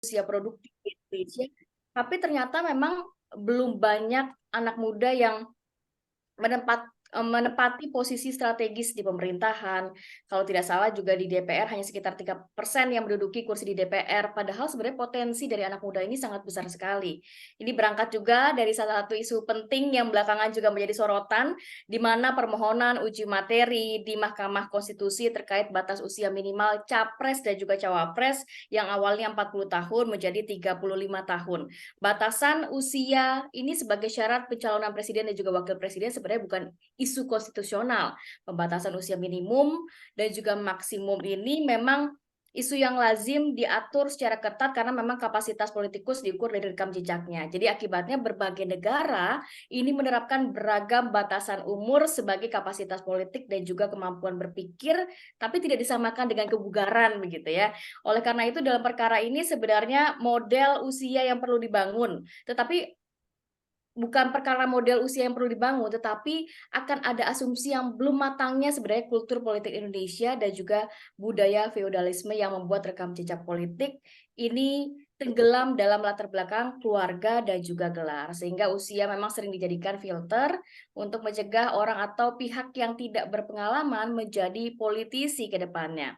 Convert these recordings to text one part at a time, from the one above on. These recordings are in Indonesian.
usia produktif di Indonesia, tapi ternyata memang belum banyak anak muda yang menempati posisi strategis di pemerintahan. Kalau tidak salah juga di DPR hanya sekitar 3% yang menduduki kursi di DPR. Padahal sebenarnya potensi dari anak muda ini sangat besar sekali. Ini berangkat juga dari salah satu isu penting yang belakangan juga menjadi sorotan, di mana permohonan uji materi di Mahkamah Konstitusi terkait batas usia minimal capres dan juga cawapres yang awalnya 40 tahun menjadi 35 tahun. Batasan usia ini sebagai syarat pencalonan presiden dan juga wakil presiden sebenarnya bukan isu konstitusional. Pembatasan usia minimum dan juga maksimum ini memang isu yang lazim diatur secara ketat karena memang kapasitas politikus diukur dari rekam jejaknya. Jadi akibatnya berbagai negara ini menerapkan beragam batasan umur sebagai kapasitas politik dan juga kemampuan berpikir, tapi tidak disamakan dengan kebugaran begitu ya. Oleh karena itu dalam perkara ini sebenarnya model usia yang perlu dibangun, tetapi bukan perkara model usia yang perlu dibangun, tetapi akan ada asumsi yang belum matangnya sebenarnya kultur politik Indonesia dan juga budaya feodalisme yang membuat rekam jejak politik ini tenggelam dalam latar belakang keluarga dan juga gelar. Sehingga usia memang sering dijadikan filter untuk mencegah orang atau pihak yang tidak berpengalaman menjadi politisi ke depannya.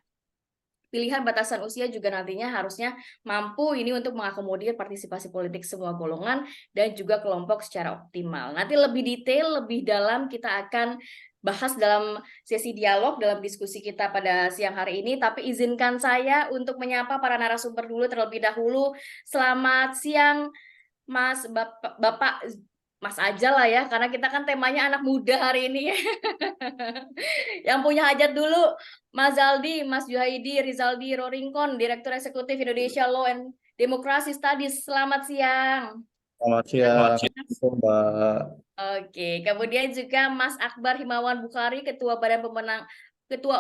Pilihan batasan usia juga nantinya harusnya mampu ini untuk mengakomodir partisipasi politik semua golongan dan juga kelompok secara optimal. Nanti lebih detail, lebih dalam kita akan bahas dalam sesi dialog dalam diskusi kita pada siang hari ini. Tapi izinkan saya untuk menyapa para narasumber dulu terlebih dahulu. Selamat siang, Mas Bapak Mas aja lah ya, karena kita kan temanya anak muda hari ini. Yang punya hajat dulu, Mas Zaldi, Mas Juhaidi, Rizaldi Roringkon, Direktur Eksekutif Indonesia Law and Democracy Studies. Selamat siang. Selamat siang, Mbak. Oke, kemudian juga Mas Akbar Himawan Bukhari, Ketua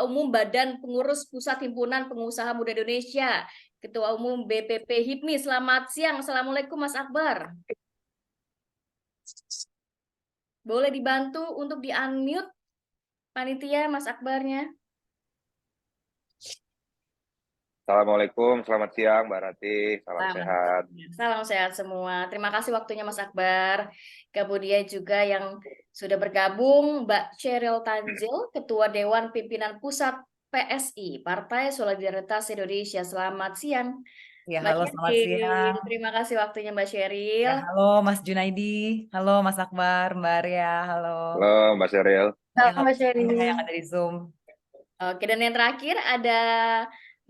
Umum Badan Pengurus Pusat Himpunan Pengusaha Muda Indonesia, Ketua Umum BPP HIPMI. Selamat siang. Assalamualaikum Mas Akbar. Boleh dibantu untuk di-unmute panitia Mas Akbarnya. Assalamualaikum, selamat siang Mbak Rati, salam sehat. Salam sehat semua. Terima kasih waktunya Mas Akbar. Kemudian juga yang sudah bergabung Mbak Sheryl Tanzil, Ketua Dewan Pimpinan Pusat PSI, Partai Solidaritas Indonesia. Selamat siang. Ya, Mbak halo, selamat siang. Terima kasih waktunya Mbak Sheryl. Ya, halo Mas Junaidi, halo Mas Akbar, Mbak Arya, halo. Halo Mbak Sheryl. Halo Mbak Sheryl. Yang ada di Zoom. Oke, dan yang terakhir ada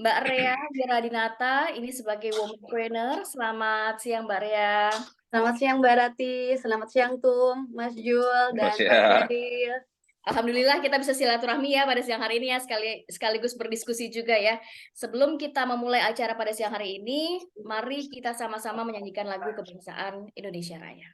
Mbak Rea Wiradinata, ini sebagai womanpreneur. Selamat siang Mbak Rea. Selamat siang Mbak Rati, selamat siang Tung, Mas Jul, dan Mbak Sheryl. Alhamdulillah kita bisa silaturahmi ya pada siang hari ini ya, sekaligus berdiskusi juga ya. Sebelum kita memulai acara pada siang hari ini, mari kita sama-sama menyanyikan lagu kebangsaan Indonesia Raya.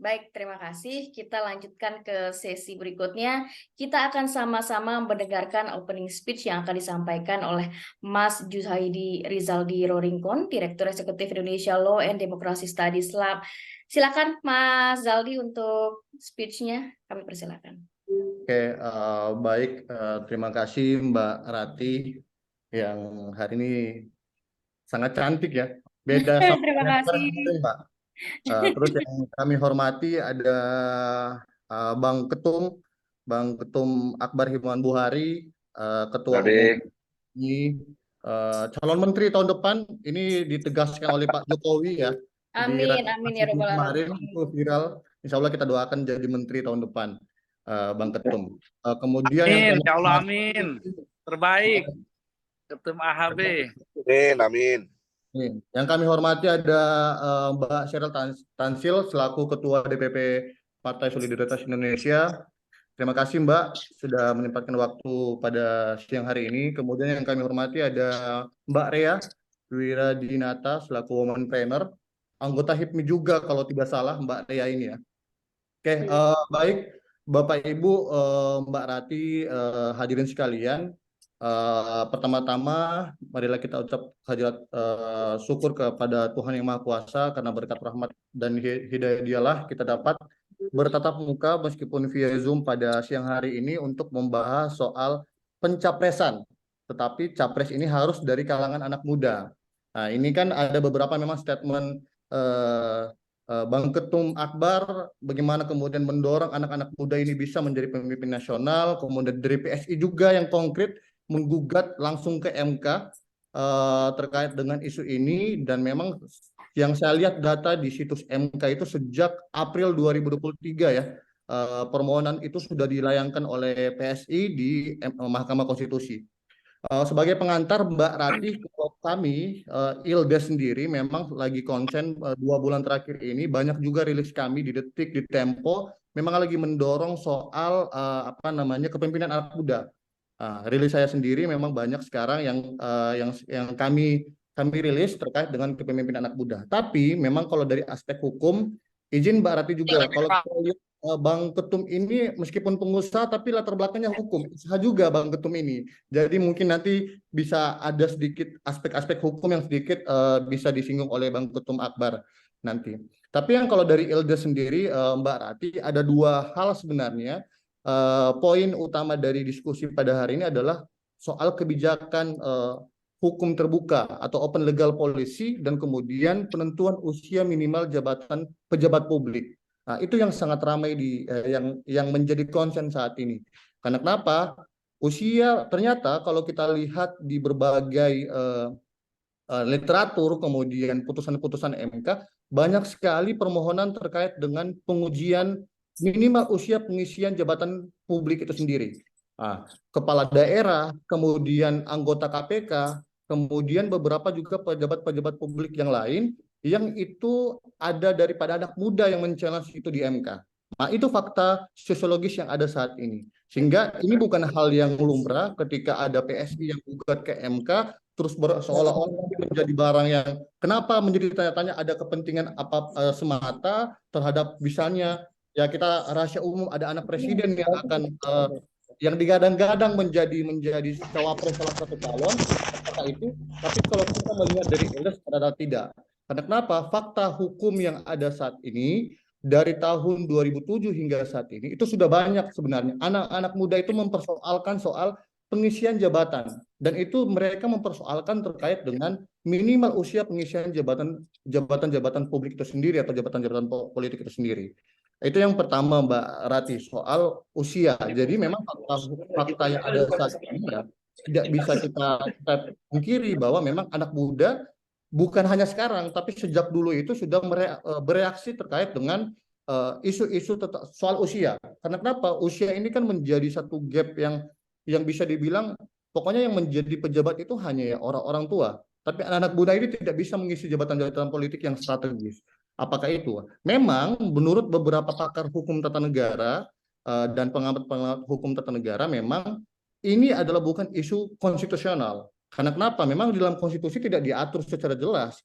Baik, terima kasih. Kita lanjutkan ke sesi berikutnya. Kita akan sama-sama mendengarkan opening speech yang akan disampaikan oleh Mas Juhaidi Rizaldi Roringkon, Direktur Eksekutif Indonesia Law and Democracy Studies Lab. Silakan Mas Zaldi untuk speech-nya. Kami persilakan. Oke, baik. Terima kasih Mbak Rati yang hari ini sangat cantik ya. Beda sama Terima yang kasih. kemarin, Mbak. Terus yang kami hormati ada Bang Ketum Akbar Himwan Buhari, Ketua Umum ini, calon menteri tahun depan. Ini ditegaskan oleh Pak Jokowi ya di Amin, rapat amin ya robbal kemarin, alamin. itu viral. Insya Allah kita doakan jadi menteri tahun depan, Bang Ketum. Kemudian yang Amin, kami ya Allah, hormati, amin. Terbaik, Ketum AHB. Amin, amin. yang kami hormati ada Mbak Sheryl Tansil selaku Ketua DPP Partai Solidaritas Indonesia. Terima kasih Mbak sudah menyempatkan waktu pada siang hari ini. Kemudian yang kami hormati ada Mbak Rea Wiradinata selaku Womanpreneur, anggota HIPMI juga kalau tidak salah Mbak Rea ini ya. Oke, baik Bapak Ibu, Mbak Rati, hadirin sekalian. Pertama-tama marilah kita ucap hajat syukur kepada Tuhan Yang Maha Kuasa karena berkat rahmat dan hidayah Dialah kita dapat bertatap muka meskipun via Zoom pada siang hari ini untuk membahas soal pencapresan. Tetapi capres ini harus dari kalangan anak muda. Nah, ini kan ada beberapa memang statement Bang Ketum Akbar bagaimana kemudian mendorong anak-anak muda ini bisa menjadi pemimpin nasional, kemudian dari PSI juga yang konkret menggugat langsung ke MK terkait dengan isu ini, dan memang yang saya lihat data di situs MK itu sejak April 2023 ya, permohonan itu sudah dilayangkan oleh PSI di Mahkamah Konstitusi. Sebagai pengantar Mbak Ratih, kami ILDA sendiri memang lagi konsen 2 bulan terakhir ini banyak juga rilis kami di Detik, di Tempo, memang lagi mendorong soal kepemimpinan anak muda. Rilis saya sendiri memang banyak sekarang yang kami rilis terkait dengan kepemimpinan anak muda. Tapi memang kalau dari aspek hukum, izin Mbak Rati juga, kalau kita lihat Bang Ketum ini meskipun pengusaha tapi latar belakangnya hukum, usaha juga Bang Ketum ini. Jadi mungkin nanti bisa ada sedikit aspek-aspek hukum yang sedikit bisa disinggung oleh Bang Ketum Akbar nanti. Tapi yang kalau dari ILDA sendiri, Mbak Rati, ada 2 hal sebenarnya. Poin utama dari diskusi pada hari ini adalah soal kebijakan hukum terbuka atau open legal policy dan kemudian penentuan usia minimal jabatan pejabat publik. Nah, itu yang sangat ramai yang menjadi konsen saat ini. Karena kenapa? Usia ternyata kalau kita lihat di berbagai literatur, kemudian putusan-putusan MK, banyak sekali permohonan terkait dengan pengujian minimal usia pengisian jabatan publik itu sendiri. Kepala daerah, kemudian anggota KPK, kemudian beberapa juga pejabat-pejabat publik yang lain, yang itu ada daripada anak muda yang men-challenge itu di MK. Nah, itu fakta sosiologis yang ada saat ini. Sehingga ini bukan hal yang lumrah ketika ada PSI yang gugat ke MK, terus seolah-olah menjadi barang yang kenapa menjadi tanya-tanya ada kepentingan apa semata terhadap misalnya ya kita rahasia umum ada anak presiden yang akan yang digadang-gadang menjadi cawapres salah satu calon, apakah itu? Tapi kalau kita melihat dari ILDA adalah tidak. Karena kenapa? Fakta hukum yang ada saat ini dari tahun 2007 hingga saat ini itu sudah banyak sebenarnya anak-anak muda itu mempersoalkan soal pengisian jabatan, dan itu mereka mempersoalkan terkait dengan minimal usia pengisian jabatan publik itu sendiri atau jabatan-jabatan politik itu sendiri. Itu yang pertama Mbak Rati, soal usia. Jadi memang fakta yang ada saat ini ya, tidak bisa kita pungkiri bahwa memang anak muda bukan hanya sekarang, tapi sejak dulu itu sudah bereaksi terkait dengan isu-isu soal usia. Karena kenapa? Usia ini kan menjadi satu gap yang bisa dibilang pokoknya yang menjadi pejabat itu hanya ya orang-orang tua. Tapi anak-anak muda ini tidak bisa mengisi jabatan-jabatan politik yang strategis. Apakah itu? Memang menurut beberapa pakar hukum tata negara dan pengamat-pengamat hukum tata negara, memang ini adalah bukan isu konstitusional. Karena kenapa? Memang di dalam konstitusi tidak diatur secara jelas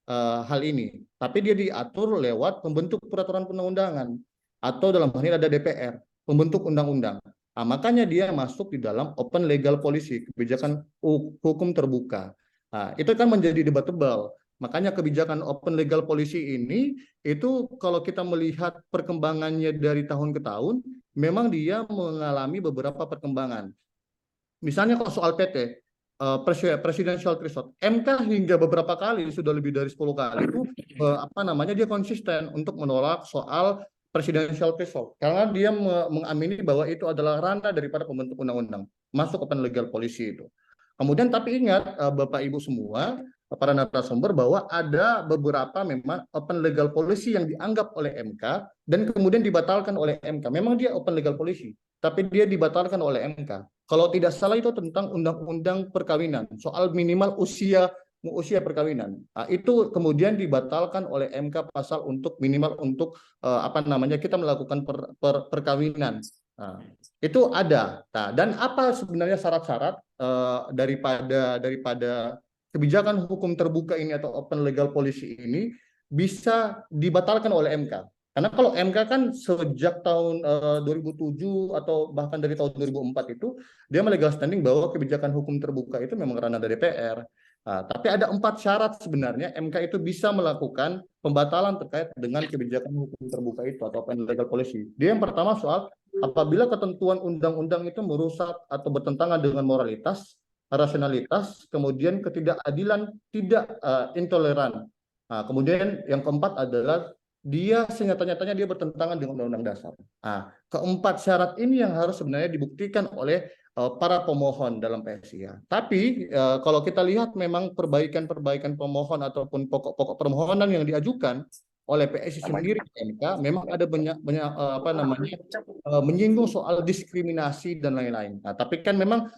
hal ini, tapi dia diatur lewat pembentuk peraturan perundang-undangan atau dalam hal ini ada DPR, pembentuk undang-undang. Nah, makanya dia masuk di dalam open legal policy, kebijakan hukum terbuka. Nah, itu kan menjadi debatable. Makanya kebijakan open legal policy ini itu kalau kita melihat perkembangannya dari tahun ke tahun, memang dia mengalami beberapa perkembangan. Misalnya kalau soal PT, presidential threshold, MK hingga beberapa kali, sudah lebih dari 10 kali itu dia konsisten untuk menolak soal presidential threshold karena dia mengamini bahwa itu adalah ranah daripada pembentuk undang-undang, masuk open legal policy itu. Kemudian tapi ingat Bapak Ibu semua, para narasumber, bahwa ada beberapa memang open legal policy yang dianggap oleh MK dan kemudian dibatalkan oleh MK. Memang dia open legal policy, tapi dia dibatalkan oleh MK. Kalau tidak salah itu tentang undang-undang perkawinan, soal minimal usia perkawinan. Nah, itu kemudian dibatalkan oleh MK pasal untuk minimal untuk kita melakukan perkawinan. Nah, itu ada. Nah, dan apa sebenarnya syarat-syarat daripada kebijakan hukum terbuka ini atau open legal policy ini bisa dibatalkan oleh MK? Karena kalau MK kan sejak tahun 2007 atau bahkan dari tahun 2004 itu dia melegal standing bahwa kebijakan hukum terbuka itu memang ranah dari DPR. Nah, tapi ada 4 syarat sebenarnya MK itu bisa melakukan pembatalan terkait dengan kebijakan hukum terbuka itu atau open legal policy. Dia yang pertama soal apabila ketentuan undang-undang itu merusak atau bertentangan dengan moralitas, rasionalitas, kemudian ketidakadilan, tidak intoleran. Nah, kemudian yang keempat adalah dia senyata-nyatanya dia bertentangan dengan Undang-Undang Dasar. Nah, keempat syarat ini yang harus sebenarnya dibuktikan oleh para pemohon dalam PSIA. Tapi kalau kita lihat memang perbaikan-perbaikan pemohon ataupun pokok-pokok permohonan yang diajukan oleh PSI sendiri MK memang ada banyak menyinggung soal diskriminasi dan lain-lain. Nah, tapi kan memang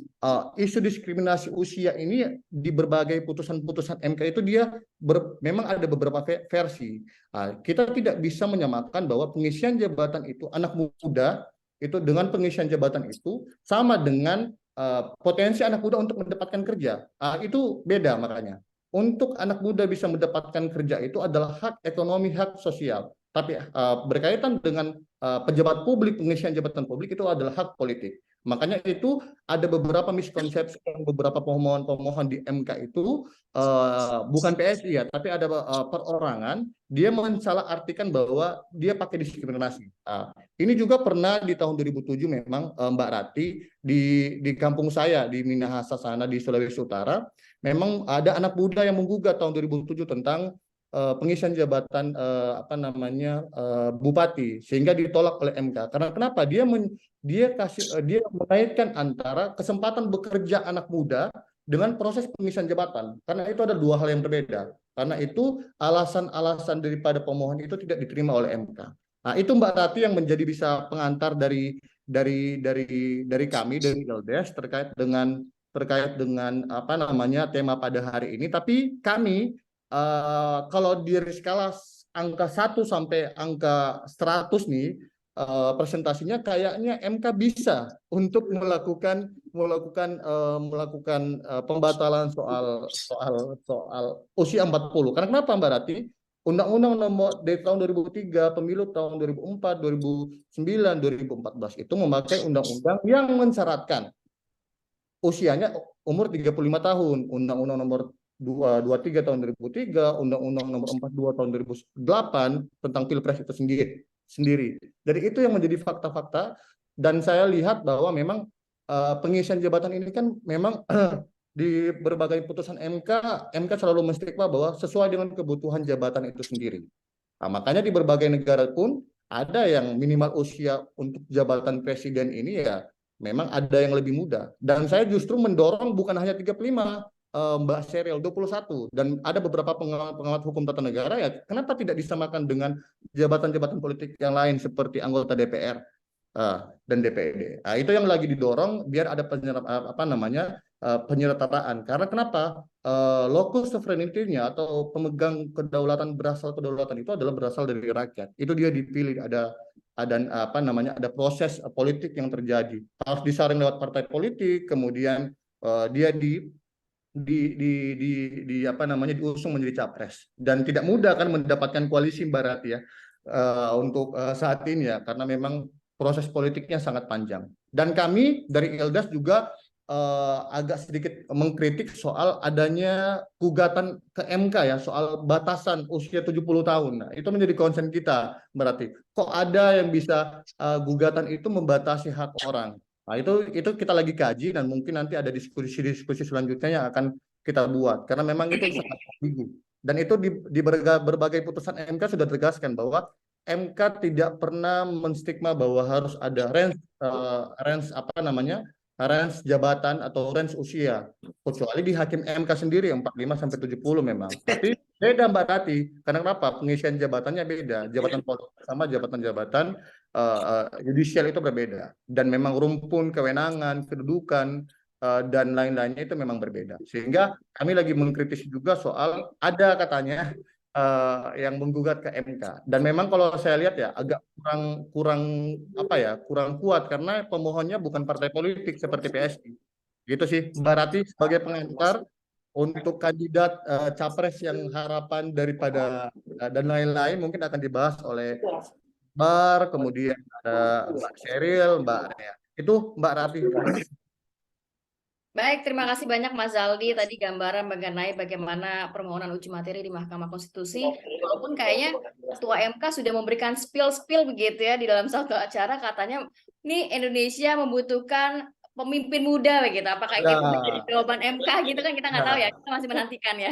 isu diskriminasi usia ini di berbagai putusan-putusan MK itu dia memang ada beberapa versi. Nah, kita tidak bisa menyamakan bahwa pengisian jabatan itu anak muda itu dengan pengisian jabatan itu sama dengan potensi anak muda untuk mendapatkan kerja. Itu beda makanya. Untuk anak muda bisa mendapatkan kerja itu adalah hak ekonomi, hak sosial. Tapi berkaitan dengan pejabat publik, pengisian jabatan publik itu adalah hak politik. Makanya itu ada beberapa miskonsepsi, beberapa pemohon-pemohon di MK itu bukan PSI ya, tapi ada perorangan, dia mensalah-artikan bahwa dia pakai diskriminasi. Ini juga pernah di tahun 2007 memang Mbak Rati di kampung saya di Minahasa sana di Sulawesi Utara, memang ada anak muda yang menggugat tahun 2007 tentang pengisian jabatan bupati sehingga ditolak oleh MK. Karena kenapa? Dia mengaitkan antara kesempatan bekerja anak muda dengan proses pengisian jabatan. Karena itu ada 2 hal yang berbeda. Karena itu alasan-alasan daripada pemohon itu tidak diterima oleh MK. Nah, itu Mbak Rati yang menjadi bisa pengantar dari kami dari LDS terkait dengan tema pada hari ini. Tapi kami kalau dari skala angka 1 sampai angka 100 nih presentasinya kayaknya MK bisa untuk melakukan pembatalan soal usia 40. Karena kenapa Mbak Rati? Undang-undang nomor dari tahun 2003, pemilu tahun 2004, 2009, 2014 itu memakai undang-undang yang mensyaratkan usianya umur 35 tahun. Undang-undang nomor 23 tahun 2003, Undang-Undang nomor 42 tahun 2008 tentang Pilpres itu sendiri. Jadi itu yang menjadi fakta-fakta, dan saya lihat bahwa memang pengisian jabatan ini kan memang di berbagai putusan MK selalu menstigma bahwa sesuai dengan kebutuhan jabatan itu sendiri. Nah, makanya di berbagai negara pun ada yang minimal usia untuk jabatan presiden ini ya memang ada yang lebih muda. Dan saya justru mendorong bukan hanya 35, Mbak Sheryl 21, dan ada beberapa pengamat hukum tata negara ya kenapa tidak disamakan dengan jabatan-jabatan politik yang lain seperti anggota DPR dan DPD. Nah, itu yang lagi didorong biar ada penyertaan. Karena kenapa? Locus sovereignty-nya atau pemegang berasal kedaulatan itu adalah berasal dari rakyat. Itu dia dipilih, ada proses politik yang terjadi. Harus disaring lewat partai politik, kemudian dia apa namanya diusung menjadi capres, dan tidak mudah kan mendapatkan koalisi Mbak Rati ya, untuk saat ini ya, karena memang proses politiknya sangat panjang. Dan kami dari ILDAS juga agak sedikit mengkritik soal adanya gugatan ke MK ya, soal batasan usia 70 tahun. Nah, itu menjadi concern kita, berarti kok ada yang bisa gugatan itu membatasi hak orang. Nah, itu kita lagi kaji, dan mungkin nanti ada diskusi-diskusi selanjutnya yang akan kita buat, karena memang itu sangat ambigu. Dan itu di berbagai putusan MK sudah tegaskan bahwa MK tidak pernah menstigma bahwa harus ada range apa namanya, range jabatan atau range usia, kecuali di hakim MK sendiri yang 45 sampai 70 memang. Tapi beda Mbak Tati, karena kenapa? Pengisian jabatannya beda, jabatan politik sama jabatan-jabatan judicial itu berbeda, dan memang rumpun kewenangan, kedudukan dan lain-lainnya itu memang berbeda. Sehingga kami lagi mengkritisi juga soal ada katanya yang menggugat ke MK, dan memang kalau saya lihat ya agak kurang apa ya, kurang kuat karena pemohonnya bukan partai politik seperti PSI. Gitu sih Mbak Rati, sebagai pengantar untuk kandidat capres yang harapan daripada dan lain-lain mungkin akan dibahas oleh Bar, kemudian ada Mbak Sheryl, Mbak Area. Itu Mbak Rati. Baik, terima kasih banyak Mas Zaldi. Tadi gambaran mengenai bagaimana permohonan uji materi di Mahkamah Konstitusi. Walaupun kayaknya Ketua MK sudah memberikan spill-spill begitu ya di dalam satu acara, katanya nih Indonesia membutuhkan pemimpin muda begitu. Apakah itu menjadi jawaban MK gitu kan, kita nggak tahu ya. Kita masih menantikan ya.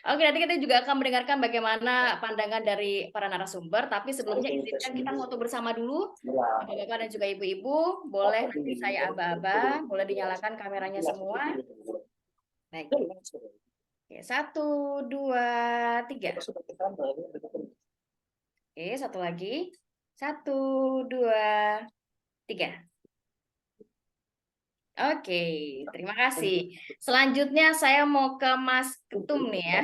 Oke, nanti kita juga akan mendengarkan bagaimana pandangan dari para narasumber. Tapi sebelumnya izinkan kita foto bersama dulu. Bapak-bapak dan juga ibu-ibu, boleh nanti saya aba-aba, boleh dinyalakan kameranya semua. Baik. Oke, 1, 2, 3. Oke, satu lagi. 1, 2, 3. Oke, terima kasih. Selanjutnya saya mau ke Mas Ketum nih ya.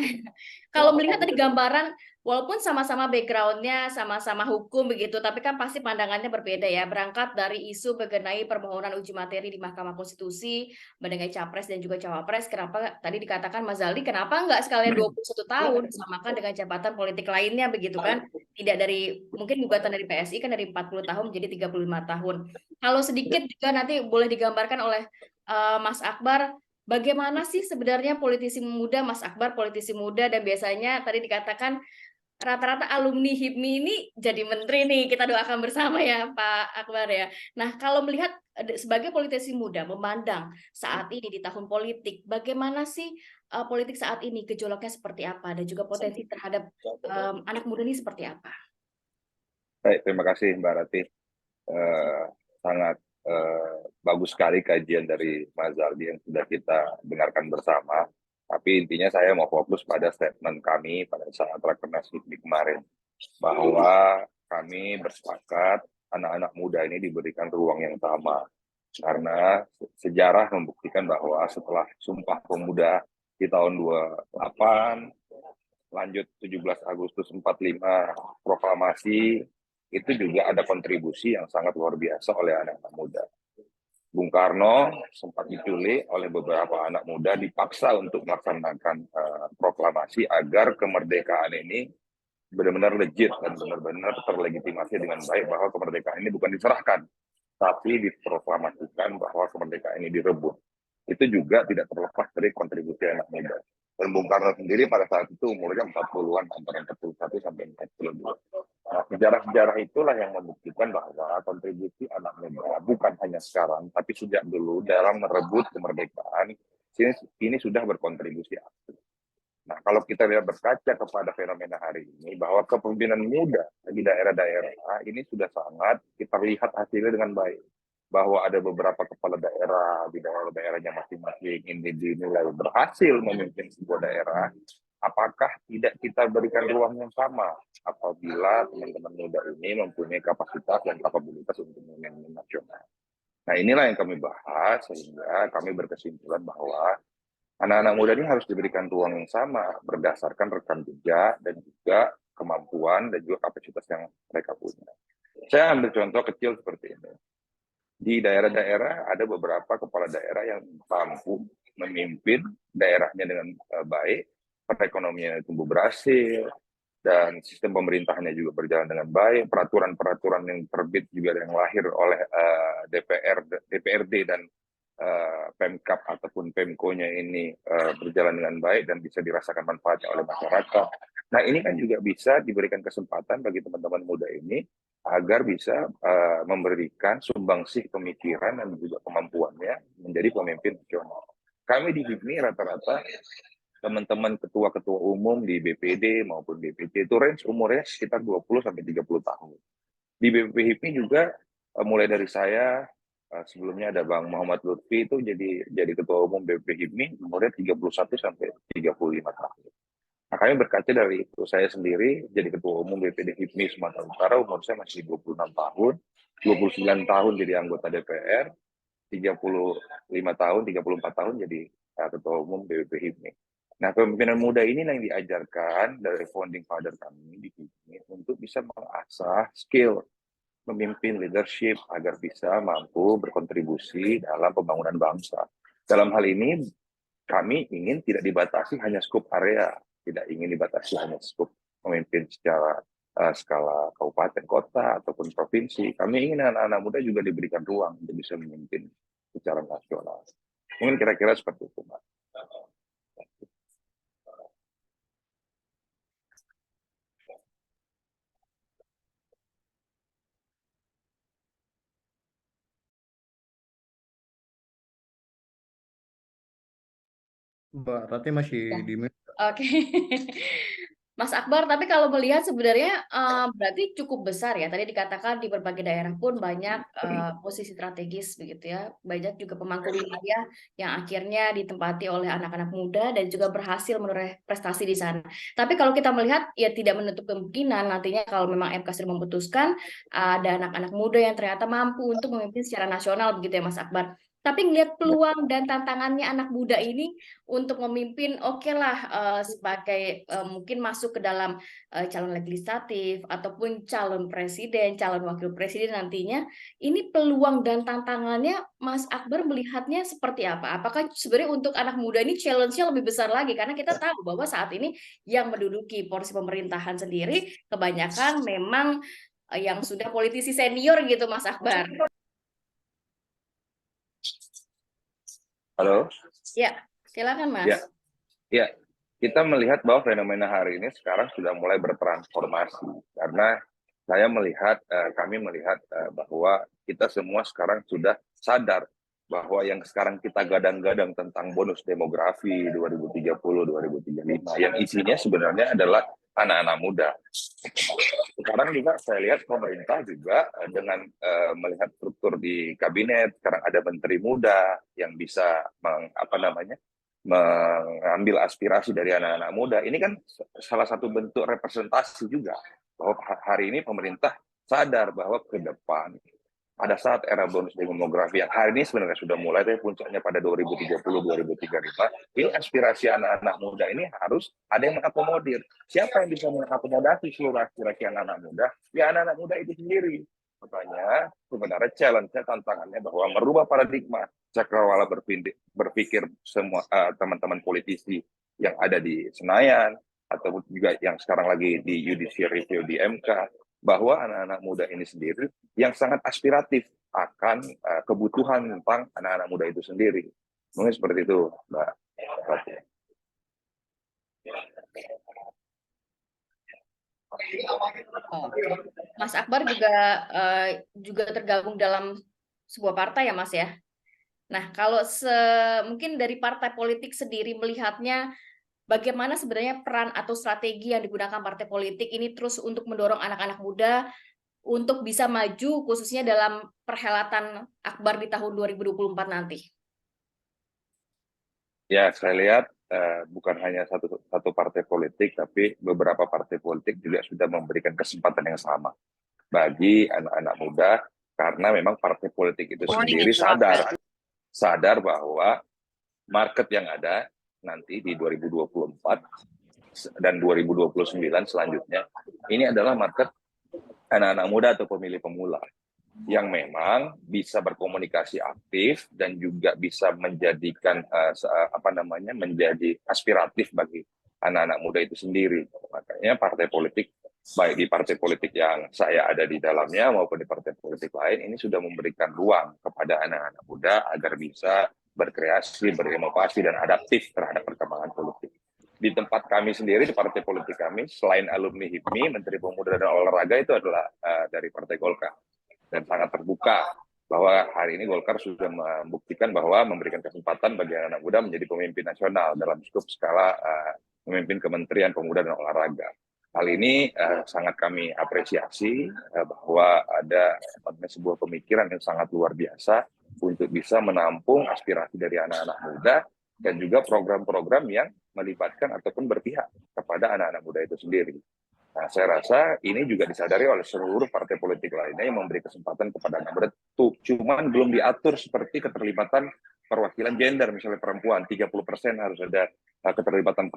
Kalau melihat tadi gambaran, walaupun sama-sama background-nya, sama-sama hukum begitu, tapi kan pasti pandangannya berbeda ya. Berangkat dari isu mengenai permohonan uji materi di Mahkamah Konstitusi, mengenai Capres dan juga Cawapres, kenapa tadi dikatakan Mas Zaldi, kenapa nggak sekalian 21 tahun, disamakan dengan jabatan politik lainnya begitu kan? Tidak dari, mungkin gugatan dari PSI kan dari 40 tahun menjadi 35 tahun. Kalau sedikit juga nanti boleh digambarkan oleh Mas Akbar, bagaimana sih sebenarnya politisi muda, Mas Akbar politisi muda, dan biasanya tadi dikatakan rata-rata alumni HIPMI ini jadi menteri nih, kita doakan bersama ya Pak Akbar ya. Nah, kalau melihat sebagai politisi muda memandang saat ini di tahun politik, bagaimana sih politik saat ini, gejolaknya seperti apa, dan juga potensi terhadap anak muda ini seperti apa? Baik, terima kasih Mbak Rati. Sangat bagus sekali kajian dari Mas Zaldi yang sudah kita dengarkan bersama. Tapi intinya saya mau fokus pada statement kami pada saat Rakernas HIPMI kemarin, bahwa kami bersepakat anak-anak muda ini diberikan ruang yang sama. Karena sejarah membuktikan bahwa setelah Sumpah Pemuda di tahun 28, lanjut 17 Agustus 45, proklamasi, itu juga ada kontribusi yang sangat luar biasa oleh anak-anak muda. Bung Karno sempat diculik oleh beberapa anak muda, dipaksa untuk melaksanakan proklamasi agar kemerdekaan ini benar-benar legit dan benar-benar terlegitimasi dengan baik, bahwa kemerdekaan ini bukan diserahkan, tapi diproklamasikan bahwa kemerdekaan ini direbut. Itu juga tidak terlepas dari kontribusi anak muda. Dan Bung Karno sendiri pada saat itu umurnya 40-an, antara 41 sampai 42. Nah, sejarah-sejarah itulah yang membuktikan bahwa kontribusi anak muda bukan hanya sekarang, tapi sejak dulu dalam merebut kemerdekaan, ini sudah berkontribusi aktif. Nah, kalau kita lihat berkaca kepada fenomena hari ini, bahwa kepemimpinan muda di daerah-daerah ini sudah sangat kita lihat hasilnya dengan baik. Bahwa ada beberapa kepala daerah di daerah-daerahnya masing-masing ini dinilai berhasil memimpin sebuah daerah. Apakah tidak kita berikan ruang yang sama apabila teman-teman muda ini mempunyai kapasitas dan kapabilitas untuk memimpin nasional? Nah, inilah yang kami bahas, sehingga kami berkesimpulan bahwa anak-anak muda ini harus diberikan ruang yang sama berdasarkan rekam jejak dan juga kemampuan dan juga kapasitas yang mereka punya. Saya ambil contoh kecil seperti ini. Di daerah-daerah ada beberapa kepala daerah yang mampu memimpin daerahnya dengan baik, perekonomiannya tumbuh berhasil, dan sistem pemerintahannya juga berjalan dengan baik, peraturan-peraturan yang terbit juga yang lahir oleh DPRD dan Pemkab ataupun Pemko-nya ini berjalan dengan baik dan bisa dirasakan manfaatnya oleh masyarakat. Nah, ini kan juga bisa diberikan kesempatan bagi teman-teman muda ini agar bisa memberikan sumbangsih pemikiran dan juga kemampuannya menjadi pemimpin nasional. Kami di HIPMI rata-rata teman-teman ketua-ketua umum di BPD maupun BPC itu range umurnya sekitar 20-30 tahun. Di BPP HIPMI juga mulai dari saya, sebelumnya ada Bang Muhammad Lutfi itu jadi ketua umum BPP HIPMI umurnya 31-35 tahun. Nah, kami berkaca dari itu, saya sendiri jadi ketua umum BPD HIPMI Sumatera Utara, umur saya masih 26 tahun, 29 tahun jadi anggota DPR, 35 tahun, 34 tahun jadi ketua umum BPP HIPMI. Nah, kepemimpinan muda ini yang diajarkan dari founding father kami di HIPMI untuk bisa mengasah skill memimpin leadership agar bisa mampu berkontribusi dalam pembangunan bangsa. Dalam hal ini, kami ingin tidak dibatasi hanya skop area, tidak ingin dibatasi hanya skop memimpin secara skala kabupaten, kota, ataupun provinsi. Kami ingin anak-anak muda juga diberikan ruang untuk bisa memimpin secara nasional. Mungkin kira-kira seperti itu, Mbak. Mbak Rati masih Ya. di mute. Oke. Mas Akbar, tapi kalau melihat sebenarnya berarti cukup besar ya. Tadi dikatakan di berbagai daerah pun banyak posisi strategis begitu ya. Banyak juga pemangku wilayah yang akhirnya ditempati oleh anak-anak muda dan juga berhasil menoreh prestasi di sana. Tapi kalau kita melihat ya tidak menutup kemungkinan nantinya kalau memang MK sudah memutuskan ada anak-anak muda yang ternyata mampu untuk memimpin secara nasional begitu ya Mas Akbar. Tapi ngelihat peluang dan tantangannya anak muda ini untuk memimpin, oke lah sebagai mungkin masuk ke dalam calon legislatif ataupun calon presiden, calon wakil presiden nantinya, ini peluang dan tantangannya Mas Akbar melihatnya seperti apa? Apakah sebenarnya untuk anak muda ini challenge-nya lebih besar lagi? Karena kita tahu bahwa saat ini yang menduduki porsi pemerintahan sendiri kebanyakan memang yang sudah politisi senior gitu Mas Akbar. Halo? Ya, silakan Mas. Ya, kita melihat bahwa fenomena hari ini sekarang sudah mulai bertransformasi karena kami melihat bahwa kita semua sekarang sudah sadar bahwa yang sekarang kita gadang-gadang tentang bonus demografi 2030-2035 yang isinya sebenarnya adalah anak-anak muda. Sekarang juga saya lihat pemerintah juga dengan melihat struktur di kabinet, sekarang ada menteri muda yang bisa mengambil aspirasi dari anak-anak muda. Ini kan salah satu bentuk representasi juga bahwa hari ini pemerintah sadar bahwa ke depan pada saat era bonus demografi yang hari ini sebenarnya sudah mulai, tapi puncaknya pada 2030-2035, ini aspirasi anak-anak muda ini harus ada yang mengakomodir. Siapa yang bisa mengakomodasi seluruh aspirasi anak-anak muda? Ya anak-anak muda itu sendiri. Makanya sebenarnya challenge-nya, tantangannya bahwa merubah paradigma cakrawala berpikir semua teman-teman politisi yang ada di Senayan, atau juga yang sekarang lagi di judicial review di MK, bahwa anak-anak muda ini sendiri yang sangat aspiratif akan kebutuhan tentang anak-anak muda itu sendiri. Mungkin seperti itu, Mbak. Mas Akbar juga tergabung dalam sebuah partai ya Mas ya. Nah kalau mungkin dari partai politik sendiri melihatnya bagaimana sebenarnya peran atau strategi yang digunakan partai politik ini terus untuk mendorong anak-anak muda untuk bisa maju khususnya dalam perhelatan Akbar di tahun 2024 nanti? Ya, saya lihat bukan hanya satu partai politik, tapi beberapa partai politik juga sudah memberikan kesempatan yang sama bagi anak-anak muda, karena memang partai politik itu sendiri sadar bahwa market yang ada nanti di 2024 dan 2029 selanjutnya, ini adalah market anak-anak muda atau pemilih pemula. yang memang bisa berkomunikasi aktif dan juga bisa menjadikan menjadi aspiratif bagi anak-anak muda itu sendiri. Makanya partai politik, baik di partai politik yang saya ada di dalamnya maupun di partai politik lain, ini sudah memberikan ruang kepada anak-anak muda agar bisa berkreasi, berinovasi, dan adaptif terhadap perkembangan politik. Di tempat kami sendiri, di partai politik kami, selain alumni HIPMI, Menteri Pemuda dan Olahraga itu adalah dari Partai Golkar. Dan sangat terbuka bahwa hari ini Golkar sudah membuktikan bahwa memberikan kesempatan bagi anak muda menjadi pemimpin nasional dalam skup skala memimpin Kementerian Pemuda dan Olahraga. Hal ini sangat kami apresiasi bahwa ada sebuah pemikiran yang sangat luar biasa untuk bisa menampung aspirasi dari anak-anak muda dan juga program-program yang melibatkan ataupun berpihak kepada anak-anak muda itu sendiri. Nah, saya rasa ini juga disadari oleh seluruh partai politik lainnya yang memberi kesempatan kepada anak muda. Cuman belum diatur seperti keterlibatan perwakilan gender, misalnya perempuan, 30% harus ada keterlibatan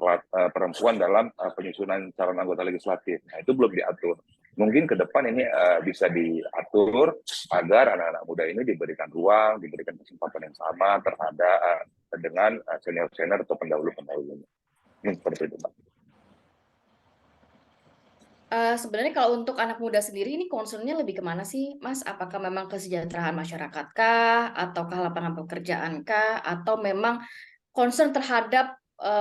perempuan dalam penyusunan calon anggota legislatif. Nah, itu belum diatur. Mungkin ke depan ini bisa diatur agar anak-anak muda ini diberikan ruang, diberikan kesempatan yang sama terhadap dengan senior-senior atau pendahulu-pendahulunya. Seperti itu, Pak. Sebenarnya kalau untuk anak muda sendiri ini concern-nya lebih kemana sih, Mas? Apakah memang kesejahteraan masyarakat kah? Ataukah lapangan pekerjaan kah? Atau memang concern terhadap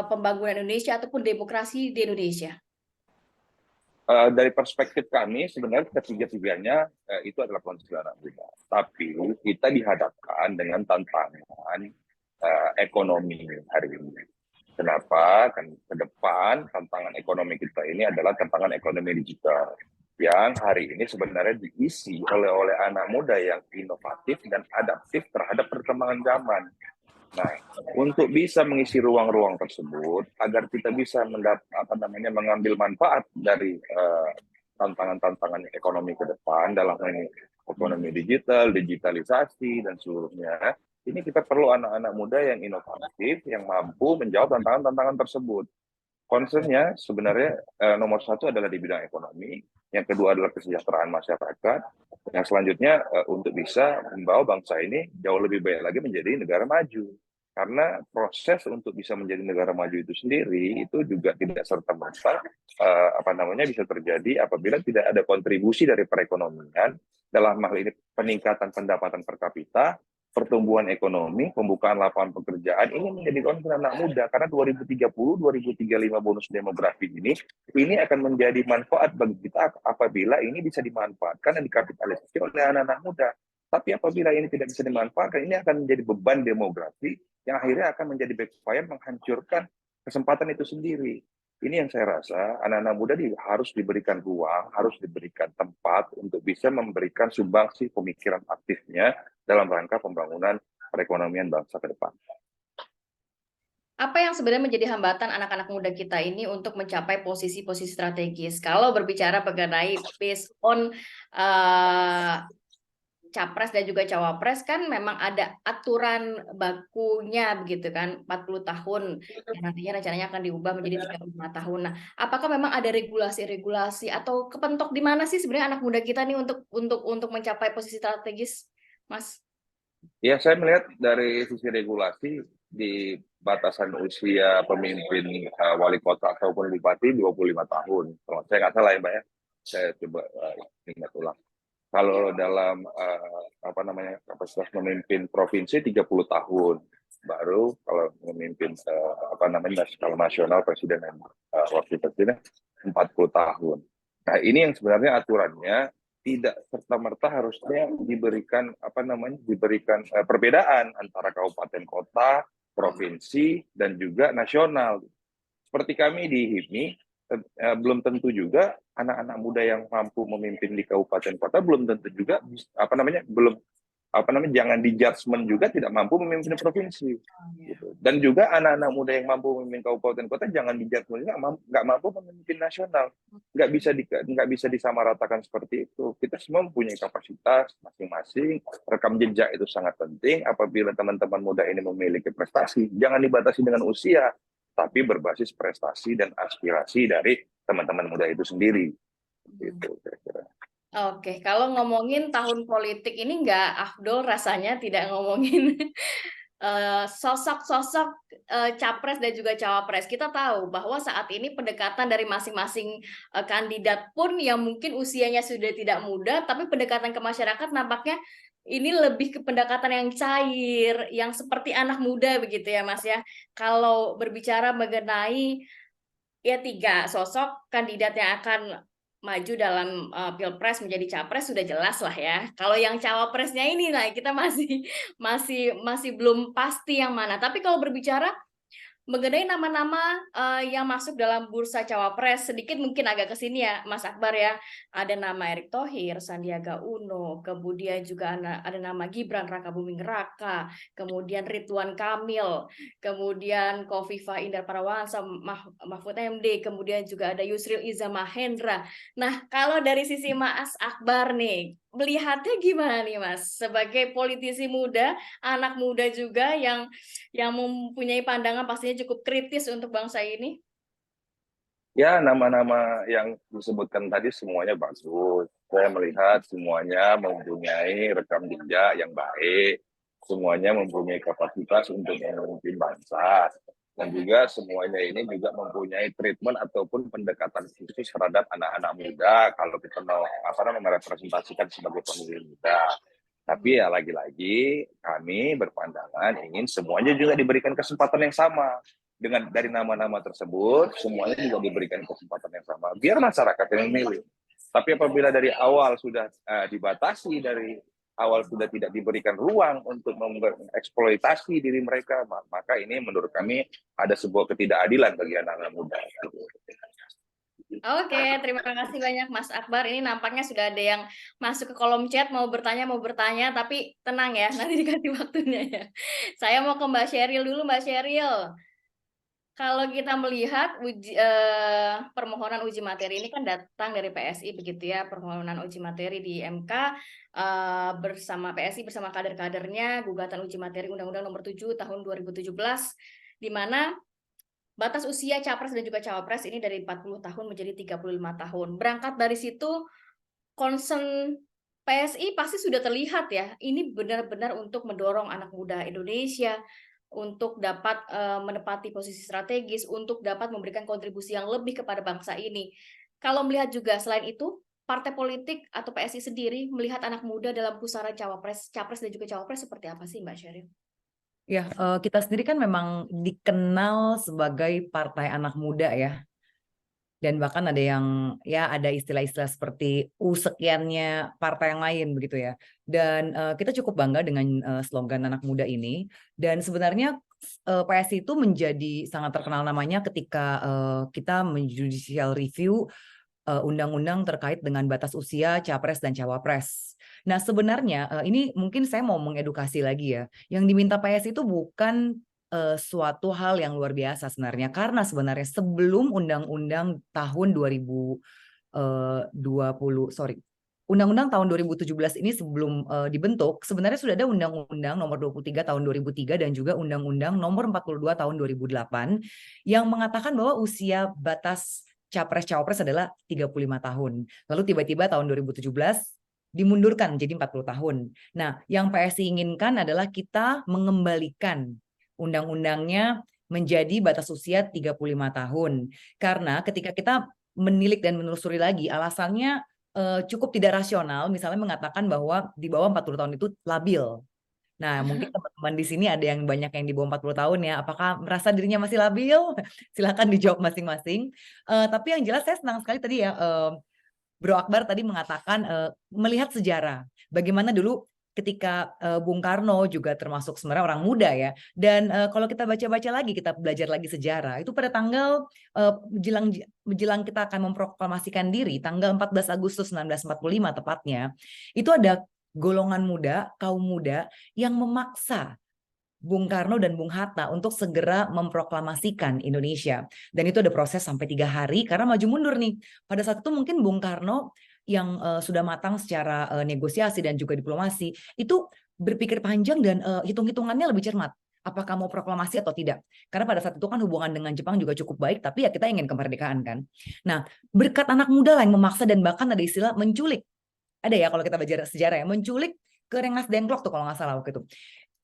pembangunan Indonesia ataupun demokrasi di Indonesia? Dari perspektif kami, sebenarnya ketiga-tiganya itu adalah concern anak muda. Tapi kita dihadapkan dengan tantangan ekonomi hari ini. Kenapa? Kan ke depan tantangan ekonomi kita ini adalah tantangan ekonomi digital yang hari ini sebenarnya diisi oleh anak muda yang inovatif dan adaptif terhadap perkembangan zaman. Nah, untuk bisa mengisi ruang-ruang tersebut agar kita bisa mengambil manfaat dari tantangan-tantangan ekonomi ke depan dalam ini ekonomi digital, digitalisasi dan seluruhnya. Ini kita perlu anak-anak muda yang inovatif, yang mampu menjawab tantangan-tantangan tersebut. Concernnya sebenarnya nomor satu adalah di bidang ekonomi, yang kedua adalah kesejahteraan masyarakat, yang selanjutnya untuk bisa membawa bangsa ini jauh lebih baik lagi menjadi negara maju. Karena proses untuk bisa menjadi negara maju itu sendiri itu juga tidak serta-merta bisa terjadi apabila tidak ada kontribusi dari perekonomian dalam hal ini peningkatan pendapatan per kapita, pertumbuhan ekonomi, pembukaan lapangan pekerjaan. Ini menjadi concern anak muda karena 2030-2035 bonus demografi ini akan menjadi manfaat bagi kita apabila ini bisa dimanfaatkan dan dikapitalisasi oleh anak-anak muda. Tapi apabila ini tidak bisa dimanfaatkan, ini akan menjadi beban demografi yang akhirnya akan menjadi backfire menghancurkan kesempatan itu sendiri. Ini yang saya rasa anak-anak muda harus diberikan ruang, harus diberikan tempat untuk bisa memberikan sumbangsi pemikiran aktifnya dalam rangka pembangunan perekonomian bangsa ke depan. Apa yang sebenarnya menjadi hambatan anak-anak muda kita ini untuk mencapai posisi-posisi strategis? Kalau berbicara mengenai based on Capres dan juga Cawapres kan memang ada aturan bakunya begitu kan, 40 tahun yang nantinya rencananya akan diubah menjadi 35 tahun. Nah, apakah memang ada regulasi-regulasi atau kepentok di mana sih sebenarnya anak muda kita nih untuk mencapai posisi strategis, Mas? Ya, saya melihat dari sisi regulasi di batasan usia pemimpin wali kota ataupun bupati 25 tahun. Kalau saya nggak salah ya, Mbak ya. Saya coba ingat ulang. Kalau dalam kapasitas memimpin provinsi 30 tahun, baru kalau memimpin skala nasional presiden dan wakil presiden 40 tahun. Nah, ini yang sebenarnya aturannya tidak serta-merta harusnya diberikan perbedaan antara kabupaten kota, provinsi dan juga nasional. Seperti kami di HIPMI belum tentu juga anak-anak muda yang mampu memimpin di kabupaten kota belum tentu juga jangan di judgement juga tidak mampu memimpin provinsi. Gitu. Dan juga anak-anak muda yang mampu memimpin kabupaten kota jangan di judgement juga nggak mampu memimpin nasional. Nggak bisa disamaratakan seperti itu. Kita semua mempunyai kapasitas masing-masing. Rekam jejak itu sangat penting. Apabila teman-teman muda ini memiliki prestasi, jangan dibatasi dengan usia, tapi berbasis prestasi dan aspirasi dari teman-teman muda itu sendiri. Gitu kira-kira. Oke, kalau ngomongin tahun politik ini nggak afdol rasanya tidak ngomongin sosok-sosok capres dan juga cawapres. Kita tahu bahwa saat ini pendekatan dari masing-masing kandidat pun yang mungkin usianya sudah tidak muda, tapi pendekatan ke masyarakat nampaknya ini lebih ke pendekatan yang cair, yang seperti anak muda begitu ya Mas ya. Kalau berbicara mengenai ya 3 sosok kandidat yang akan maju dalam pilpres menjadi capres sudah jelas lah ya. Kalau yang cawapresnya ini, nah kita masih masih belum pasti yang mana. Tapi kalau berbicara mengenai nama-nama yang masuk dalam bursa cawapres, sedikit mungkin agak ke sini ya, Mas Akbar ya. Ada nama Erick Thohir, Sandiaga Uno, kemudian juga ada nama Gibran Rakabuming Raka, kemudian Ridwan Kamil, kemudian Khofifah Indar Parawansa, Mahfud MD, kemudian juga ada Yusril Iza Mahendra. Nah, kalau dari sisi Mas Akbar nih, melihatnya gimana nih Mas? Sebagai politisi muda, anak muda juga yang mempunyai pandangan pastinya cukup kritis untuk bangsa ini? Ya, nama-nama yang disebutkan tadi semuanya bagus. Saya melihat semuanya mempunyai rekam jejak yang baik, semuanya mempunyai kapasitas untuk memimpin bangsa, dan juga semuanya ini juga mempunyai treatment ataupun pendekatan khusus terhadap anak-anak muda kalau kita mau merepresentasikan sebagai pemilih muda. Tapi ya lagi-lagi kami berpandangan ingin semuanya juga diberikan kesempatan yang sama. Dengan dari nama-nama tersebut, semuanya juga diberikan kesempatan yang sama. Biar masyarakat yang memilih. Tapi apabila dari awal sudah dibatasi, dari awal sudah tidak diberikan ruang untuk mengeksploitasi diri mereka, maka ini menurut kami ada sebuah ketidakadilan bagi anak-anak muda. Oke, terima kasih banyak Mas Akbar. Ini nampaknya sudah ada yang masuk ke kolom chat mau bertanya, tapi tenang ya, nanti dikasih waktunya ya. Saya mau ke Mbak Sheryl dulu, Mbak Sheryl. Kalau kita melihat permohonan uji materi ini kan datang dari PSI begitu ya, permohonan uji materi di MK bersama PSI bersama kader-kadernya, gugatan uji materi Undang-Undang Nomor 7 Tahun 2017, di mana batas usia capres dan juga cawapres ini dari 40 tahun menjadi 35 tahun. Berangkat dari situ, concern PSI pasti sudah terlihat ya. Ini benar-benar untuk mendorong anak muda Indonesia untuk dapat menepati posisi strategis, untuk dapat memberikan kontribusi yang lebih kepada bangsa ini. Kalau melihat juga selain itu, partai politik atau PSI sendiri melihat anak muda dalam pusaran capres dan juga cawapres seperti apa sih Mbak Sheryl? Ya, kita sendiri kan memang dikenal sebagai partai anak muda ya. Dan bahkan ada yang ya ada istilah-istilah seperti sekiannya partai yang lain begitu ya. Dan kita cukup bangga dengan slogan anak muda ini. Dan sebenarnya PSI itu menjadi sangat terkenal namanya ketika kita menjudicial review undang-undang terkait dengan batas usia capres dan cawapres. Nah, sebenarnya ini mungkin saya mau mengedukasi lagi ya. Yang diminta PSI itu bukan suatu hal yang luar biasa sebenarnya, karena sebenarnya sebelum undang-undang tahun 2020, Undang-Undang tahun 2017 ini sebelum dibentuk, sebenarnya sudah ada Undang-Undang Nomor 23 tahun 2003 dan juga Undang-Undang Nomor 42 tahun 2008 yang mengatakan bahwa usia batas capres-cawapres adalah 35 tahun. Lalu tiba-tiba tahun 2017 dimundurkan menjadi 40 tahun. Nah, yang PSI inginkan adalah kita mengembalikan undang-undangnya menjadi batas usia 35 tahun. Karena ketika kita menilik dan menelusuri lagi, alasannya cukup tidak rasional, misalnya mengatakan bahwa di bawah 40 tahun itu labil. Nah, mungkin teman-teman di sini ada yang banyak yang di bawah 40 tahun ya. Apakah merasa dirinya masih labil? Silakan dijawab masing-masing. Tapi yang jelas saya senang sekali tadi ya, Bro Akbar tadi mengatakan melihat sejarah. Bagaimana dulu ketika Bung Karno juga termasuk sebenarnya orang muda ya. Dan kalau kita baca-baca lagi, kita belajar lagi sejarah, itu pada tanggal menjelang kita akan memproklamasikan diri, tanggal 14 Agustus 1945 tepatnya, itu ada golongan muda, kaum muda yang memaksa Bung Karno dan Bung Hatta untuk segera memproklamasikan Indonesia. Dan itu ada proses sampai 3 hari karena maju mundur nih. Pada saat itu mungkin Bung Karno yang sudah matang secara negosiasi dan juga diplomasi, itu berpikir panjang dan hitung-hitungannya lebih cermat. Apakah mau proklamasi atau tidak? Karena pada saat itu kan hubungan dengan Jepang juga cukup baik, tapi ya kita ingin kemerdekaan kan. Nah, berkat anak muda lah yang memaksa dan bahkan ada istilah menculik ada ya kalau kita baca sejarah ya, menculik ke Rengas Dengklok tuh kalau nggak salah waktu itu.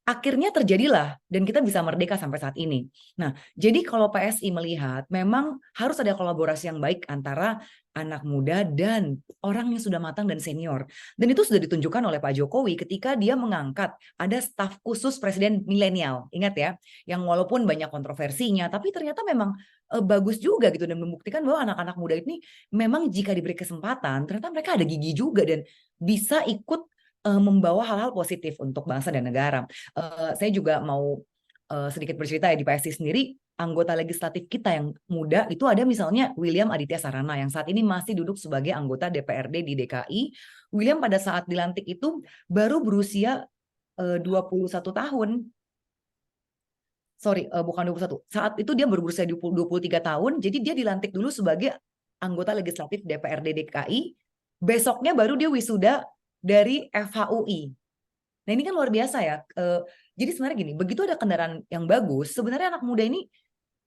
Akhirnya terjadilah dan kita bisa merdeka sampai saat ini. Nah, jadi kalau PSI melihat memang harus ada kolaborasi yang baik antara anak muda dan orang yang sudah matang dan senior. Dan itu sudah ditunjukkan oleh Pak Jokowi ketika dia mengangkat ada staf khusus presiden milenial. Ingat ya, yang walaupun banyak kontroversinya, tapi ternyata memang bagus juga gitu dan membuktikan bahwa anak-anak muda ini memang jika diberi kesempatan, ternyata mereka ada gigi juga dan bisa ikut membawa hal-hal positif untuk bangsa dan negara. Saya juga mau sedikit bercerita ya di PSI sendiri, anggota legislatif kita yang muda itu ada misalnya William Aditya Sarana yang saat ini masih duduk sebagai anggota DPRD di DKI. William pada saat dilantik itu baru berusia 21 tahun. Sorry, bukan 21. Saat itu dia baru berusia 23 tahun, jadi dia dilantik dulu sebagai anggota legislatif DPRD DKI. Besoknya baru dia wisuda dari FHUI. Nah ini kan luar biasa ya. Jadi sebenarnya gini, begitu ada kendaraan yang bagus, sebenarnya anak muda ini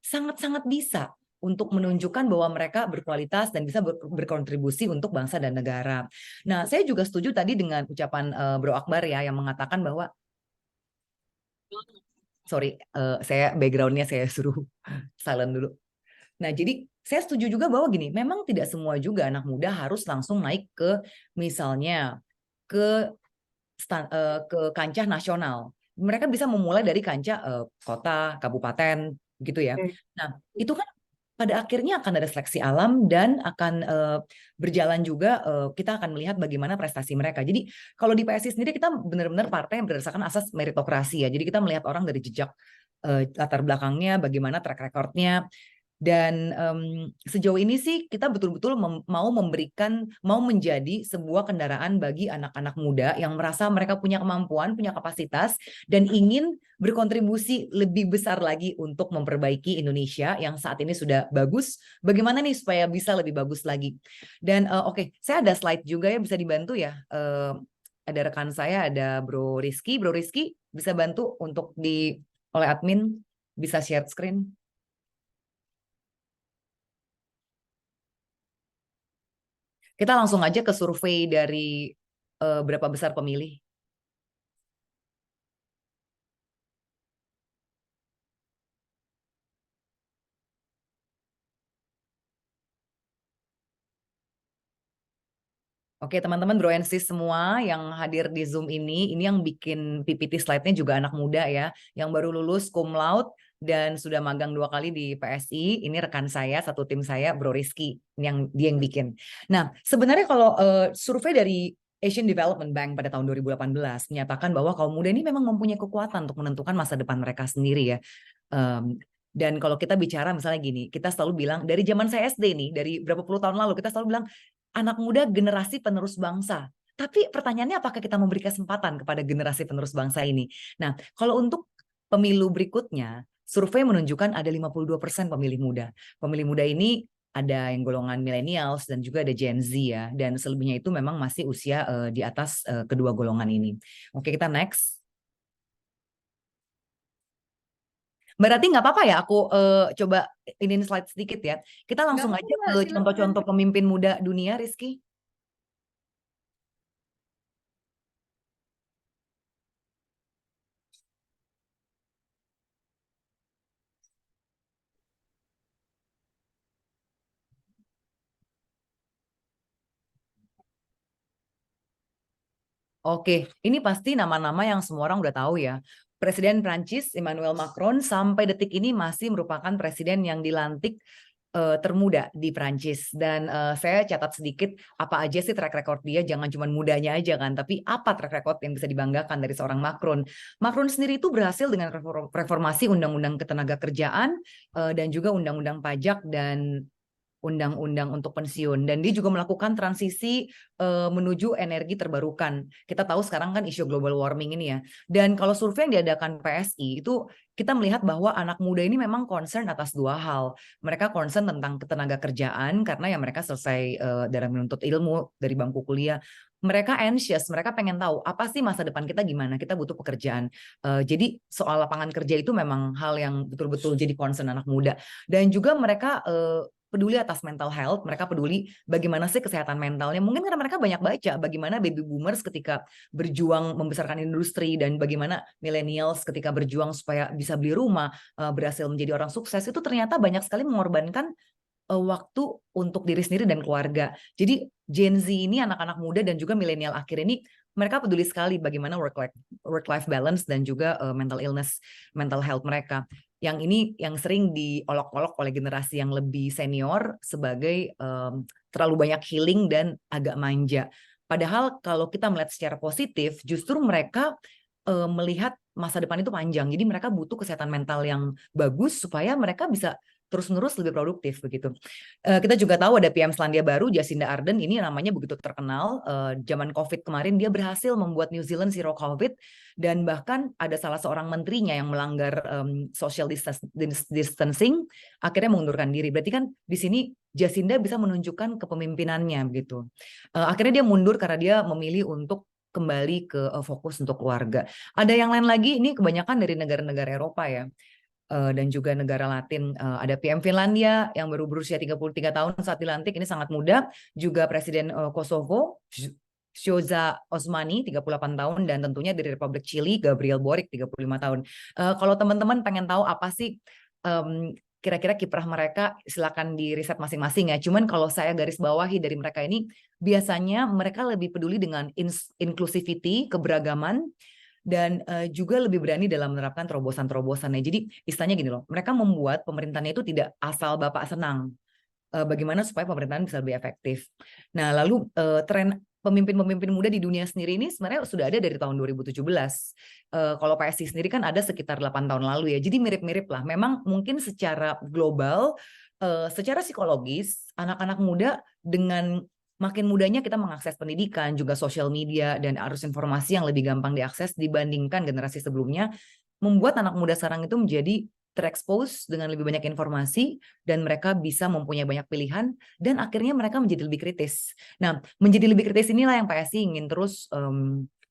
sangat-sangat bisa untuk menunjukkan bahwa mereka berkualitas dan bisa berkontribusi untuk bangsa dan negara. Nah saya juga setuju tadi dengan ucapan Bro Akbar ya, yang mengatakan bahwa, sorry, saya backgroundnya saya suruh silent dulu. Nah, jadi saya setuju juga bahwa gini, memang tidak semua juga anak muda harus langsung naik ke misalnya ke kancah nasional. Mereka bisa memulai dari kancah kota, kabupaten, gitu ya. Nah, itu kan pada akhirnya akan ada seleksi alam dan akan berjalan juga kita akan melihat bagaimana prestasi mereka. Jadi kalau di PSI sendiri kita benar-benar partai yang berdasarkan asas meritokrasi ya. Jadi kita melihat orang dari jejak latar belakangnya, bagaimana track recordnya. Dan sejauh ini sih kita betul-betul mau menjadi sebuah kendaraan bagi anak-anak muda yang merasa mereka punya kemampuan, punya kapasitas, dan ingin berkontribusi lebih besar lagi untuk memperbaiki Indonesia yang saat ini sudah bagus. Bagaimana nih supaya bisa lebih bagus lagi? Dan oke, saya ada slide juga ya, bisa dibantu ya. Ada rekan saya, ada Bro Rizky. Bro Rizky bisa bantu untuk oleh admin bisa share screen. Kita langsung aja ke survei dari berapa besar pemilih. Oke, teman-teman Bro and Sis semua yang hadir di Zoom ini yang bikin PPT slide-nya juga anak muda ya, yang baru lulus cum laude dan sudah magang 2 kali di PSI. Ini rekan saya, satu tim saya, Bro Rizky, dia yang bikin. Nah, sebenarnya kalau survei dari Asian Development Bank pada tahun 2018 menyatakan bahwa kaum muda ini memang mempunyai kekuatan untuk menentukan masa depan mereka sendiri ya. Dan kalau kita bicara misalnya gini, kita selalu bilang dari zaman saya SD nih, dari berapa puluh tahun lalu kita selalu bilang anak muda generasi penerus bangsa. Tapi pertanyaannya apakah kita memberi kesempatan kepada generasi penerus bangsa ini? Nah, kalau untuk pemilu berikutnya, survei menunjukkan ada 52% pemilih muda. Pemilih muda ini ada yang golongan millennials dan juga ada Gen Z ya. Dan selebihnya itu memang masih usia di atas kedua golongan ini. Oke, kita next. Mbak Rati nggak apa-apa ya aku coba ini slide sedikit ya. Kita langsung aja ke contoh-contoh pemimpin muda dunia, Rizky. Oke, ini pasti nama-nama yang semua orang udah tahu ya. Presiden Prancis Emmanuel Macron sampai detik ini masih merupakan presiden yang dilantik termuda di Prancis. Dan saya catat sedikit apa aja sih track record dia, jangan cuma mudanya aja kan, tapi apa track record yang bisa dibanggakan dari seorang Macron. Macron sendiri itu berhasil dengan reformasi undang-undang ketenagakerjaan dan juga undang-undang pajak dan undang-undang untuk pensiun, dan dia juga melakukan transisi menuju energi terbarukan. Kita tahu sekarang kan isu global warming ini ya. Dan kalau survei yang diadakan PSI itu kita melihat bahwa anak muda ini memang concern atas 2 hal. Mereka concern tentang ketenagakerjaan karena ya mereka selesai dalam menuntut ilmu dari bangku kuliah. Mereka anxious, mereka pengen tahu apa sih masa depan kita gimana, kita butuh pekerjaan. Jadi soal lapangan kerja itu memang hal yang betul-betul jadi concern anak muda. Dan juga mereka peduli atas mental health, mereka peduli bagaimana sih kesehatan mentalnya. Mungkin karena mereka banyak baca bagaimana baby boomers ketika berjuang membesarkan industri dan bagaimana millennials ketika berjuang supaya bisa beli rumah, berhasil menjadi orang sukses, itu ternyata banyak sekali mengorbankan waktu untuk diri sendiri dan keluarga. Jadi Gen Z ini, anak-anak muda dan juga milenial akhir ini, mereka peduli sekali bagaimana work-life balance dan juga mental illness, mental health mereka. Yang ini yang sering diolok-olok oleh generasi yang lebih senior sebagai terlalu banyak healing dan agak manja. Padahal kalau kita melihat secara positif, justru mereka melihat masa depan itu panjang. Jadi mereka butuh kesehatan mental yang bagus supaya mereka bisa terus-menerus lebih produktif begitu. Kita juga tahu ada PM Selandia Baru, Jacinda Ardern, ini namanya begitu terkenal. Zaman COVID kemarin dia berhasil membuat New Zealand zero COVID, dan bahkan ada salah seorang menterinya yang melanggar social distancing, akhirnya mengundurkan diri. Berarti kan di sini Jacinda bisa menunjukkan kepemimpinannya begitu. Akhirnya dia mundur karena dia memilih untuk kembali ke fokus untuk keluarga. Ada yang lain lagi, ini kebanyakan dari negara-negara Eropa ya. Dan juga negara Latin, ada PM Finlandia yang baru berusia 33 tahun saat dilantik, ini sangat muda. Juga Presiden Kosovo Sjoza Osmani 38 tahun, dan tentunya dari Republik Chili Gabriel Boric 35 tahun. Kalau teman-teman pengen tahu apa sih kira-kira kiprah mereka, silakan di riset masing-masing ya. Cuman kalau saya garis bawahi dari mereka ini, biasanya mereka lebih peduli dengan inclusivity, keberagaman, dan juga lebih berani dalam menerapkan terobosan-terobosannya. Jadi istilahnya gini loh, mereka membuat pemerintahannya itu tidak asal bapak senang. Bagaimana supaya pemerintahan bisa lebih efektif. Nah, lalu tren pemimpin-pemimpin muda di dunia sendiri ini sebenarnya sudah ada dari tahun 2017. Kalau PSI sendiri kan ada sekitar 8 tahun lalu ya. Jadi mirip-mirip lah. Memang mungkin secara global, secara psikologis, anak-anak muda dengan makin mudahnya kita mengakses pendidikan, juga sosial media, dan arus informasi yang lebih gampang diakses dibandingkan generasi sebelumnya, membuat anak muda sekarang itu menjadi terekspos dengan lebih banyak informasi, dan mereka bisa mempunyai banyak pilihan, dan akhirnya mereka menjadi lebih kritis. Nah, menjadi lebih kritis inilah yang PSI ingin terus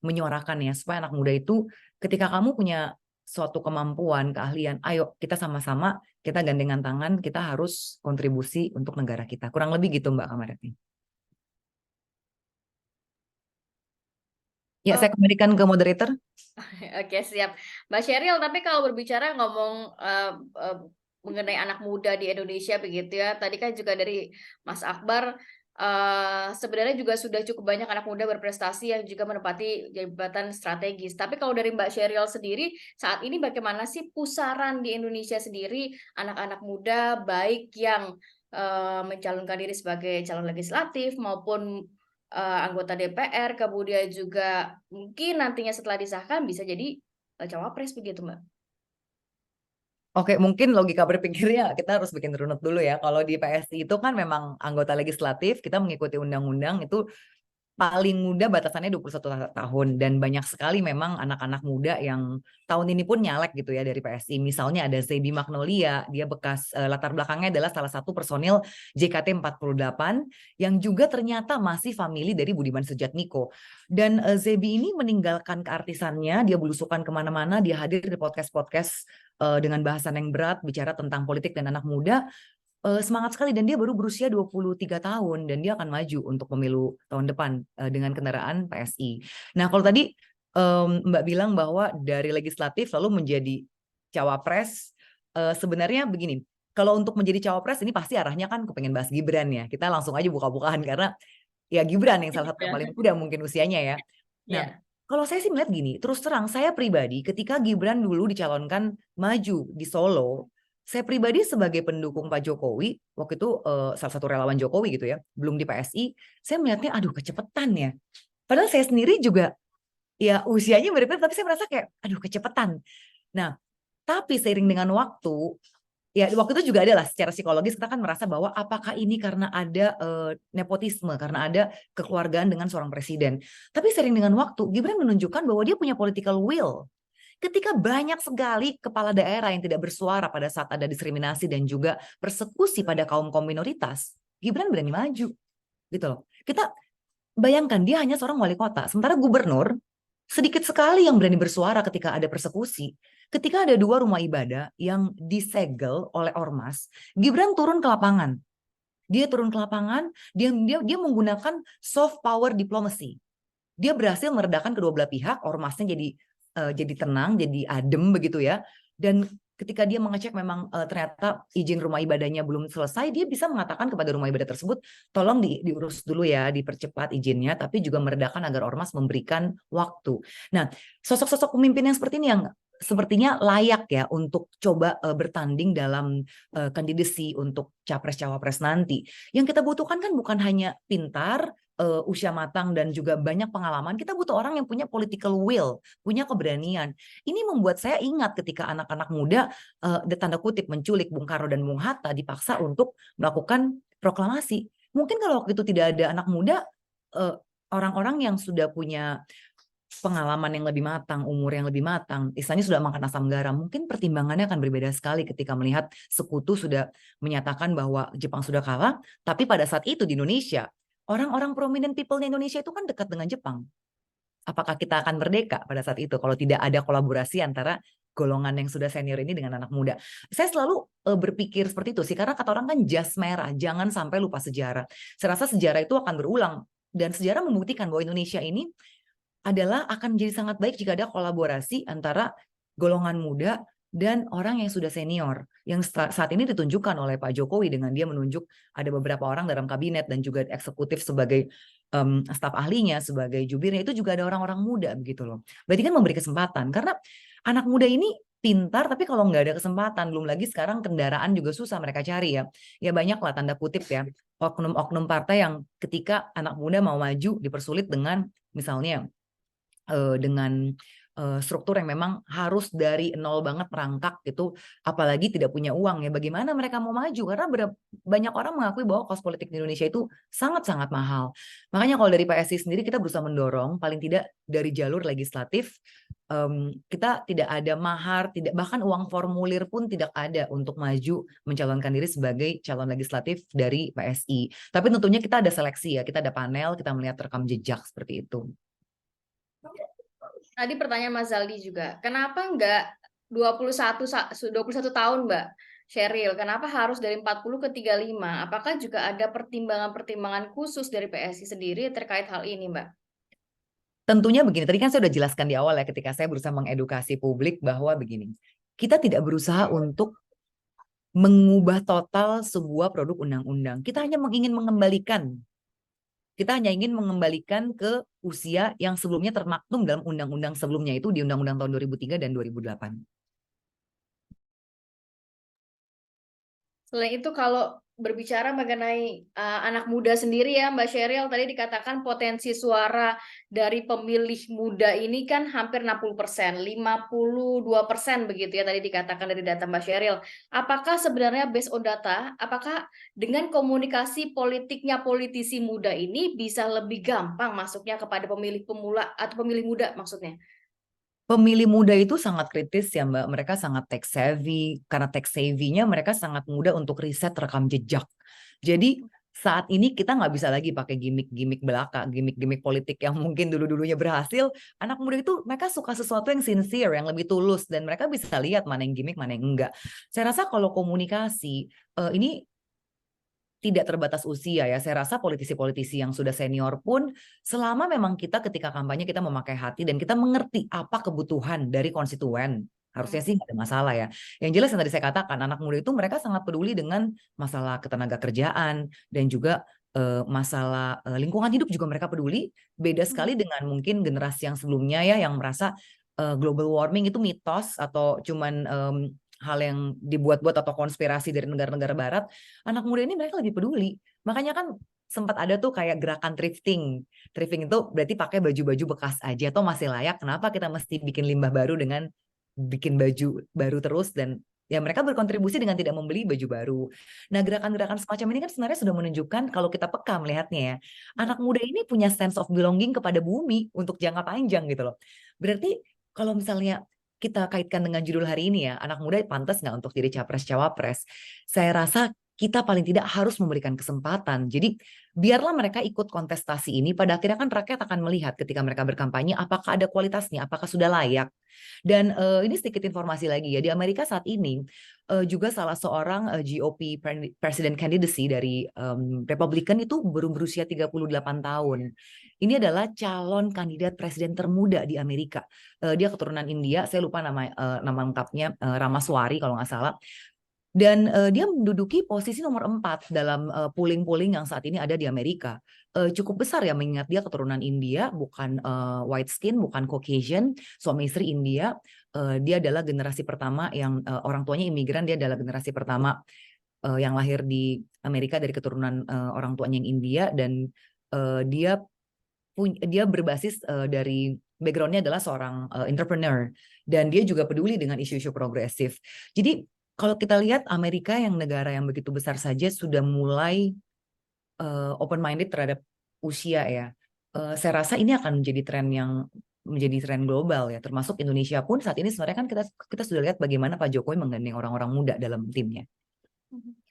menyuarakan ya, supaya anak muda itu ketika kamu punya suatu kemampuan, keahlian, ayo kita sama-sama, kita gandengan tangan, kita harus kontribusi untuk negara kita. Kurang lebih gitu Mbak Kamarati. Ya, saya kembalikan ke moderator. Oke, siap. Mbak Sheryl, tapi kalau berbicara ngomong mengenai anak muda di Indonesia begitu ya, tadi kan juga dari Mas Akbar, sebenarnya juga sudah cukup banyak anak muda berprestasi yang juga menempati jabatan strategis. Tapi kalau dari Mbak Sheryl sendiri, saat ini bagaimana sih pusaran di Indonesia sendiri, anak-anak muda baik yang mencalonkan diri sebagai calon legislatif maupun anggota DPR, kemudian juga mungkin nantinya setelah disahkan bisa jadi cawapres begitu, Mbak? Oke, mungkin logika berpikirnya kita harus bikin runut dulu ya. Kalau di PSI itu kan memang anggota legislatif, kita mengikuti undang-undang itu paling muda batasannya 21 tahun, dan banyak sekali memang anak-anak muda yang tahun ini pun nyalek gitu ya dari PSI. Misalnya ada Zebi Magnolia, dia bekas latar belakangnya adalah salah satu personil JKT 48 yang juga ternyata masih famili dari Budiman Sujatmiko. Dan Zebi ini meninggalkan keartisannya, dia belusukan kemana-mana, dia hadir di podcast-podcast dengan bahasan yang berat, bicara tentang politik dan anak muda. Semangat sekali, dan dia baru berusia 23 tahun dan dia akan maju untuk pemilu tahun depan dengan kendaraan PSI. Nah, kalau tadi Mbak bilang bahwa dari legislatif lalu menjadi cawapres, sebenarnya begini, kalau untuk menjadi cawapres ini pasti arahnya kan kepengen bahas Gibran ya. Kita langsung aja buka-bukaan karena ya Gibran yang salah satu yang paling muda mungkin usianya ya. Nah, kalau saya sih melihat gini, terus terang saya pribadi ketika Gibran dulu dicalonkan maju di Solo, saya pribadi sebagai pendukung Pak Jokowi, waktu itu salah satu relawan Jokowi gitu ya, belum di PSI, saya melihatnya aduh kecepetan ya. Padahal saya sendiri juga ya usianya mirip-mirip, tapi saya merasa kayak aduh kecepetan. Nah, tapi seiring dengan waktu, ya waktu itu juga adalah secara psikologis kita kan merasa bahwa apakah ini karena ada nepotisme, karena ada kekeluargaan dengan seorang presiden. Tapi seiring dengan waktu, Gibran menunjukkan bahwa dia punya political will. Ketika banyak sekali kepala daerah yang tidak bersuara pada saat ada diskriminasi dan juga persekusi pada kaum-kaum minoritas, Gibran berani maju, gitu loh. Kita bayangkan dia hanya seorang wali kota, sementara gubernur sedikit sekali yang berani bersuara ketika ada persekusi. Ketika ada 2 rumah ibadah yang disegel oleh ormas, Gibran turun ke lapangan. Dia turun ke lapangan, dia menggunakan soft power diplomacy. Dia berhasil meredakan kedua belah pihak, ormasnya jadi tenang, jadi adem begitu ya. Dan ketika dia mengecek memang ternyata izin rumah ibadahnya belum selesai, dia bisa mengatakan kepada rumah ibadah tersebut, tolong diurus dulu ya, dipercepat izinnya, tapi juga meredakan agar ormas memberikan waktu. Nah, sosok-sosok pemimpin yang seperti ini yang sepertinya layak ya untuk coba bertanding dalam kandidasi untuk capres-cawapres nanti. Yang kita butuhkan kan bukan hanya pintar, usia matang dan juga banyak pengalaman. Kita butuh orang yang punya political will, punya keberanian. Ini membuat saya ingat ketika anak-anak muda tanda kutip menculik Bung Karno dan Bung Hatta dipaksa untuk melakukan proklamasi. Mungkin kalau waktu itu tidak ada anak muda, orang-orang yang sudah punya pengalaman yang lebih matang, umur yang lebih matang, istilahnya sudah makan asam garam, mungkin pertimbangannya akan berbeda sekali ketika melihat sekutu sudah menyatakan bahwa Jepang sudah kalah, tapi pada saat itu di Indonesia, orang-orang prominent people di Indonesia itu kan dekat dengan Jepang. Apakah kita akan merdeka pada saat itu kalau tidak ada kolaborasi antara golongan yang sudah senior ini dengan anak muda? Saya selalu berpikir seperti itu sih, karena kata orang kan jas merah, jangan sampai lupa sejarah. Saya rasa sejarah itu akan berulang, dan sejarah membuktikan bahwa Indonesia ini adalah akan menjadi sangat baik jika ada kolaborasi antara golongan muda dan orang yang sudah senior, yang saat ini ditunjukkan oleh Pak Jokowi dengan dia menunjuk ada beberapa orang dalam kabinet dan juga eksekutif sebagai staf ahlinya, sebagai jubirnya, itu juga ada orang-orang muda begitu loh. Berarti kan memberi kesempatan, karena anak muda ini pintar, tapi kalau nggak ada kesempatan, belum lagi sekarang kendaraan juga susah mereka cari ya. Ya banyak lah tanda kutip ya, oknum-oknum partai yang ketika anak muda mau maju dipersulit dengan misalnya dengan struktur yang memang harus dari nol banget merangkak gitu, apalagi tidak punya uang ya, bagaimana mereka mau maju, karena banyak orang mengakui bahwa kos politik di Indonesia itu sangat-sangat mahal. Makanya kalau dari PSI sendiri kita berusaha mendorong paling tidak dari jalur legislatif, kita tidak ada mahar, tidak, bahkan uang formulir pun tidak ada untuk maju mencalonkan diri sebagai calon legislatif dari PSI. Tapi tentunya kita ada seleksi ya, kita ada panel, kita melihat rekam jejak seperti itu. Tadi pertanyaan Mas Zaldi juga, kenapa enggak 21 tahun Mbak Sheryl? Kenapa harus dari 40 ke 35? Apakah juga ada pertimbangan-pertimbangan khusus dari PSI sendiri terkait hal ini, Mbak? Tentunya begini, tadi kan saya sudah jelaskan di awal ya ketika saya berusaha mengedukasi publik bahwa begini, kita tidak berusaha untuk mengubah total sebuah produk undang-undang. Kita hanya ingin mengembalikan ke usia yang sebelumnya termaktum dalam undang-undang sebelumnya, itu di Undang-Undang tahun 2003 dan 2008. Selain itu kalau berbicara mengenai anak muda sendiri ya Mbak Sheryl, tadi dikatakan potensi suara dari pemilih muda ini kan hampir 60%, 52% begitu ya tadi dikatakan dari data Mbak Sheryl. Apakah sebenarnya based on data, apakah dengan komunikasi politiknya politisi muda ini bisa lebih gampang masuknya kepada pemilih pemula atau pemilih muda maksudnya? Pemilih muda itu sangat kritis ya Mbak, mereka sangat tech savvy, karena tech savvy-nya mereka sangat mudah untuk riset rekam jejak. Jadi saat ini kita nggak bisa lagi pakai gimmick-gimmick belaka, gimmick-gimmick politik yang mungkin dulu-dulunya berhasil. Anak muda itu mereka suka sesuatu yang sincere, yang lebih tulus, dan mereka bisa lihat mana yang gimmick, mana yang enggak. Saya rasa kalau komunikasi ini tidak terbatas usia ya. Saya rasa politisi-politisi yang sudah senior pun selama memang kita ketika kampanye kita memakai hati dan kita mengerti apa kebutuhan dari konstituen, harusnya sih nggak ada masalah ya. Yang jelas yang tadi saya katakan, anak muda itu mereka sangat peduli dengan masalah ketenaga kerjaan dan juga masalah lingkungan hidup juga mereka peduli. Beda sekali dengan mungkin generasi yang sebelumnya ya, yang merasa global warming itu mitos atau cuman hal yang dibuat-buat atau konspirasi dari negara-negara barat. Anak muda ini mereka lebih peduli. Makanya kan sempat ada tuh kayak gerakan thrifting. Thrifting itu berarti pakai baju-baju bekas aja atau masih layak. Kenapa kita mesti bikin limbah baru dengan bikin baju baru terus, dan ya mereka berkontribusi dengan tidak membeli baju baru. Nah, gerakan-gerakan semacam ini kan sebenarnya sudah menunjukkan kalau kita peka melihatnya ya, anak muda ini punya sense of belonging kepada bumi untuk jangka panjang gitu loh. Berarti kalau misalnya kita kaitkan dengan judul hari ini ya, anak muda pantas nggak untuk jadi capres-cawapres? Saya rasa kita paling tidak harus memberikan kesempatan. Jadi biarlah mereka ikut kontestasi ini, pada akhirnya kan rakyat akan melihat ketika mereka berkampanye apakah ada kualitasnya, apakah sudah layak. Dan ini sedikit informasi lagi ya, di Amerika saat ini juga salah seorang GOP President Candidacy dari Republikan itu baru berusia 38 tahun. Ini adalah calon kandidat presiden termuda di Amerika. Dia keturunan India, saya lupa nama lengkapnya, Ramaswamy kalau nggak salah. Dan dia menduduki posisi nomor 4 dalam polling-polling yang saat ini ada di Amerika. Cukup besar ya, mengingat dia keturunan India, bukan white skin, bukan Caucasian, suami istri India. Dia adalah generasi pertama yang orang tuanya imigran, dia adalah generasi pertama yang lahir di Amerika dari keturunan orang tuanya yang India, dan dia berbasis dari background-nya adalah seorang entrepreneur, dan dia juga peduli dengan isu-isu progresif. Jadi kalau kita lihat Amerika yang negara yang begitu besar saja sudah mulai open-minded terhadap usia ya. Saya rasa ini akan menjadi tren global ya, termasuk Indonesia pun saat ini sebenarnya kan kita sudah lihat bagaimana Pak Jokowi menggandeng orang-orang muda dalam timnya.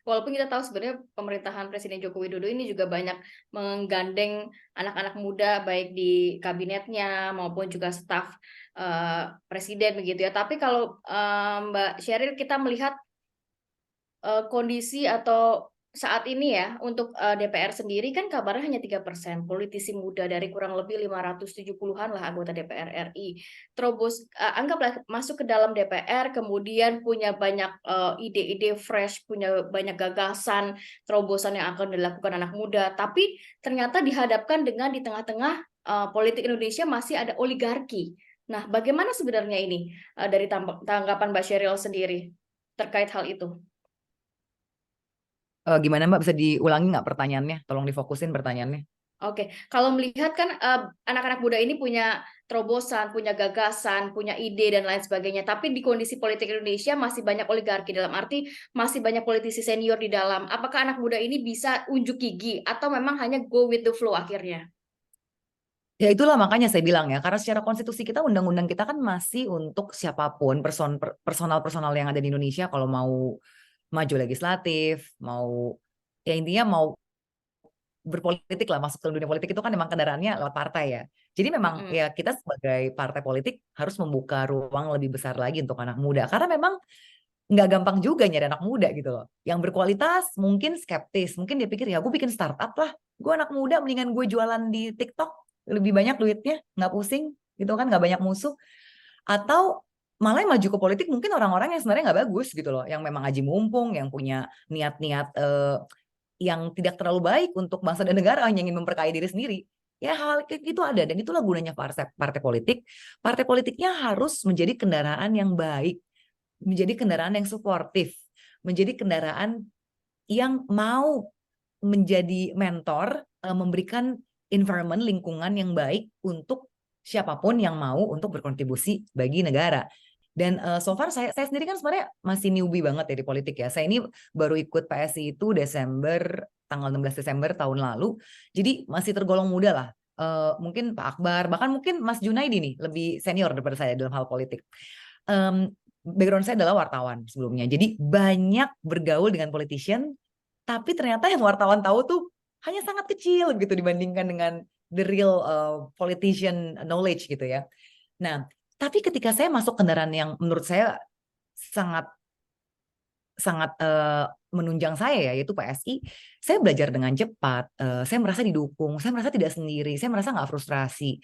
Walaupun kita tahu sebenarnya pemerintahan Presiden Joko Widodo ini juga banyak menggandeng anak-anak muda baik di kabinetnya maupun juga staf presiden begitu ya. Tapi kalau Mbak Sheryl, kita melihat kondisi atau saat ini ya untuk DPR sendiri kan kabarnya hanya 3% politisi muda dari kurang lebih 570-an lah anggota DPR RI. Terobos anggaplah masuk ke dalam DPR, kemudian punya banyak ide-ide fresh, punya banyak gagasan, terobosan yang akan dilakukan anak muda, tapi ternyata dihadapkan dengan di tengah-tengah politik Indonesia masih ada oligarki. Nah, bagaimana sebenarnya ini dari tanggapan Mbak Sheryl sendiri terkait hal itu? Gimana Mbak, bisa diulangi nggak pertanyaannya? Tolong difokusin pertanyaannya. Oke, kalau melihat kan anak-anak muda ini punya terobosan, punya gagasan, punya ide dan lain sebagainya. Tapi di kondisi politik Indonesia masih banyak oligarki, dalam arti masih banyak politisi senior di dalam. Apakah anak muda ini bisa unjuk gigi atau memang hanya go with the flow akhirnya? Ya itulah makanya saya bilang ya, karena secara konstitusi kita, undang-undang kita kan masih untuk siapapun, personal-personal yang ada di Indonesia kalau mau maju legislatif, mau ya intinya mau berpolitik lah, masuk ke dunia politik itu kan memang kendaraannya lewat partai ya. Jadi memang ya kita sebagai partai politik harus membuka ruang lebih besar lagi untuk anak muda, karena memang nggak gampang juga nyari anak muda gitu loh. Yang berkualitas mungkin skeptis, mungkin dia pikir ya gue bikin startup lah, gue anak muda mendingan gue jualan di TikTok, lebih banyak duitnya, nggak pusing gitu kan, nggak banyak musuh. Atau malah yang maju ke politik mungkin orang-orang yang sebenarnya nggak bagus gitu loh, yang memang aji mumpung, yang punya niat-niat yang tidak terlalu baik untuk bangsa dan negara, hanya ingin memperkaya diri sendiri. Ya hal kayak gitu ada, dan itulah gunanya partai politik. Partai politiknya harus menjadi kendaraan yang baik, menjadi kendaraan yang suportif, menjadi kendaraan yang mau menjadi mentor, memberikan environment, lingkungan yang baik untuk siapapun yang mau untuk berkontribusi bagi negara. Dan so far saya sendiri kan sebenarnya masih newbie banget ya di politik ya. Saya ini baru ikut PSI itu tanggal 16 Desember tahun lalu. Jadi masih tergolong muda lah. Mungkin Pak Akbar, bahkan mungkin Mas Junaidi nih lebih senior daripada saya dalam hal politik. Background saya adalah wartawan sebelumnya. Jadi banyak bergaul dengan politician, tapi ternyata yang wartawan tahu tuh hanya sangat kecil gitu dibandingkan dengan the real politician knowledge gitu ya. Nah, tapi ketika saya masuk kendaraan yang menurut saya sangat menunjang saya ya, yaitu PSI, saya belajar dengan cepat, saya merasa didukung, saya merasa tidak sendiri, saya merasa nggak frustrasi.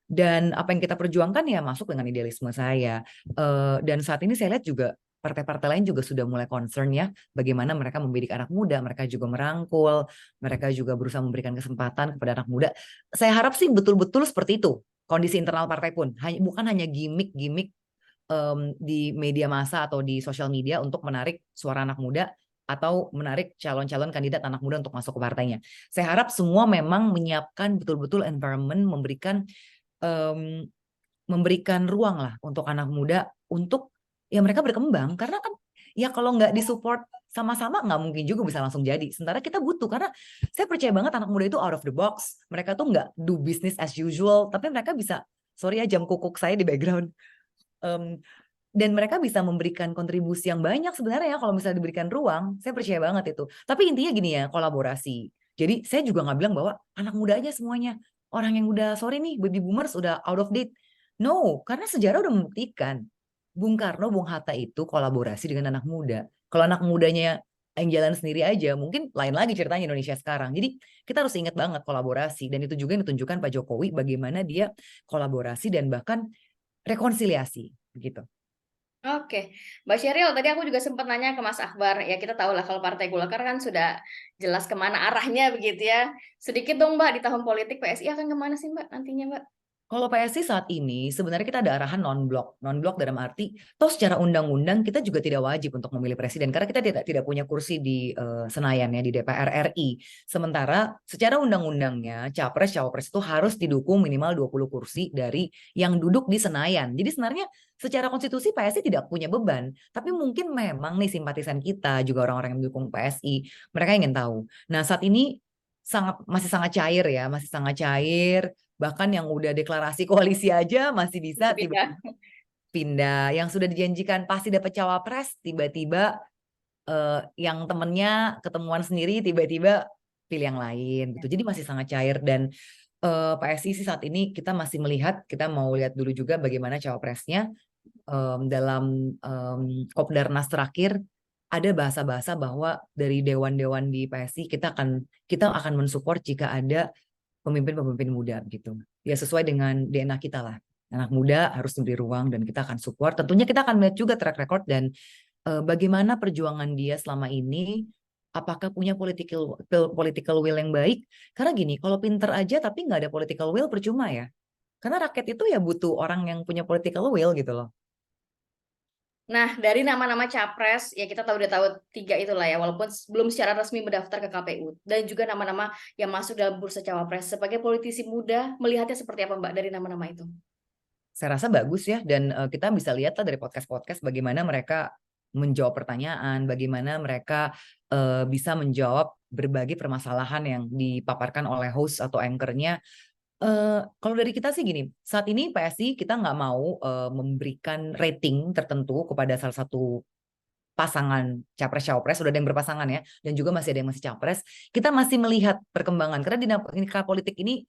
Dan apa yang kita perjuangkan ya masuk dengan idealisme saya. Dan saat ini saya lihat juga partai-partai lain juga sudah mulai concern ya, bagaimana mereka mendidik anak muda, mereka juga merangkul, mereka juga berusaha memberikan kesempatan kepada anak muda. Saya harap sih betul-betul seperti itu kondisi internal partai pun, bukan hanya gimmick-gimmick di media massa atau di sosial media untuk menarik suara anak muda atau menarik calon-calon kandidat anak muda untuk masuk ke partainya. Saya harap semua memang menyiapkan betul-betul environment, memberikan ruang lah untuk anak muda untuk ya mereka berkembang, karena kan ya kalau nggak disupport sama-sama nggak mungkin juga bisa langsung jadi. Sementara kita butuh, karena saya percaya banget anak muda itu out of the box. Mereka tuh nggak do business as usual, tapi mereka bisa, sorry ya jam kukuk saya di background. Dan mereka bisa memberikan kontribusi yang banyak sebenarnya kalau misalnya diberikan ruang, saya percaya banget itu. Tapi intinya gini ya, kolaborasi. Jadi saya juga nggak bilang bahwa anak muda aja semuanya. Orang yang udah, sorry nih, baby boomers udah out of date. No, karena sejarah udah membuktikan. Bung Karno, Bung Hatta itu kolaborasi dengan anak muda. Kalau anak mudanya yang jalan sendiri aja, mungkin lain lagi ceritanya Indonesia sekarang. Jadi kita harus ingat banget kolaborasi. Dan itu juga yang ditunjukkan Pak Jokowi, bagaimana dia kolaborasi dan bahkan rekonsiliasi. Begitu. Oke, Mbak Sheryl, tadi aku juga sempat nanya ke Mas Akbar, ya kita tahu lah kalau Partai Golkar kan sudah jelas kemana arahnya begitu ya. Sedikit dong Mbak, di tahun politik PSI akan kemana sih Mbak nantinya Mbak? Kalau PSI saat ini sebenarnya kita ada arahan non-blok. Non-blok dalam arti, toh secara undang-undang kita juga tidak wajib untuk memilih presiden karena kita tidak punya kursi di Senayan ya, di DPR RI. Sementara secara undang-undangnya capres cawapres itu harus didukung minimal 20 kursi dari yang duduk di Senayan. Jadi sebenarnya secara konstitusi PSI tidak punya beban, tapi mungkin memang nih simpatisan kita juga orang-orang yang mendukung PSI, mereka ingin tahu. Nah, saat ini masih sangat cair ya, masih sangat cair. Bahkan yang udah deklarasi koalisi aja masih bisa tiba-tiba pindah. Yang sudah dijanjikan pasti dapat cawapres, tiba-tiba yang temennya ketemuan sendiri, tiba-tiba pilih yang lain gitu. Jadi masih sangat cair dan PSI sih saat ini kita masih melihat, kita mau lihat dulu juga bagaimana cawapresnya. Dalam Kopdarnas terakhir ada bahasa-bahasa bahwa dari dewan-dewan di PSI kita akan mensupport jika ada pemimpin-pemimpin muda gitu. Ya sesuai dengan DNA kita lah. Anak muda harus diberi ruang dan kita akan support. Tentunya kita akan melihat juga track record dan bagaimana perjuangan dia selama ini, apakah punya political will yang baik. Karena gini, kalau pinter aja tapi nggak ada political will percuma ya. Karena rakyat itu ya butuh orang yang punya political will gitu loh. Nah, dari nama-nama capres, ya kita udah tahu 3 itulah ya, walaupun belum secara resmi mendaftar ke KPU. Dan juga nama-nama yang masuk dalam bursa cawapres. Sebagai politisi muda, melihatnya seperti apa Mbak dari nama-nama itu? Saya rasa bagus ya, dan kita bisa lihat lah dari podcast-podcast bagaimana mereka menjawab pertanyaan, bagaimana mereka bisa menjawab berbagai permasalahan yang dipaparkan oleh host atau anchor-nya. Kalau dari kita sih gini, saat ini PSI kita nggak mau memberikan rating tertentu kepada salah satu pasangan capres-cawapres, sudah ada yang berpasangan ya, dan juga masih ada yang masih capres. Kita masih melihat perkembangan, karena dinamika politik ini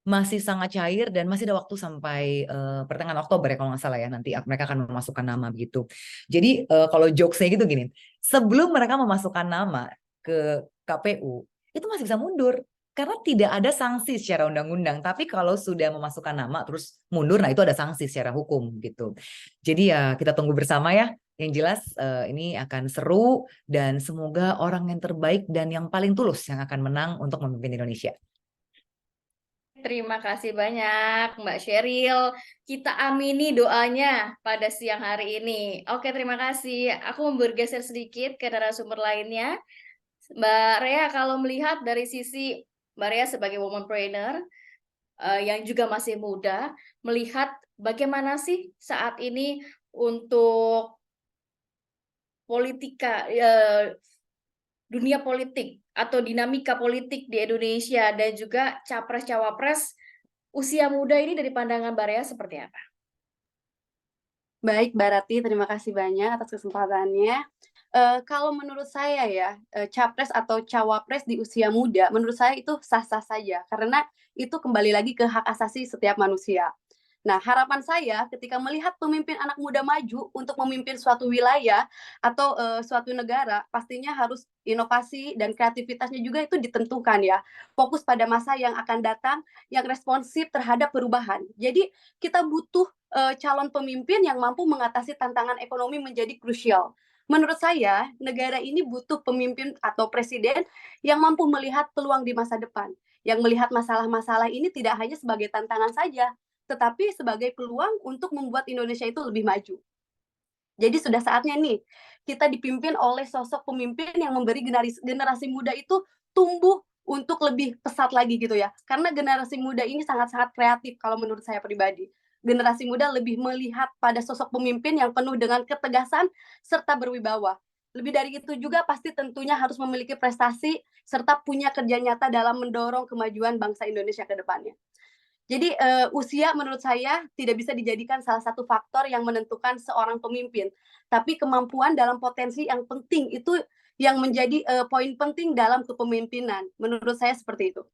masih sangat cair dan masih ada waktu sampai pertengahan Oktober ya kalau nggak salah ya, nanti mereka akan memasukkan nama begitu. Jadi kalau jokesnya gitu gini, sebelum mereka memasukkan nama ke KPU, itu masih bisa mundur. Karena tidak ada sanksi secara undang-undang, tapi kalau sudah memasukkan nama terus mundur, nah itu ada sanksi secara hukum gitu. Jadi ya kita tunggu bersama ya. Yang jelas ini akan seru dan semoga orang yang terbaik dan yang paling tulus yang akan menang untuk memimpin Indonesia. Terima kasih banyak Mbak Sheryl. Kita amini doanya pada siang hari ini. Oke, terima kasih. Aku mau bergeser sedikit ke narasumber lainnya. Mbak Rea, kalau melihat dari sisi Mbak Rea sebagai womanpreneur yang juga masih muda, melihat bagaimana sih saat ini untuk dunia politik atau dinamika politik di Indonesia dan juga capres-cawapres usia muda ini dari pandangan Mbak Rea seperti apa? Baik, Mbak Rati, terima kasih banyak atas kesempatannya. Kalau menurut saya ya, capres atau cawapres di usia muda, menurut saya itu sah-sah saja, karena itu kembali lagi ke hak asasi setiap manusia. Nah, harapan saya ketika melihat pemimpin anak muda maju untuk memimpin suatu wilayah atau suatu negara, pastinya harus inovasi dan kreativitasnya juga itu ditentukan ya. Fokus pada masa yang akan datang, yang responsif terhadap perubahan. Jadi kita butuh calon pemimpin yang mampu mengatasi tantangan ekonomi menjadi krusial. Menurut saya, negara ini butuh pemimpin atau presiden yang mampu melihat peluang di masa depan, yang melihat masalah-masalah ini tidak hanya sebagai tantangan saja, tetapi sebagai peluang untuk membuat Indonesia itu lebih maju. Jadi sudah saatnya nih, kita dipimpin oleh sosok pemimpin yang memberi generasi muda itu tumbuh untuk lebih pesat lagi gitu ya. Karena generasi muda ini sangat-sangat kreatif kalau menurut saya pribadi. Generasi muda lebih melihat pada sosok pemimpin yang penuh dengan ketegasan serta berwibawa. Lebih dari itu juga pasti tentunya harus memiliki prestasi serta punya kerja nyata dalam mendorong kemajuan bangsa Indonesia ke depannya. Jadi usia menurut saya tidak bisa dijadikan salah satu faktor yang menentukan seorang pemimpin, tapi kemampuan dalam potensi yang penting itu yang menjadi poin penting dalam kepemimpinan. Menurut saya seperti itu.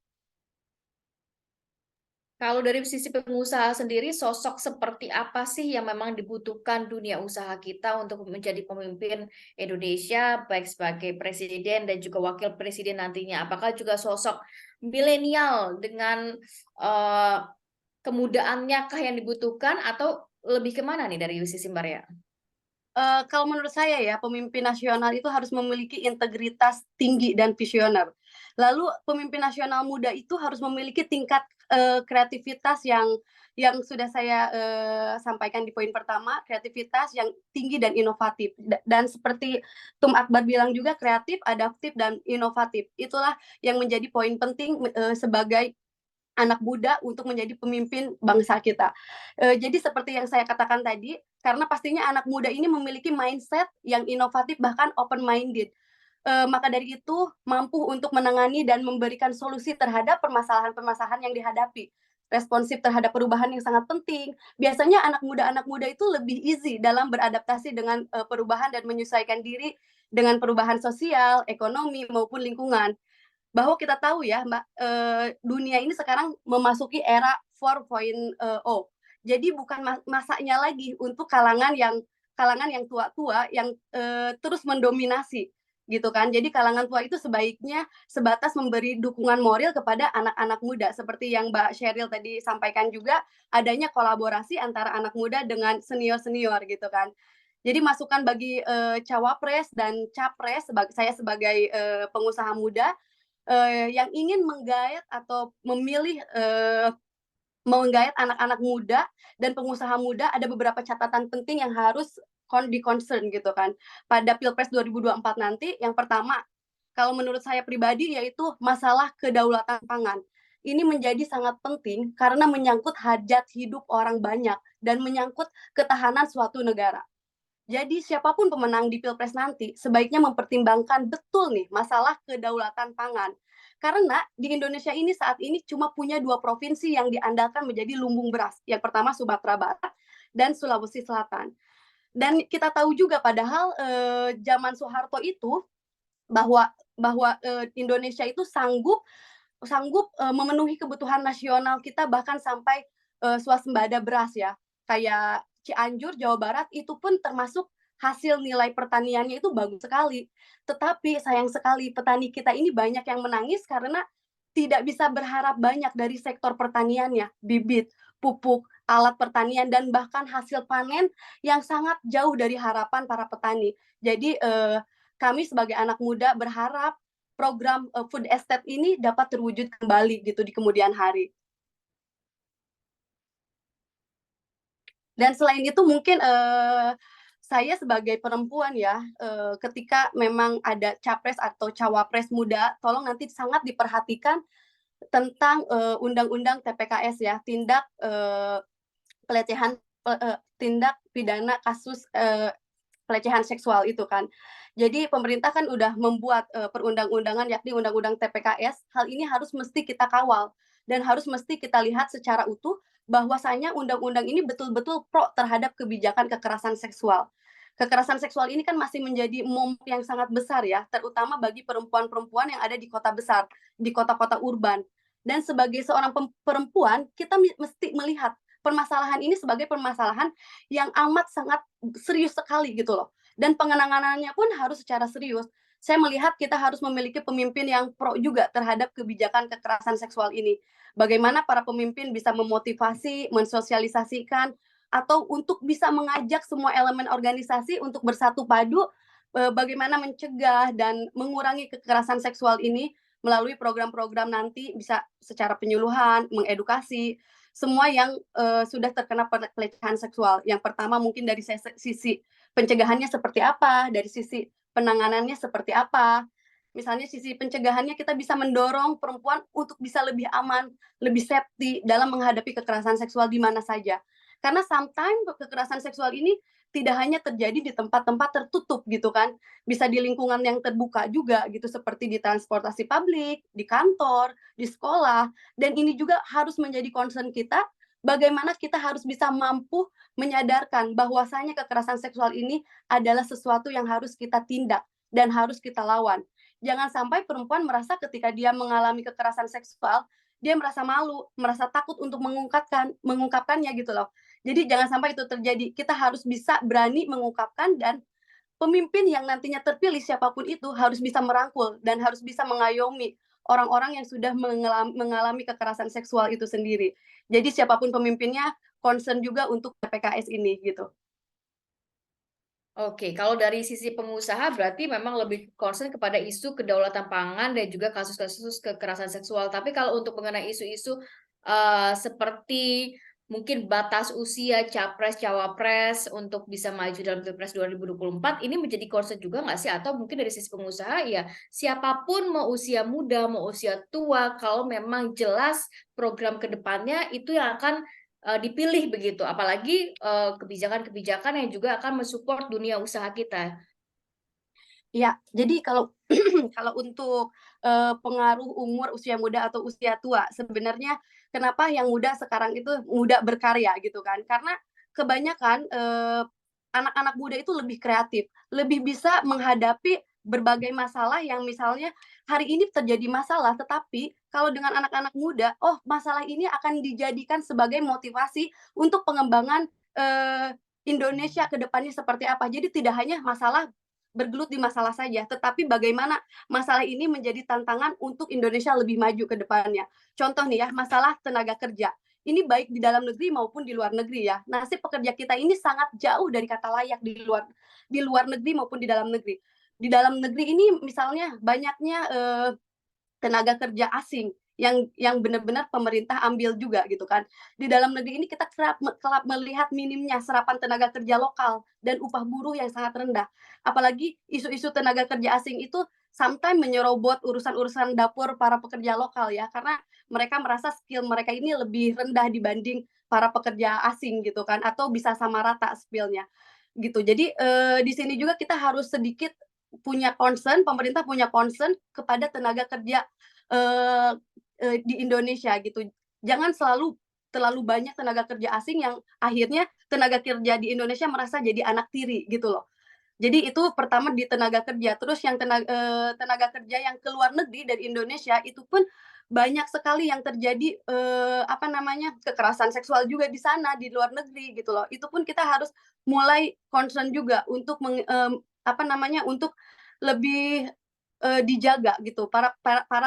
Kalau dari sisi pengusaha sendiri, sosok seperti apa sih yang memang dibutuhkan dunia usaha kita untuk menjadi pemimpin Indonesia, baik sebagai presiden dan juga wakil presiden nantinya? Apakah juga sosok milenial dengan kemudaannya kah yang dibutuhkan, atau lebih kemana nih dari sisi Mbak Ria? Kalau menurut saya ya, pemimpin nasional itu harus memiliki integritas tinggi dan visioner. Lalu pemimpin nasional muda itu harus memiliki tingkat kreativitas yang sudah saya sampaikan di poin pertama, kreativitas yang tinggi dan inovatif. Dan seperti Tum Akbar bilang juga, kreatif, adaptif, dan inovatif. Itulah yang menjadi poin penting sebagai anak muda untuk menjadi pemimpin bangsa kita. Jadi seperti yang saya katakan tadi, karena pastinya anak muda ini memiliki mindset yang inovatif, bahkan open-minded. Maka dari itu mampu untuk menangani dan memberikan solusi terhadap permasalahan-permasalahan yang dihadapi. Responsif terhadap perubahan yang sangat penting. Biasanya anak muda itu lebih easy dalam beradaptasi dengan perubahan dan menyesuaikan diri dengan perubahan sosial, ekonomi, maupun lingkungan. Bahwa kita tahu ya, Mbak, dunia ini sekarang memasuki era 4.0. Jadi bukan masanya lagi untuk kalangan yang tua-tua yang terus mendominasi gitu kan. Jadi kalangan tua itu sebaiknya sebatas memberi dukungan moral kepada anak-anak muda, seperti yang Mbak Sheryl tadi sampaikan juga, adanya kolaborasi antara anak muda dengan senior-senior gitu kan. Jadi masukan bagi cawapres dan capres, saya sebagai pengusaha muda yang ingin menggait atau memilih menggait anak-anak muda dan pengusaha muda, ada beberapa catatan penting yang harus di-concern gitu kan. Pada Pilpres 2024 nanti, yang pertama, kalau menurut saya pribadi, yaitu masalah kedaulatan pangan. Ini menjadi sangat penting karena menyangkut hajat hidup orang banyak dan menyangkut ketahanan suatu negara. Jadi siapapun pemenang di Pilpres nanti sebaiknya mempertimbangkan betul nih masalah kedaulatan pangan. Karena di Indonesia ini saat ini cuma punya 2 provinsi yang diandalkan menjadi lumbung beras. Yang pertama Sumatera Barat dan Sulawesi Selatan. Dan kita tahu juga padahal zaman Soeharto itu bahwa Indonesia itu sanggup memenuhi kebutuhan nasional kita, bahkan sampai swasembada beras ya. Kayak Cianjur, Jawa Barat itu pun termasuk hasil nilai pertaniannya itu bagus sekali. Tetapi sayang sekali petani kita ini banyak yang menangis karena tidak bisa berharap banyak dari sektor pertaniannya, bibit, pupuk, alat pertanian, dan bahkan hasil panen yang sangat jauh dari harapan para petani. Jadi kami sebagai anak muda berharap program food estate ini dapat terwujud kembali gitu di kemudian hari. Dan selain itu mungkin saya sebagai perempuan ya, ketika memang ada capres atau cawapres muda, tolong nanti sangat diperhatikan tentang undang-undang TPKS ya, tindak pelecehan tindak pidana kasus pelecehan seksual itu kan. Jadi pemerintah kan udah membuat perundang-undangan, yakni undang-undang TPKS. Hal ini harus mesti kita kawal dan harus mesti kita lihat secara utuh bahwasanya undang-undang ini betul-betul pro terhadap kebijakan kekerasan seksual. Kekerasan seksual ini kan masih menjadi momok yang sangat besar ya, terutama bagi perempuan-perempuan yang ada di kota besar, di kota-kota urban. Dan sebagai seorang perempuan, kita mesti melihat permasalahan ini sebagai permasalahan yang amat sangat serius sekali gitu loh. Dan penanganannya pun harus secara serius. Saya melihat kita harus memiliki pemimpin yang pro juga terhadap kebijakan kekerasan seksual ini. Bagaimana para pemimpin bisa memotivasi, mensosialisasikan, atau untuk bisa mengajak semua elemen organisasi untuk bersatu padu bagaimana mencegah dan mengurangi kekerasan seksual ini melalui program-program nanti, bisa secara penyuluhan, mengedukasi, semua yang sudah terkena pelecehan seksual. Yang pertama mungkin dari sisi pencegahannya seperti apa, dari sisi penanganannya seperti apa. Misalnya sisi pencegahannya kita bisa mendorong perempuan untuk bisa lebih aman, lebih safety dalam menghadapi kekerasan seksual di mana saja. Karena sometimes kekerasan seksual ini tidak hanya terjadi di tempat-tempat tertutup gitu kan, bisa di lingkungan yang terbuka juga gitu, seperti di transportasi publik, di kantor, di sekolah, dan ini juga harus menjadi concern kita, bagaimana kita harus bisa mampu menyadarkan bahwasanya kekerasan seksual ini adalah sesuatu yang harus kita tindak dan harus kita lawan. Jangan sampai perempuan merasa ketika dia mengalami kekerasan seksual, dia merasa malu, merasa takut untuk mengungkapkannya gitu loh. Jadi jangan sampai itu terjadi. Kita harus bisa berani mengungkapkan, dan pemimpin yang nantinya terpilih siapapun itu harus bisa merangkul dan harus bisa mengayomi orang-orang yang sudah mengalami kekerasan seksual itu sendiri. Jadi siapapun pemimpinnya concern juga untuk PKS ini gitu. Oke, kalau dari sisi pengusaha berarti memang lebih concern kepada isu kedaulatan pangan dan juga kasus-kasus kekerasan seksual. Tapi kalau untuk mengenai isu-isu seperti mungkin batas usia capres cawapres untuk bisa maju dalam Pilpres 2024 ini menjadi concern juga nggak sih? Atau mungkin dari sisi pengusaha ya siapapun mau usia muda mau usia tua kalau memang jelas program kedepannya itu yang akan dipilih begitu, apalagi kebijakan-kebijakan yang juga akan mensupport dunia usaha kita. Ya, jadi kalau kalau untuk pengaruh umur usia muda atau usia tua, sebenarnya kenapa yang muda sekarang itu muda berkarya gitu kan? Karena kebanyakan anak-anak muda itu lebih kreatif, lebih bisa menghadapi berbagai masalah yang misalnya hari ini terjadi masalah, tetapi kalau dengan anak-anak muda, oh masalah ini akan dijadikan sebagai motivasi untuk pengembangan Indonesia ke depannya seperti apa. Jadi tidak hanya masalah bergelut di masalah saja, tetapi bagaimana masalah ini menjadi tantangan untuk Indonesia lebih maju ke depannya. Contoh nih ya, masalah tenaga kerja. Ini baik di dalam negeri maupun di luar negeri ya. Nasib pekerja kita ini sangat jauh dari kata layak di luar negeri maupun di dalam negeri. Di dalam negeri ini misalnya banyaknya tenaga kerja asing yang benar-benar pemerintah ambil juga gitu kan. Di dalam negeri ini kita kerap melihat minimnya serapan tenaga kerja lokal dan upah buruh yang sangat rendah. Apalagi isu-isu tenaga kerja asing itu sometimes menyerobot urusan-urusan dapur para pekerja lokal ya, karena mereka merasa skill mereka ini lebih rendah dibanding para pekerja asing gitu kan, atau bisa sama rata skillnya gitu. Jadi di sini juga kita harus sedikit punya concern, pemerintah punya concern kepada tenaga kerja di Indonesia gitu. Jangan terlalu banyak tenaga kerja asing yang akhirnya tenaga kerja di Indonesia merasa jadi anak tiri gitu loh. Jadi itu pertama di tenaga kerja. Terus yang tenaga kerja yang keluar negeri dari Indonesia itu pun banyak sekali yang terjadi kekerasan seksual juga di sana di luar negeri gitu loh. Itu pun kita harus mulai concern juga untuk untuk lebih dijaga gitu para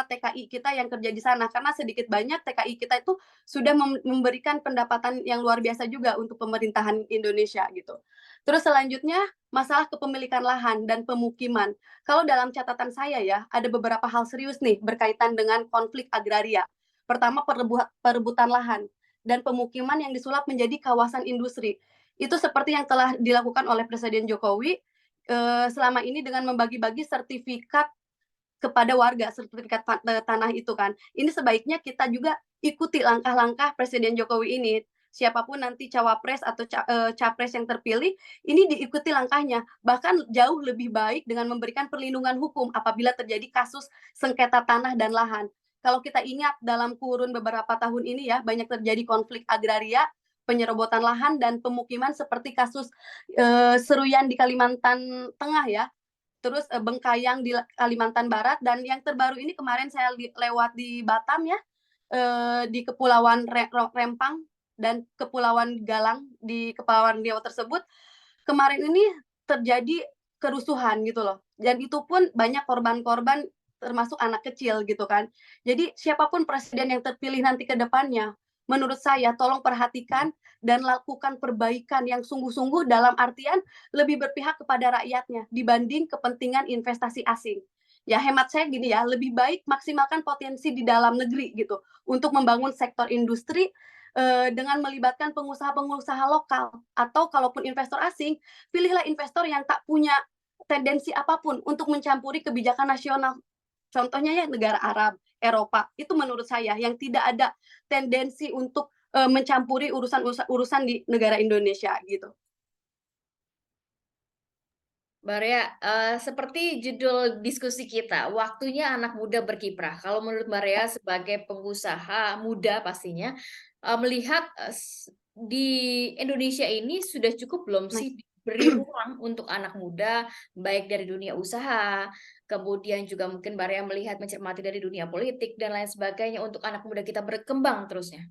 TKI kita yang kerja di sana, karena sedikit banyak TKI kita itu sudah memberikan pendapatan yang luar biasa juga untuk pemerintahan Indonesia gitu. Terus selanjutnya masalah kepemilikan lahan dan pemukiman. Kalau dalam catatan saya ya, ada beberapa hal serius nih berkaitan dengan konflik agraria. Pertama, perebutan lahan dan pemukiman yang disulap menjadi kawasan industri. Itu seperti yang telah dilakukan oleh Presiden Jokowi selama ini dengan membagi-bagi sertifikat kepada warga, sertifikat tanah itu kan. Ini sebaiknya kita juga ikuti langkah-langkah Presiden Jokowi ini. Siapapun nanti cawapres atau capres yang terpilih, ini diikuti langkahnya. Bahkan jauh lebih baik dengan memberikan perlindungan hukum apabila terjadi kasus sengketa tanah dan lahan. Kalau kita ingat dalam kurun beberapa tahun ini ya, banyak terjadi konflik agraria, penyerobotan lahan dan pemukiman seperti kasus Seruyan di Kalimantan Tengah ya. Terus Bengkayang di Kalimantan Barat, dan yang terbaru ini kemarin saya lewat di Batam ya, di Kepulauan Rempang dan Kepulauan Galang di Kepulauan Riau tersebut, kemarin ini terjadi kerusuhan gitu loh, dan itu pun banyak korban-korban termasuk anak kecil gitu kan. Jadi siapapun presiden yang terpilih nanti ke depannya, menurut saya tolong perhatikan dan lakukan perbaikan yang sungguh-sungguh, dalam artian lebih berpihak kepada rakyatnya dibanding kepentingan investasi asing. Ya hemat saya gini ya, lebih baik maksimalkan potensi di dalam negeri gitu untuk membangun sektor industri dengan melibatkan pengusaha-pengusaha lokal, atau kalaupun investor asing, pilihlah investor yang tak punya tendensi apapun untuk mencampuri kebijakan nasional. Contohnya ya negara Arab, Eropa, itu menurut saya yang tidak ada tendensi untuk mencampuri urusan di negara Indonesia gitu. Mbak Rea, seperti judul diskusi kita, waktunya anak muda berkiprah. Kalau menurut Mbak Rea sebagai pengusaha muda pastinya, melihat di Indonesia ini sudah cukup belum sih beri ruang untuk anak muda, baik dari dunia usaha, kemudian juga mungkin Mbak Rea melihat mencermati dari dunia politik dan lain sebagainya untuk anak muda kita berkembang terusnya.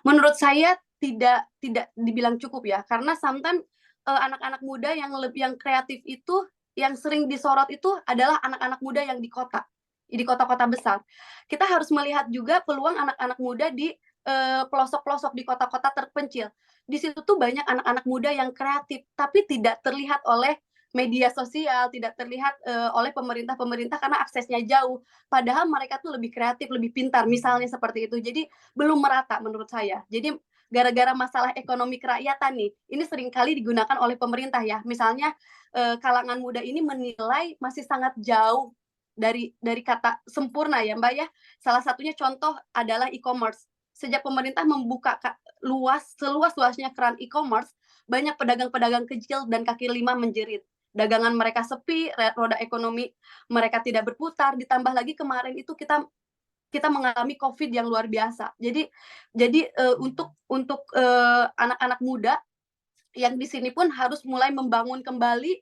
Menurut saya tidak dibilang cukup ya, karena sometimes anak-anak muda yang kreatif itu yang sering disorot itu adalah anak-anak muda yang di kota-kota besar. Kita harus melihat juga peluang anak-anak muda di pelosok-pelosok di kota-kota terpencil. Di situ tuh banyak anak-anak muda yang kreatif, tapi tidak terlihat oleh media sosial, tidak terlihat oleh pemerintah karena aksesnya jauh. Padahal mereka tuh lebih kreatif, lebih pintar, misalnya seperti itu. Jadi belum merata menurut saya. Jadi gara-gara masalah ekonomi kerakyatan nih, ini seringkali digunakan oleh pemerintah ya. Misalnya kalangan muda ini menilai masih sangat jauh dari kata sempurna ya Mbak ya. Salah satunya contoh adalah e-commerce. Sejak pemerintah membuka seluas-luasnya keran e-commerce, banyak pedagang-pedagang kecil dan kaki lima menjerit. Dagangan mereka sepi, roda ekonomi mereka tidak berputar, ditambah lagi kemarin itu kita mengalami COVID yang luar biasa. Jadi untuk anak-anak muda yang di sini pun harus mulai membangun kembali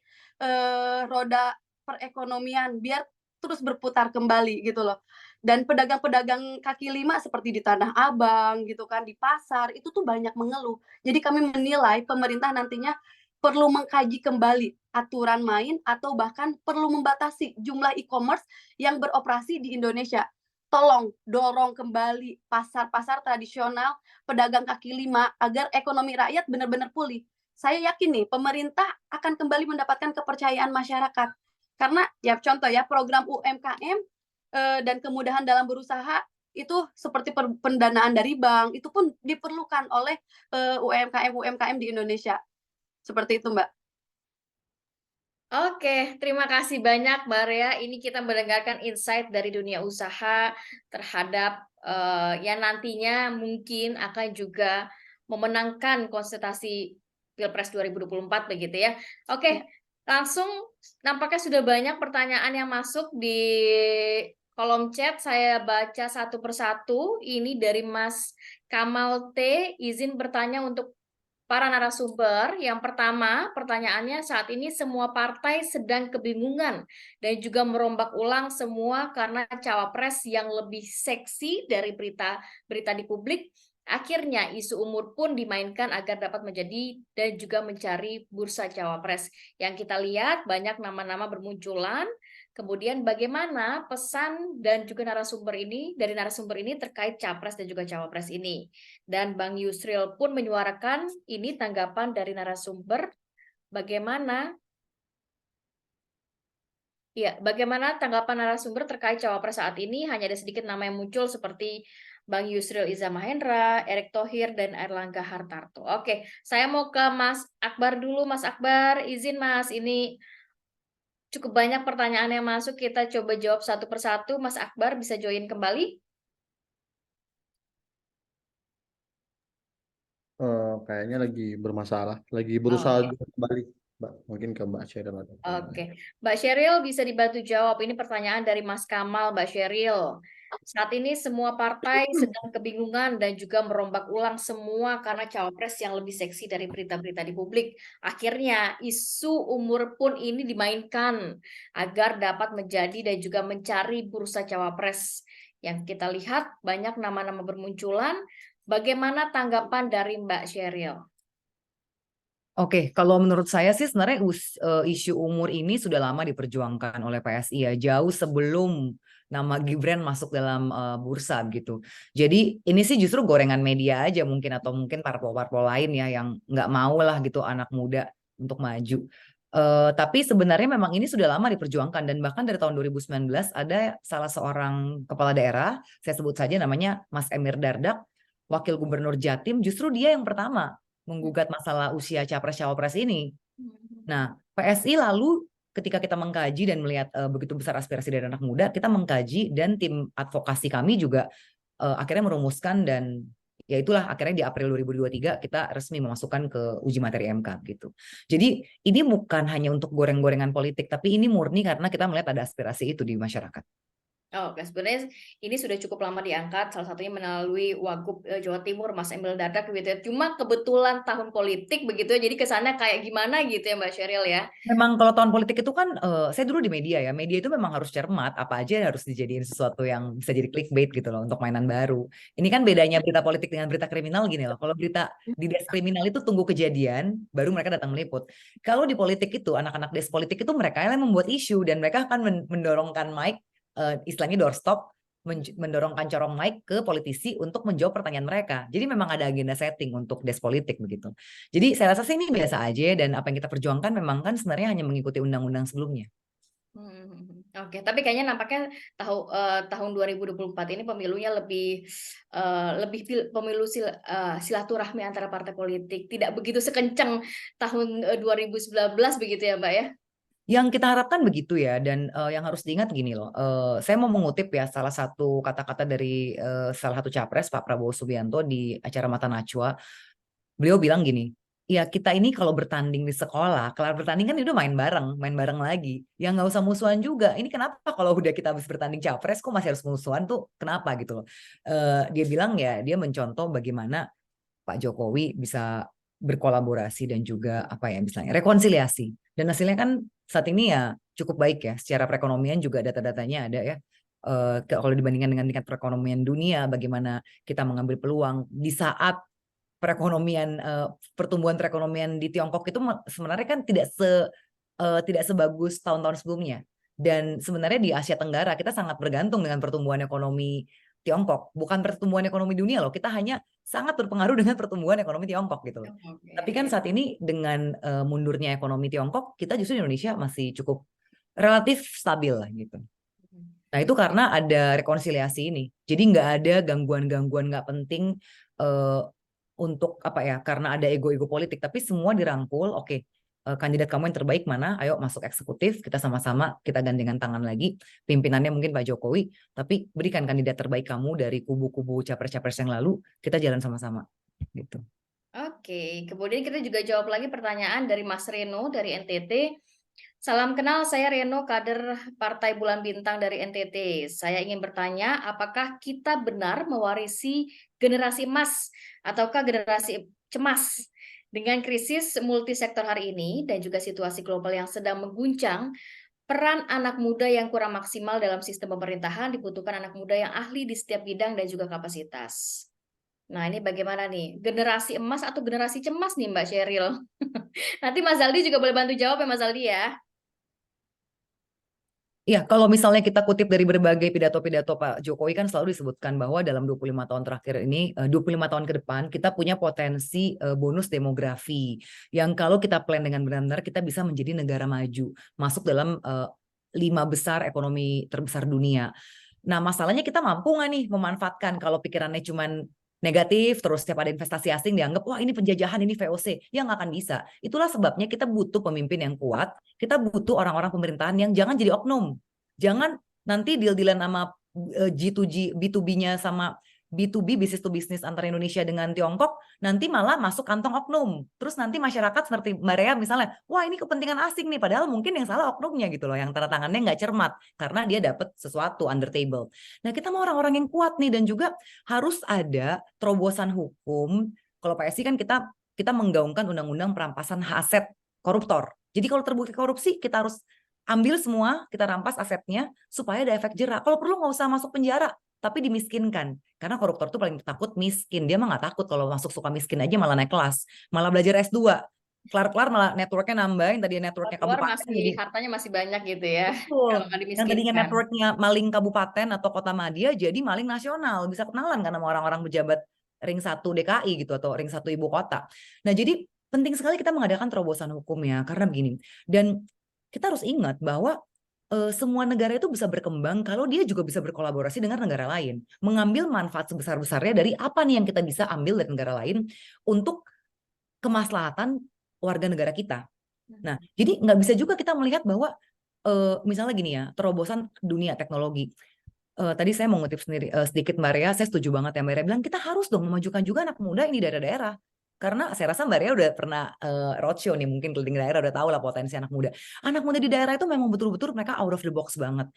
roda perekonomian biar terus berputar kembali gitu loh. Dan pedagang-pedagang kaki lima seperti di Tanah Abang gitu kan, di pasar itu tuh banyak mengeluh. Jadi kami menilai pemerintah nantinya perlu mengkaji kembali aturan main atau bahkan perlu membatasi jumlah e-commerce yang beroperasi di Indonesia. Tolong dorong kembali pasar-pasar tradisional, pedagang kaki lima agar ekonomi rakyat benar-benar pulih. Saya yakin nih pemerintah akan kembali mendapatkan kepercayaan masyarakat. Karena ya contoh ya program UMKM dan kemudahan dalam berusaha itu seperti pendanaan dari bank itu pun diperlukan oleh UMKM di Indonesia. Seperti itu, Mbak. Oke, terima kasih banyak Mbak Rea. Ini kita mendengarkan insight dari dunia usaha terhadap yang nantinya mungkin akan juga memenangkan kontestasi Pilpres 2024 begitu ya. Oke, langsung nampaknya sudah banyak pertanyaan yang masuk di kolom chat. Saya baca satu persatu. Ini dari Mas Kamal T. Izin bertanya untuk para narasumber. Yang pertama, pertanyaannya saat ini semua partai sedang kebingungan dan juga merombak ulang semua karena cawapres yang lebih seksi dari berita di publik. Akhirnya isu umur pun dimainkan agar dapat menjadi dan juga mencari bursa cawapres. Yang kita lihat banyak nama-nama bermunculan. Kemudian bagaimana pesan dan juga narasumber ini terkait capres dan juga cawapres ini. Dan Bang Yusril pun menyuarakan ini tanggapan dari narasumber bagaimana tanggapan narasumber terkait cawapres saat ini. Hanya ada sedikit nama yang muncul seperti Bang Yusril Iza Mahendra, Erick Thohir, dan Airlangga Hartarto. Oke, saya mau ke Mas Akbar dulu. Mas Akbar, izin Mas, ini cukup banyak pertanyaan yang masuk. Kita coba jawab satu persatu. Mas Akbar bisa join kembali? Kayaknya lagi bermasalah, lagi berusaha Oke. kembali, Mbak. Mungkin ke Mbak Sheryl atau Oke, Mbak Sheryl bisa dibantu jawab. Ini pertanyaan dari Mas Kamal, Mbak Sheryl. Saat ini semua partai sedang kebingungan dan juga merombak ulang semua karena cawapres yang lebih seksi dari berita-berita di publik. Akhirnya isu umur pun ini dimainkan agar dapat menjadi dan juga mencari bursa cawapres. Yang kita lihat banyak nama-nama bermunculan. Bagaimana tanggapan dari Mbak Sheryl? Oke, kalau menurut saya sih sebenarnya isu umur ini sudah lama diperjuangkan oleh PSI ya, jauh sebelum nama Gibran masuk dalam bursa gitu. Jadi ini sih justru gorengan media aja mungkin atau mungkin parpol-parpol lain ya yang nggak mau lah gitu anak muda untuk maju. Tapi sebenarnya memang ini sudah lama diperjuangkan dan bahkan dari tahun 2019 ada salah seorang kepala daerah, saya sebut saja namanya Mas Emir Dardak, Wakil Gubernur Jatim, justru dia yang pertama menggugat masalah usia capres-cawapres ini. Nah, PSI lalu ketika kita mengkaji dan melihat begitu besar aspirasi dari anak muda, kita mengkaji dan tim advokasi kami juga akhirnya merumuskan dan ya itulah akhirnya di April 2023 kita resmi memasukkan ke uji materi MK gitu. Jadi ini bukan hanya untuk goreng-gorengan politik, tapi ini murni karena kita melihat ada aspirasi itu di masyarakat. Oh, oke, sebenarnya ini sudah cukup lama diangkat, salah satunya melalui Wagub Jawa Timur, Mas Emil Dardak gitu ya. Cuma kebetulan tahun politik begitu ya, jadi kesannya kayak gimana gitu ya Mbak Sheryl ya. Memang kalau tahun politik itu kan, saya dulu di media ya, media itu memang harus cermat, apa aja harus dijadiin sesuatu yang bisa jadi clickbait gitu loh untuk mainan baru. Ini kan bedanya berita politik dengan berita kriminal gini loh, kalau berita di desk kriminal itu tunggu kejadian, baru mereka datang meliput. Kalau di politik itu, anak-anak desk politik itu mereka yang membuat isu, dan mereka akan mendorongkan mic, istilahnya doorstop, mendorongkan corong mic ke politisi untuk menjawab pertanyaan mereka. Jadi memang ada agenda setting untuk desk politik begitu. Jadi saya rasa sih ini biasa aja, dan apa yang kita perjuangkan memang kan sebenarnya hanya mengikuti undang-undang sebelumnya. Oke, tapi kayaknya nampaknya tahun 2024 ini pemilunya lebih pemilu silaturahmi antara partai politik, tidak begitu sekencang tahun 2019 begitu ya Mbak ya. Yang kita harapkan begitu ya, dan yang harus diingat gini loh, saya mau mengutip ya salah satu kata-kata dari salah satu capres, Pak Prabowo Subianto, di acara Mata Najwa. Beliau bilang gini, ya kita ini kalau bertanding di sekolah, kelar bertanding kan udah main bareng lagi. Ya nggak usah musuhan juga. Ini kenapa kalau udah kita habis bertanding capres, kok masih harus musuhan tuh? Kenapa gitu loh? Dia bilang ya, dia mencontoh bagaimana Pak Jokowi bisa berkolaborasi dan juga apa ya misalnya rekonsiliasi. Dan hasilnya kan saat ini ya cukup baik ya. Secara perekonomian juga data-datanya ada ya. Kalau dibandingkan dengan tingkat perekonomian dunia, bagaimana kita mengambil peluang di saat pertumbuhan perekonomian di Tiongkok itu sebenarnya kan tidak sebagus tahun-tahun sebelumnya. Dan sebenarnya di Asia Tenggara kita sangat bergantung dengan pertumbuhan ekonomi Tiongkok, bukan pertumbuhan ekonomi dunia loh. Kita hanya sangat berpengaruh dengan pertumbuhan ekonomi Tiongkok gitu loh. Tapi kan saat ini dengan mundurnya ekonomi Tiongkok, kita justru di Indonesia masih cukup relatif stabil lah gitu. Nah itu karena ada rekonsiliasi ini. Jadi nggak ada gangguan-gangguan nggak penting untuk apa ya, karena ada ego-ego politik, tapi semua dirangkul. Oke, kandidat kamu yang terbaik mana? Ayo masuk eksekutif, kita sama-sama, kita gandengan tangan lagi. Pimpinannya mungkin Pak Jokowi, tapi berikan kandidat terbaik kamu dari kubu-kubu capres-capres yang lalu, kita jalan sama-sama gitu. Oke, kemudian kita juga jawab lagi pertanyaan dari Mas Reno dari NTT. Salam kenal, saya Reno, kader Partai Bulan Bintang dari NTT. Saya ingin bertanya, apakah kita benar mewarisi generasi emas ataukah generasi cemas? Dengan krisis multisektor hari ini dan juga situasi global yang sedang mengguncang, peran anak muda yang kurang maksimal dalam sistem pemerintahan, dibutuhkan anak muda yang ahli di setiap bidang dan juga kapasitas. Nah, ini bagaimana nih? Generasi emas atau generasi cemas nih Mbak Sheryl? Nanti Mas Zaldi juga boleh bantu jawab ya Mas Zaldi ya. Ya, kalau misalnya kita kutip dari berbagai pidato-pidato Pak Jokowi kan selalu disebutkan bahwa dalam 25 tahun terakhir ini, 25 tahun ke depan, kita punya potensi bonus demografi. Yang kalau kita plan dengan benar-benar, kita bisa menjadi negara maju. Masuk dalam 5 besar ekonomi terbesar dunia. Nah, masalahnya kita mampu nggak nih memanfaatkan kalau pikirannya cuman negatif, terus setiap ada investasi asing dianggap, wah ini penjajahan, ini VOC. Ya nggak akan bisa. Itulah sebabnya kita butuh pemimpin yang kuat, kita butuh orang-orang pemerintahan yang jangan jadi oknum. Jangan nanti deal-dealan sama G2G, B2B-nya sama B2B, business to business antara Indonesia dengan Tiongkok, nanti malah masuk kantong oknum. Terus nanti masyarakat seperti Mbak Rea misalnya, wah ini kepentingan asing nih, padahal mungkin yang salah oknumnya gitu loh, yang tanda tangannya nggak cermat, karena dia dapat sesuatu under table. Nah kita mau orang-orang yang kuat nih, dan juga harus ada terobosan hukum. Kalau PSI kan kita menggaungkan undang-undang perampasan aset koruptor. Jadi kalau terbukti korupsi, kita harus ambil semua, kita rampas asetnya supaya ada efek jerak. Kalau perlu nggak usah masuk penjara, tapi dimiskinkan. Karena koruptor tuh paling takut miskin. Dia mah nggak takut kalau masuk suka miskin aja malah naik kelas, malah belajar S2. Kelar-kelar malah networknya nambahin, tadi networknya kabupaten. Jadi hartanya masih banyak gitu ya. Betul. Yang tadinya networknya maling kabupaten atau kota madya jadi maling nasional. Bisa kenalan kan sama orang-orang pejabat ring 1 DKI gitu atau ring 1 ibu kota. Nah jadi penting sekali kita mengadakan terobosan hukumnya. Karena begini, dan kita harus ingat bahwa semua negara itu bisa berkembang kalau dia juga bisa berkolaborasi dengan negara lain. Mengambil manfaat sebesar-besarnya dari apa nih yang kita bisa ambil dari negara lain untuk kemaslahatan warga negara kita. Nah, jadi nggak bisa juga kita melihat bahwa misalnya gini ya, terobosan dunia teknologi. tadi saya mau ngutip sendiri sedikit Mbak Rea, saya setuju banget ya Mbak Rea bilang kita harus dong memajukan juga anak muda ini daerah-daerah. Karena saya rasa Mbak Rea udah pernah roadshow nih, mungkin keliling daerah udah tahu lah potensi anak muda. Anak muda di daerah itu memang betul-betul mereka out of the box banget.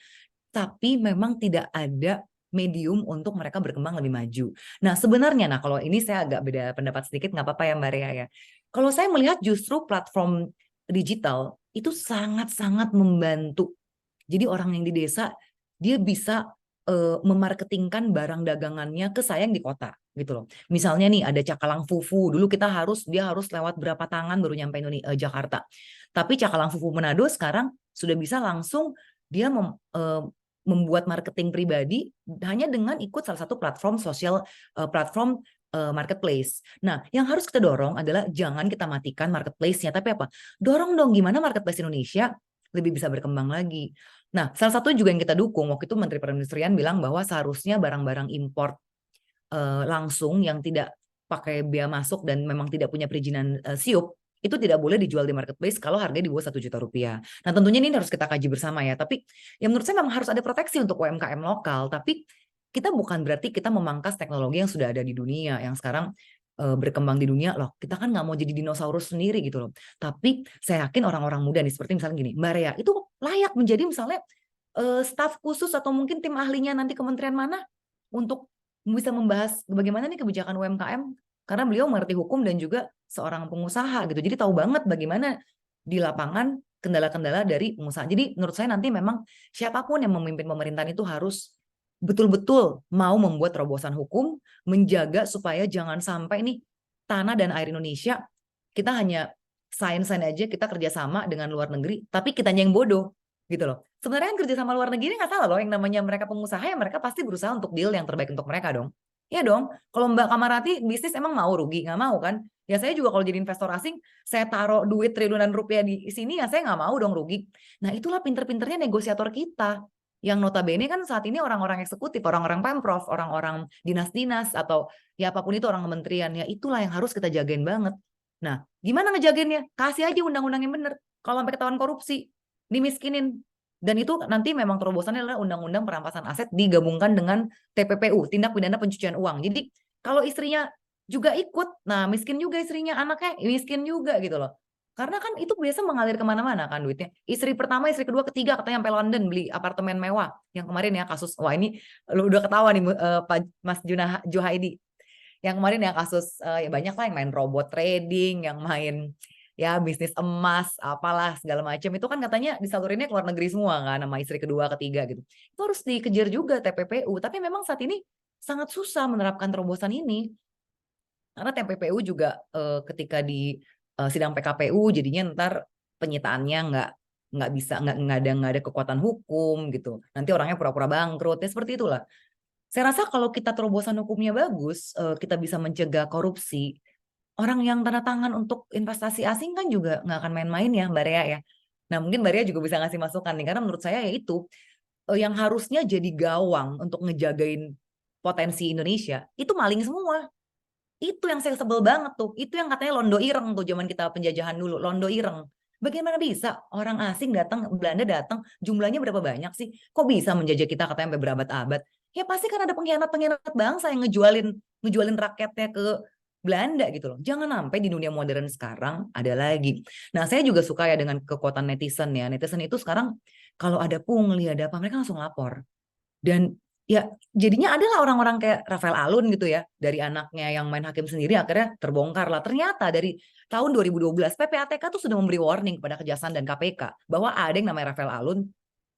Tapi memang tidak ada medium untuk mereka berkembang lebih maju. Nah sebenarnya, kalau ini saya agak beda pendapat sedikit, nggak apa-apa ya Mbak Rea ya. Kalau saya melihat justru platform digital itu sangat-sangat membantu. Jadi orang yang di desa, dia bisa memarketingkan barang dagangannya ke saya yang di kota gitu loh. Misalnya nih ada cakalang fufu, dulu dia harus lewat berapa tangan baru nyampe Jakarta. Tapi cakalang fufu Manado sekarang sudah bisa langsung dia membuat marketing pribadi hanya dengan ikut salah satu platform sosial, platform marketplace. Nah, yang harus kita dorong adalah jangan kita matikan marketplace-nya, tapi apa? Dorong dong gimana marketplace Indonesia lebih bisa berkembang lagi. Nah, salah satu juga yang kita dukung, waktu itu Menteri Perindustrian bilang bahwa seharusnya barang-barang import langsung yang tidak pakai bea masuk dan memang tidak punya perizinan SIUP, itu tidak boleh dijual di marketplace kalau harganya di bawah 1 juta rupiah. Nah, tentunya ini harus kita kaji bersama ya. Tapi ya menurut saya memang harus ada proteksi untuk UMKM lokal. Tapi kita bukan berarti kita memangkas teknologi yang sudah ada di dunia, yang sekarang berkembang di dunia loh. Kita kan nggak mau jadi dinosaurus sendiri gitu loh. Tapi saya yakin orang-orang muda nih, seperti misalnya gini, Mbak Rea, itu layak menjadi misalnya staf khusus atau mungkin tim ahlinya nanti kementerian mana untuk bisa membahas bagaimana nih kebijakan UMKM. Karena beliau mengerti hukum dan juga seorang pengusaha gitu. Jadi tahu banget bagaimana di lapangan kendala-kendala dari pengusaha. Jadi menurut saya nanti memang siapapun yang memimpin pemerintahan itu harus betul-betul mau membuat terobosan hukum, menjaga supaya jangan sampai nih tanah dan air Indonesia kita hanya sign-sign aja, kita kerjasama dengan luar negeri, tapi kitanya yang bodoh gitu loh. Sebenarnya kan kerjasama luar negeri nggak salah loh, yang namanya mereka pengusaha ya mereka pasti berusaha untuk deal yang terbaik untuk mereka dong. Iya dong, kalau Mbak Kamarati bisnis emang mau rugi? Nggak mau kan? Ya saya juga kalau jadi investor asing, saya taruh duit triliunan rupiah di sini ya saya nggak mau dong rugi. Nah itulah pinter-pinternya negosiator kita. Yang notabene kan saat ini orang-orang eksekutif, orang-orang Pemprov, orang-orang dinas-dinas, atau ya apapun itu orang kementerian, ya itulah yang harus kita jagain banget. Nah, gimana ngejagainnya? Kasih aja undang-undang yang bener. Kalau sampai ketahuan korupsi, dimiskinin. Dan itu nanti memang terobosannya adalah undang-undang perampasan aset digabungkan dengan TPPU, tindak pidana pencucian uang. Jadi kalau istrinya juga ikut, nah miskin juga istrinya, anaknya miskin juga gitu loh. Karena kan itu biasa mengalir kemana-mana kan duitnya. Istri pertama, istri kedua, ketiga katanya sampai London beli apartemen mewah. Yang kemarin ya kasus, wah ini lu udah ketawa nih Pak Mas Juhaidi. Yang kemarin ya kasus ya banyak lah yang main robot trading, yang main ya bisnis emas, apalah segala macam. Itu kan katanya disalurinnya ke luar negeri semua kan, nama istri kedua, ketiga gitu. Itu harus dikejar juga TPPU. Tapi memang saat ini sangat susah menerapkan terobosan ini. Karena TPPU juga ketika di sidang PKPU jadinya ntar penyitaannya nggak bisa nggak ada kekuatan hukum gitu. Nanti orangnya pura-pura bangkrut ya seperti itulah. Saya rasa kalau kita terobosan hukumnya bagus, kita bisa mencegah korupsi. Orang yang tanda tangan untuk investasi asing kan juga nggak akan main-main ya Mbak Rea ya. Nah mungkin Mbak Rea juga bisa ngasih masukan nih, karena menurut saya ya itu yang harusnya jadi gawang untuk ngejagain potensi Indonesia, itu maling semua. Itu yang saya sebel banget tuh. Itu yang katanya londo ireng tuh zaman kita penjajahan dulu, londo ireng. Bagaimana bisa orang asing datang, Belanda datang, jumlahnya berapa banyak sih? Kok bisa menjajah kita katanya sampai berabad-abad? Ya pasti kan ada pengkhianat-pengkhianat bangsa yang ngejualin rakyatnya ke Belanda gitu loh. Jangan sampai di dunia modern sekarang ada lagi. Nah, saya juga suka ya dengan kekuatan netizen ya. Netizen itu sekarang kalau ada pungli, ada apa, mereka langsung lapor. Dan ya jadinya adalah orang-orang kayak Rafael Alun gitu ya, dari anaknya yang main hakim sendiri akhirnya terbongkar lah. Ternyata dari tahun 2012 PPATK tuh sudah memberi warning kepada Kejaksaan dan KPK bahwa ada yang namanya Rafael Alun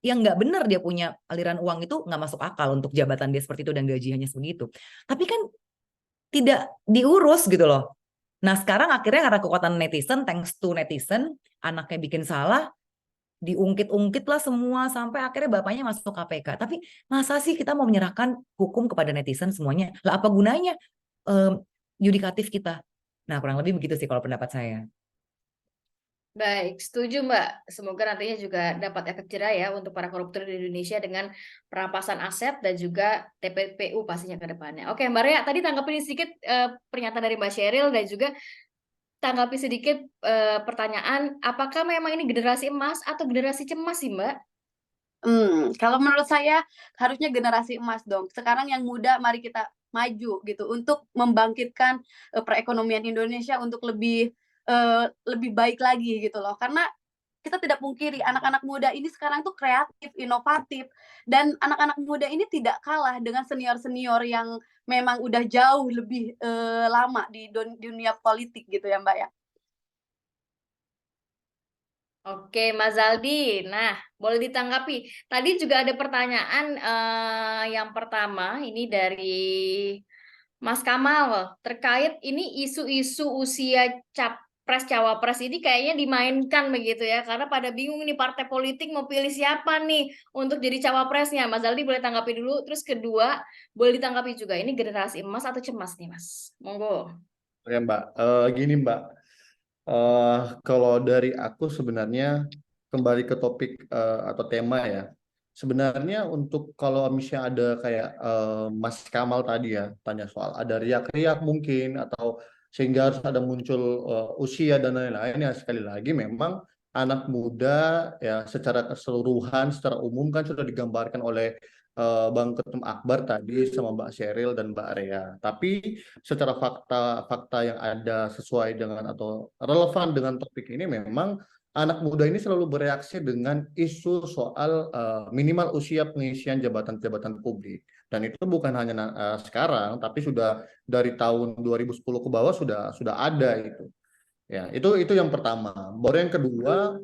yang nggak benar, dia punya aliran uang itu nggak masuk akal untuk jabatan dia seperti itu dan gajinya sebegitu. Tapi kan tidak diurus gitu loh. Nah sekarang akhirnya karena kekuatan netizen, thanks to netizen, anaknya bikin salah, diungkit-ungkit lah semua sampai akhirnya bapaknya masuk KPK. Tapi masa sih kita mau menyerahkan hukum kepada netizen semuanya? Lah apa gunanya yudikatif kita? Nah kurang lebih begitu sih kalau pendapat saya. Baik, setuju Mbak. Semoga nantinya juga dapat efek jerah ya untuk para koruptor di Indonesia dengan perampasan aset dan juga TPPU pastinya ke depannya. Oke Mbak Rea, tadi tanggapin sedikit pernyataan dari Mbak Sheryl dan juga tanggapi sedikit pertanyaan, apakah memang ini generasi emas atau generasi cemas sih Mbak? Kalau menurut saya harusnya generasi emas dong. Sekarang yang muda, mari kita maju gitu untuk membangkitkan perekonomian Indonesia untuk lebih baik lagi gitu loh. Karena kita tidak pungkiri anak-anak muda ini sekarang tuh kreatif, inovatif, dan anak-anak muda ini tidak kalah dengan senior-senior yang memang udah jauh lebih lama di dunia politik gitu ya Mbak ya. Oke, Mas Zaldi. Nah, boleh ditanggapi. Tadi juga ada pertanyaan yang pertama ini dari Mas Kamal terkait ini isu-isu usia capres cawapres ini kayaknya dimainkan begitu ya, karena pada bingung nih partai politik mau pilih siapa nih untuk jadi cawapresnya. Mas Zaldi boleh tanggapi dulu. Terus kedua, boleh ditanggapi juga ini generasi emas atau cemas nih, Mas? Monggo. Oke Mbak, gini Mbak, kalau dari aku sebenarnya kembali ke topik atau tema ya. Sebenarnya untuk kalau misalnya ada kayak Mas Kamal tadi ya tanya soal ada riak-riak mungkin atau sehingga harus ada muncul usia dan lain-lain ya, sekali lagi memang anak muda ya secara keseluruhan secara umum kan sudah digambarkan oleh Bang Ketum Akbar tadi sama Mbak Sheryl dan Mbak Rea. Tapi secara fakta yang ada sesuai dengan atau relevan dengan topik ini memang anak muda ini selalu bereaksi dengan isu soal minimal usia pengisian jabatan-jabatan publik. Dan itu bukan hanya sekarang, tapi sudah dari tahun 2010 ke bawah sudah ada itu. Ya, itu yang pertama. Baru yang kedua,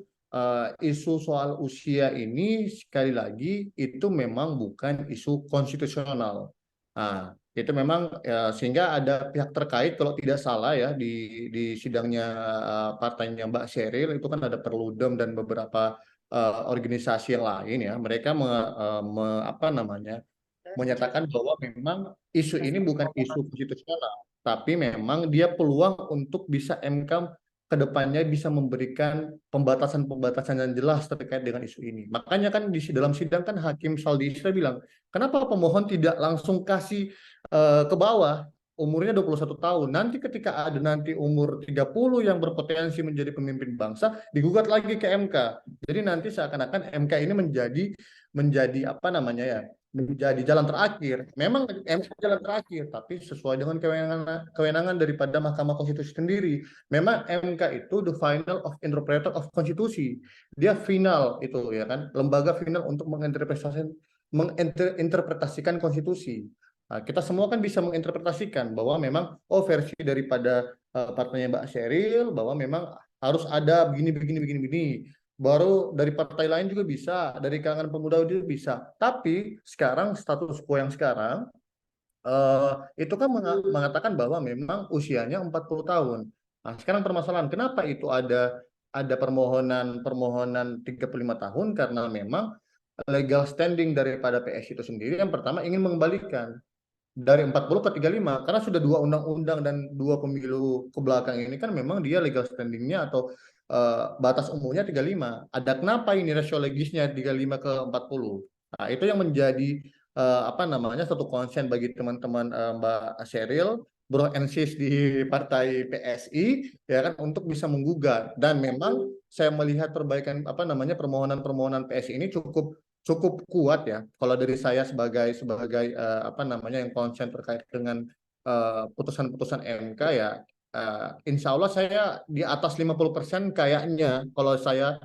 isu soal usia ini sekali lagi itu memang bukan isu konstitusional. Nah, itu memang ya, sehingga ada pihak terkait kalau tidak salah ya di sidangnya partainya Mbak Sheryl itu kan ada Perludem dan beberapa organisasi yang lain ya. Mereka apa namanya menyatakan bahwa memang isu ini bukan isu konstitusional, tapi memang dia peluang untuk bisa MK kedepannya bisa memberikan pembatasan-pembatasan yang jelas terkait dengan isu ini. Makanya kan di dalam sidang kan Hakim Saldi Isra bilang, kenapa pemohon tidak langsung kasih ke bawah umurnya 21 tahun. Nanti ketika ada nanti umur 30 yang berpotensi menjadi pemimpin bangsa, digugat lagi ke MK. Jadi nanti seakan-akan MK ini menjadi apa namanya ya? Menjadi jalan terakhir. Memang MK jalan terakhir, tapi sesuai dengan kewenangan daripada Mahkamah Konstitusi sendiri. Memang MK itu the final of interpreter of konstitusi. Dia final itu ya kan, lembaga final untuk menginterpretasikan konstitusi. Nah, kita semua kan bisa menginterpretasikan bahwa memang versi daripada partainya Mbak Sheryl bahwa memang harus ada begini. Baru dari partai lain juga bisa, dari kalangan pemuda juga bisa. Tapi sekarang status quo yang sekarang itu kan mengatakan bahwa memang usianya 40 tahun. Nah, sekarang permasalahan kenapa itu ada permohonan 35 tahun karena memang legal standing daripada PS itu sendiri yang pertama ingin mengembalikan dari 40 ke 35 karena sudah 2 undang-undang dan 2 pemilu ke belakang ini kan memang dia legal standingnya atau batas umurnya 35. Ada kenapa ini rasio legisnya 35 ke 40? Nah, itu yang menjadi apa namanya satu konsen bagi teman-teman Mbak Sheryl, Bro NSIS di partai PSI ya kan untuk bisa menggugat dan memang saya melihat perbaikan apa namanya permohonan PSI ini cukup kuat ya. Kalau dari saya sebagai apa namanya yang konsen terkait dengan putusan-putusan MK ya, insya Allah saya di atas 50% kayaknya. Kalau saya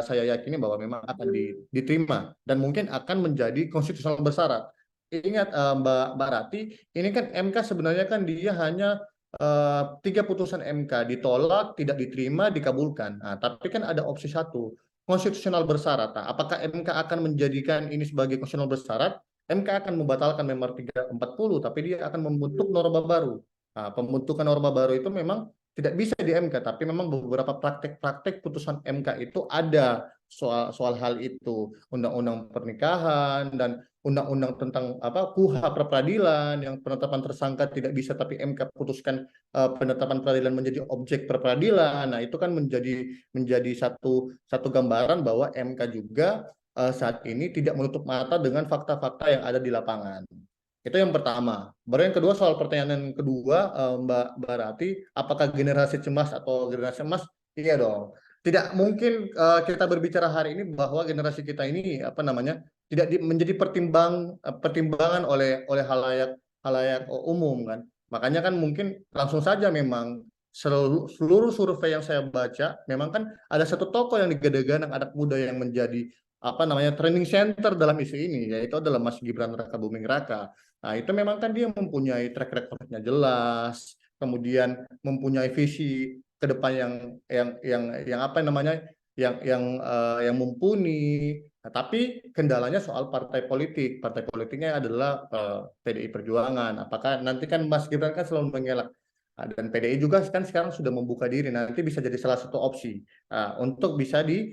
yakini bahwa memang akan diterima dan mungkin akan menjadi konstitusional bersyarat. Ingat Mbak Rati, ini kan MK sebenarnya kan dia hanya 3 putusan MK ditolak, tidak diterima, dikabulkan. Nah, tapi kan ada opsi 1 konstitusional bersyarat. Nah, apakah MK akan menjadikan ini sebagai konstitusional bersyarat? MK akan membatalkan member 340, tapi dia akan membentuk norma baru. Nah, pembentukan norma baru itu memang tidak bisa di MK, tapi memang beberapa praktek-praktek putusan MK itu ada soal hal itu. Undang-undang pernikahan dan undang-undang tentang apa KUHA peradilan yang penetapan tersangka tidak bisa tapi MK putuskan penetapan peradilan menjadi objek peradilan. Nah, itu kan menjadi satu gambaran bahwa MK juga saat ini tidak menutup mata dengan fakta-fakta yang ada di lapangan. Itu yang pertama. Baru yang kedua soal pertanyaan yang kedua Mbak Rati, apakah generasi cemas atau generasi emas? Iya dong. tidak mungkin kita berbicara hari ini bahwa generasi kita ini apa namanya tidak menjadi pertimbangan oleh halayak umum kan. Makanya kan mungkin langsung saja memang seluruh survei yang saya baca memang kan ada satu tokoh yang digadang-gadang anak muda yang menjadi apa namanya training center dalam isu ini, yaitu adalah Mas Gibran Rakabuming Raka. Nah, itu memang kan dia mempunyai track record-nya jelas, kemudian mempunyai visi ke depan yang apa namanya yang mumpuni. Nah, tapi kendalanya soal partai politik. Partai politiknya adalah PDI Perjuangan. Apakah nanti kan Mas Gibran kan selalu mengelak. Nah, dan PDI juga kan sekarang sudah membuka diri, nanti bisa jadi salah satu opsi untuk bisa di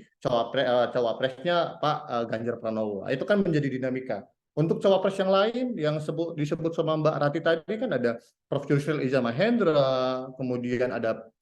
cawapresnya Pak Ganjar Pranowo. Nah, itu kan menjadi dinamika. Untuk cawapres yang lain yang disebut sama Mbak Rati tadi kan ada Prof. Yusril Iza Mahendra, kemudian ada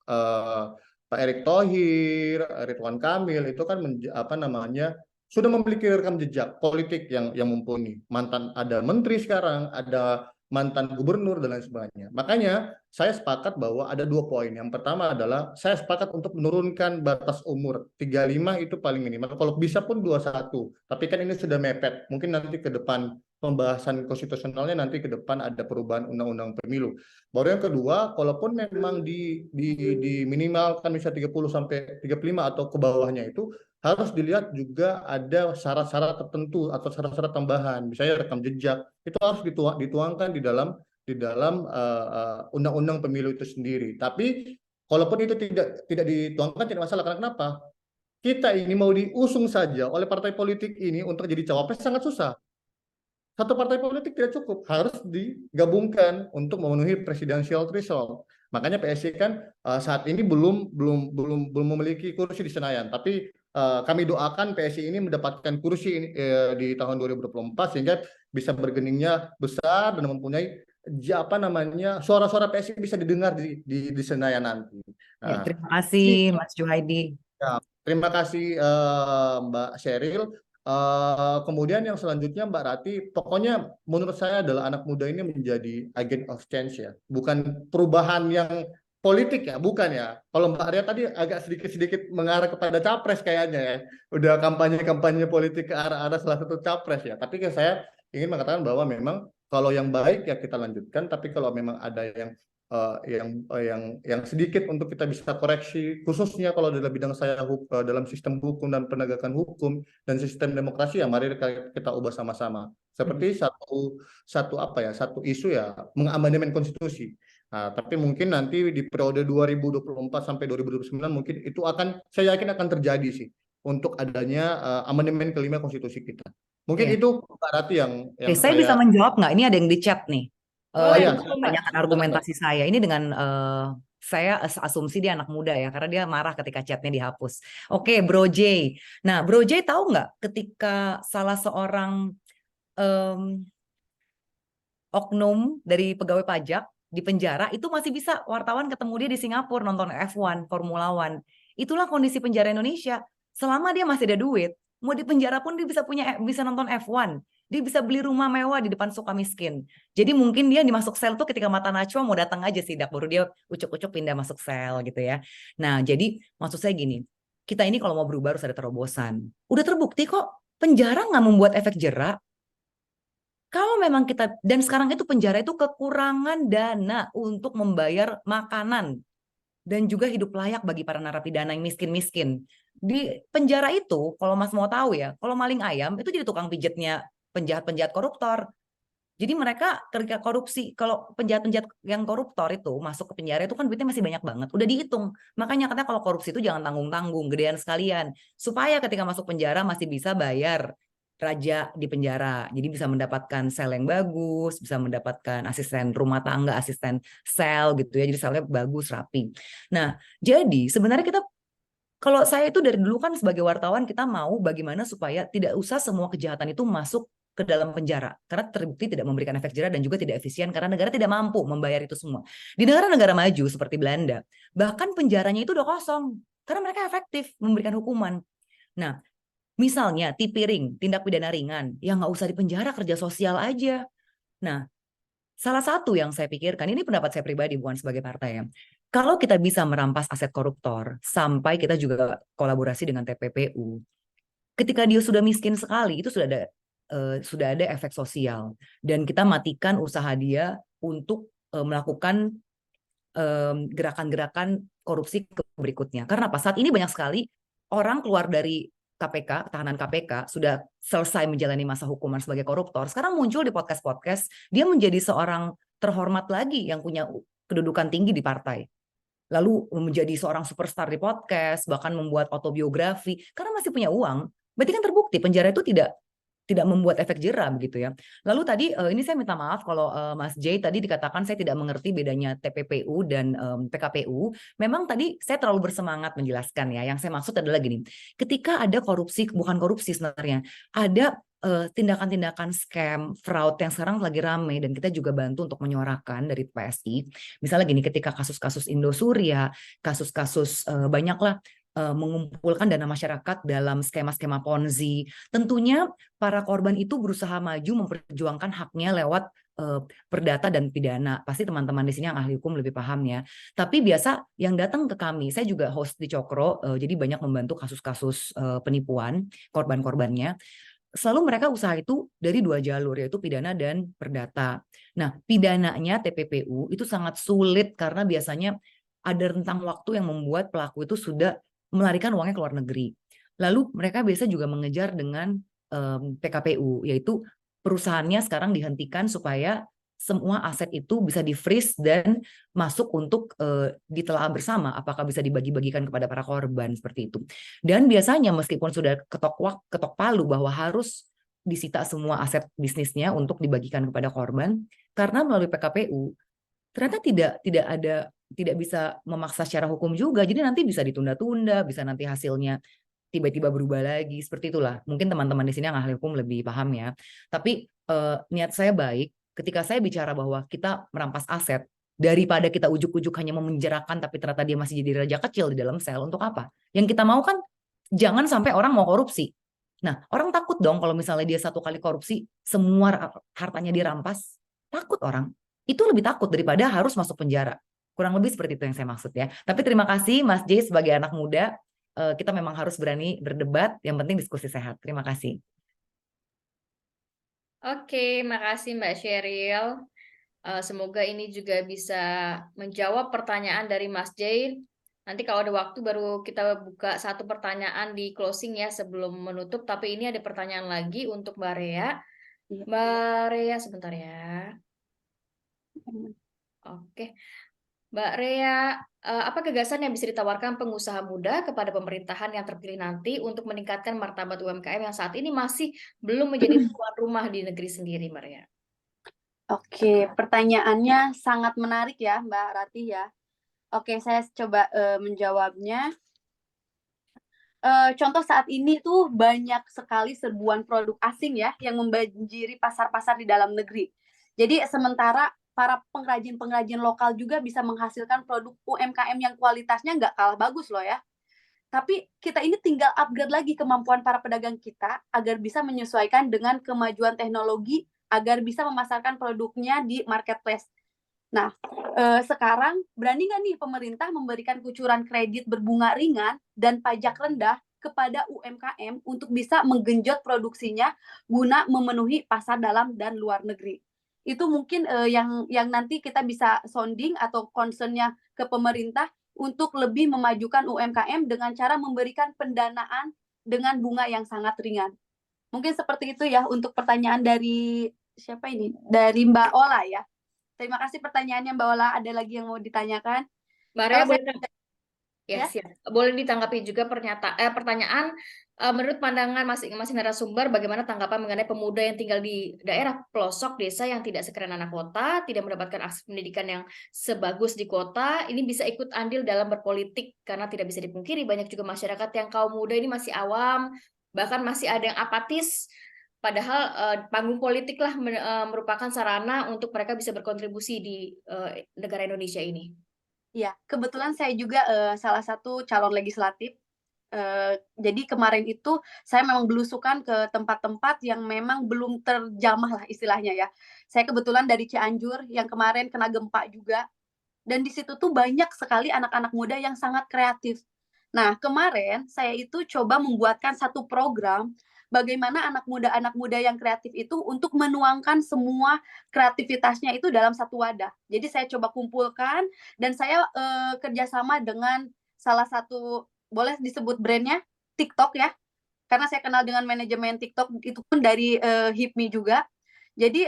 Pak Erick Thohir, Ridwan Kamil, itu kan apa namanya sudah memiliki rekam jejak politik yang mumpuni. Mantan ada menteri sekarang, ada mantan gubernur dan lain sebagainya. Makanya saya sepakat bahwa ada 2 poin. Yang pertama adalah saya sepakat untuk menurunkan batas umur 35 itu paling minimal. Kalau bisa pun 21. Tapi kan ini sudah mepet. Mungkin nanti ke depan pembahasan konstitusionalnya nanti ke depan ada perubahan undang-undang pemilu. Baru yang kedua, kalaupun memang diminimalkan misalnya 30 sampai 35 atau ke bawahnya itu harus dilihat juga ada syarat-syarat tertentu atau syarat-syarat tambahan, misalnya rekam jejak itu harus dituangkan di dalam undang-undang pemilu itu sendiri. Tapi kalaupun itu tidak dituangkan tidak masalah. Karena kenapa? Kita ini mau diusung saja oleh partai politik ini untuk jadi cawapres sangat susah. Satu partai politik tidak cukup, harus digabungkan untuk memenuhi presidential threshold. Makanya PSI kan saat ini belum memiliki kursi di Senayan, tapi kami doakan PSI ini mendapatkan kursi di tahun 2024 sehingga bisa bergeningnya besar dan mempunyai apa namanya suara-suara PSI bisa didengar di Senayan nanti. Ya, Nah, terima kasih Mas Juhaidi. ya, terima kasih Mbak Sheryl. Kemudian yang selanjutnya Mbak Rati, pokoknya menurut saya adalah anak muda ini menjadi agent of change ya, bukan perubahan yang politik ya, bukan ya. Kalau Mbak Arya tadi agak sedikit mengarah kepada capres kayaknya ya, udah kampanye politik ke arah salah satu capres ya. Tapi saya ingin mengatakan bahwa memang kalau yang baik ya kita lanjutkan, tapi kalau memang ada yang sedikit untuk kita bisa koreksi, khususnya kalau dalam bidang saya dalam sistem hukum dan penegakan hukum dan sistem demokrasi ya mari kita ubah sama-sama. Seperti satu isu ya mengamandemen konstitusi. Nah, tapi mungkin nanti di periode 2024 sampai 2029 mungkin itu saya yakin akan terjadi sih untuk adanya amandemen kelima konstitusi kita. Mungkin itu Mbak Rati yang saya bisa menjawab nggak? Ini ada yang di chat nih. ya. Tanyakan argumentasi saya ini dengan saya asumsi dia anak muda ya, karena dia marah ketika chatnya dihapus. Oke, Bro J. Nah, Bro J tahu nggak ketika salah seorang oknum dari pegawai pajak di penjara itu masih bisa wartawan ketemu dia di Singapura nonton F1 Formula One. Itulah kondisi penjara Indonesia. Selama dia masih ada duit, mau di penjara pun dia bisa nonton F1. Dia bisa beli rumah mewah di depan Sukamiskin. Jadi mungkin dia dimasuk sel tuh ketika mata Najwa mau datang aja sidak, baru dia ucuk-ucuk pindah masuk sel gitu ya. Nah, jadi maksud saya gini, kita ini kalau mau berubah harus ada terobosan. Udah terbukti kok penjara nggak membuat efek jera. Kalau memang kita, dan sekarang itu penjara itu kekurangan dana untuk membayar makanan dan juga hidup layak bagi para narapidana yang miskin-miskin. Di penjara itu, kalau Mas mau tahu ya, kalau maling ayam itu jadi tukang pijetnya penjahat-penjahat koruptor. Jadi mereka ketika korupsi, kalau penjahat-penjahat yang koruptor itu masuk ke penjara itu kan duitnya masih banyak banget, udah dihitung. Makanya katanya kalau korupsi itu jangan tanggung-tanggung, gedean sekalian. Supaya ketika masuk penjara masih bisa bayar raja di penjara. Jadi bisa mendapatkan sel yang bagus, bisa mendapatkan asisten rumah tangga, asisten sel gitu ya. Jadi selnya bagus, rapi. Nah, jadi sebenarnya kita, kalau saya itu dari dulu kan sebagai wartawan kita mau bagaimana supaya tidak usah semua kejahatan itu masuk ke dalam penjara. Karena terbukti tidak memberikan efek jera dan juga tidak efisien karena negara tidak mampu membayar itu semua. Di negara-negara maju seperti Belanda, bahkan penjaranya itu udah kosong. Karena mereka efektif memberikan hukuman. Nah, misalnya tipiring, tindak pidana ringan, ya nggak usah di penjara, kerja sosial aja. Nah, Salah satu yang saya pikirkan, ini pendapat saya pribadi bukan sebagai partai ya. Kalau kita bisa merampas aset koruptor sampai kita juga kolaborasi dengan TPPU, ketika dia sudah miskin sekali itu sudah ada efek sosial dan kita matikan usaha dia untuk melakukan gerakan-gerakan korupsi berikutnya. Karena apa? Saat ini banyak sekali orang keluar dari KPK, tahanan KPK, sudah selesai menjalani masa hukuman sebagai koruptor. Sekarang muncul di podcast-podcast, dia menjadi seorang terhormat lagi yang punya kedudukan tinggi di partai. Lalu menjadi seorang superstar di podcast, bahkan membuat autobiografi, karena masih punya uang. Berarti kan terbukti penjara itu tidak membuat efek jera begitu ya. Lalu tadi ini saya minta maaf kalau Mas J tadi dikatakan saya tidak mengerti bedanya TPPU dan PKPU. Memang tadi saya terlalu bersemangat menjelaskan ya. Yang saya maksud adalah gini, ketika ada korupsi, bukan korupsi sebenarnya, ada tindakan-tindakan scam, fraud yang sekarang lagi ramai dan kita juga bantu untuk menyuarakan dari PSI. Misalnya gini, ketika kasus-kasus Indosuria, kasus-kasus banyaklah mengumpulkan dana masyarakat dalam skema-skema Ponzi. Tentunya para korban itu berusaha maju memperjuangkan haknya lewat perdata dan pidana. Pasti teman-teman di sini yang ahli hukum lebih paham ya. Tapi biasa yang datang ke kami, saya juga host di Cokro, jadi banyak membantu kasus-kasus penipuan korban-korbannya. Selalu mereka usaha itu dari 2 jalur, yaitu pidana dan perdata. Nah, pidananya TPPU itu sangat sulit karena biasanya ada rentang waktu yang membuat pelaku itu sudah melarikan uangnya ke luar negeri. Lalu mereka biasa juga mengejar dengan PKPU, yaitu perusahaannya sekarang dihentikan supaya semua aset itu bisa di-freeze dan masuk untuk ditelaah bersama apakah bisa dibagi-bagikan kepada para korban seperti itu. Dan biasanya meskipun sudah ketok palu bahwa harus disita semua aset bisnisnya untuk dibagikan kepada korban, karena melalui PKPU ternyata tidak bisa memaksa secara hukum juga. Jadi nanti bisa ditunda-tunda, bisa nanti hasilnya tiba-tiba berubah lagi. Seperti itulah. Mungkin teman-teman di sini yang ahli hukum lebih paham ya. Tapi niat saya baik ketika saya bicara bahwa kita merampas aset daripada kita ujuk-ujuk hanya memenjarakan tapi ternyata dia masih jadi raja kecil di dalam sel. Untuk apa? Yang kita mau kan jangan sampai orang mau korupsi. Nah, orang takut dong kalau misalnya dia 1 kali korupsi, semua hartanya dirampas. Takut orang. Itu lebih takut daripada harus masuk penjara. Kurang lebih seperti itu yang saya maksud ya. Tapi terima kasih Mas J sebagai anak muda. Kita memang harus berani berdebat. Yang penting diskusi sehat. Terima kasih. Oke, makasih Mbak Sheryl. Semoga ini juga bisa menjawab pertanyaan dari Mas J. Nanti kalau ada waktu baru kita buka 1 pertanyaan di closing ya sebelum menutup. Tapi ini ada pertanyaan lagi untuk Mbak Rea. Mbak Rea sebentar ya. Oke. Mbak Rea, apa gagasan yang bisa ditawarkan pengusaha muda kepada pemerintahan yang terpilih nanti untuk meningkatkan martabat UMKM yang saat ini masih belum menjadi tuan rumah di negeri sendiri, Mbak Rea? Oke, pertanyaannya sangat menarik ya, Mbak Rati ya. Oke, saya coba menjawabnya. Contoh saat ini tuh banyak sekali serbuan produk asing ya yang membanjiri pasar-pasar di dalam negeri. Jadi sementara para pengrajin-pengrajin lokal juga bisa menghasilkan produk UMKM yang kualitasnya nggak kalah bagus loh ya. Tapi kita ini tinggal upgrade lagi kemampuan para pedagang kita agar bisa menyesuaikan dengan kemajuan teknologi agar bisa memasarkan produknya di marketplace. Nah, sekarang berani nggak nih pemerintah memberikan kucuran kredit berbunga ringan dan pajak rendah kepada UMKM untuk bisa menggenjot produksinya guna memenuhi pasar dalam dan luar negeri? Itu mungkin yang nanti kita bisa sounding atau concern-nya ke pemerintah untuk lebih memajukan UMKM dengan cara memberikan pendanaan dengan bunga yang sangat ringan. Mungkin seperti itu ya untuk pertanyaan dari siapa ini? Dari Mbak Ola ya. Terima kasih pertanyaannya Mbak Ola. Ada lagi yang mau ditanyakan? Mbak Rea, boleh ditanggapi juga pertanyaan menurut pandangan masing-masing narasumber, bagaimana tanggapan mengenai pemuda yang tinggal di daerah pelosok desa yang tidak sekeren anak kota, tidak mendapatkan akses pendidikan yang sebagus di kota, ini bisa ikut andil dalam berpolitik, karena tidak bisa dipungkiri banyak juga masyarakat yang kaum muda ini masih awam, bahkan masih ada yang apatis, padahal panggung politik lah merupakan sarana untuk mereka bisa berkontribusi di negara Indonesia ini. Ya, kebetulan saya juga salah satu calon legislatif Jadi kemarin itu saya memang belusukan ke tempat-tempat yang memang belum terjamah lah istilahnya ya. Saya kebetulan dari Cianjur yang kemarin kena gempa juga. Dan di situ tuh banyak sekali anak-anak muda yang sangat kreatif. Nah, kemarin saya itu coba membuatkan satu program bagaimana anak muda yang kreatif itu untuk menuangkan semua kreativitasnya itu dalam satu wadah. Jadi saya coba kumpulkan dan saya kerjasama dengan salah satu, boleh disebut brandnya, TikTok ya, karena saya kenal dengan manajemen TikTok itu pun dari HIPMI juga. Jadi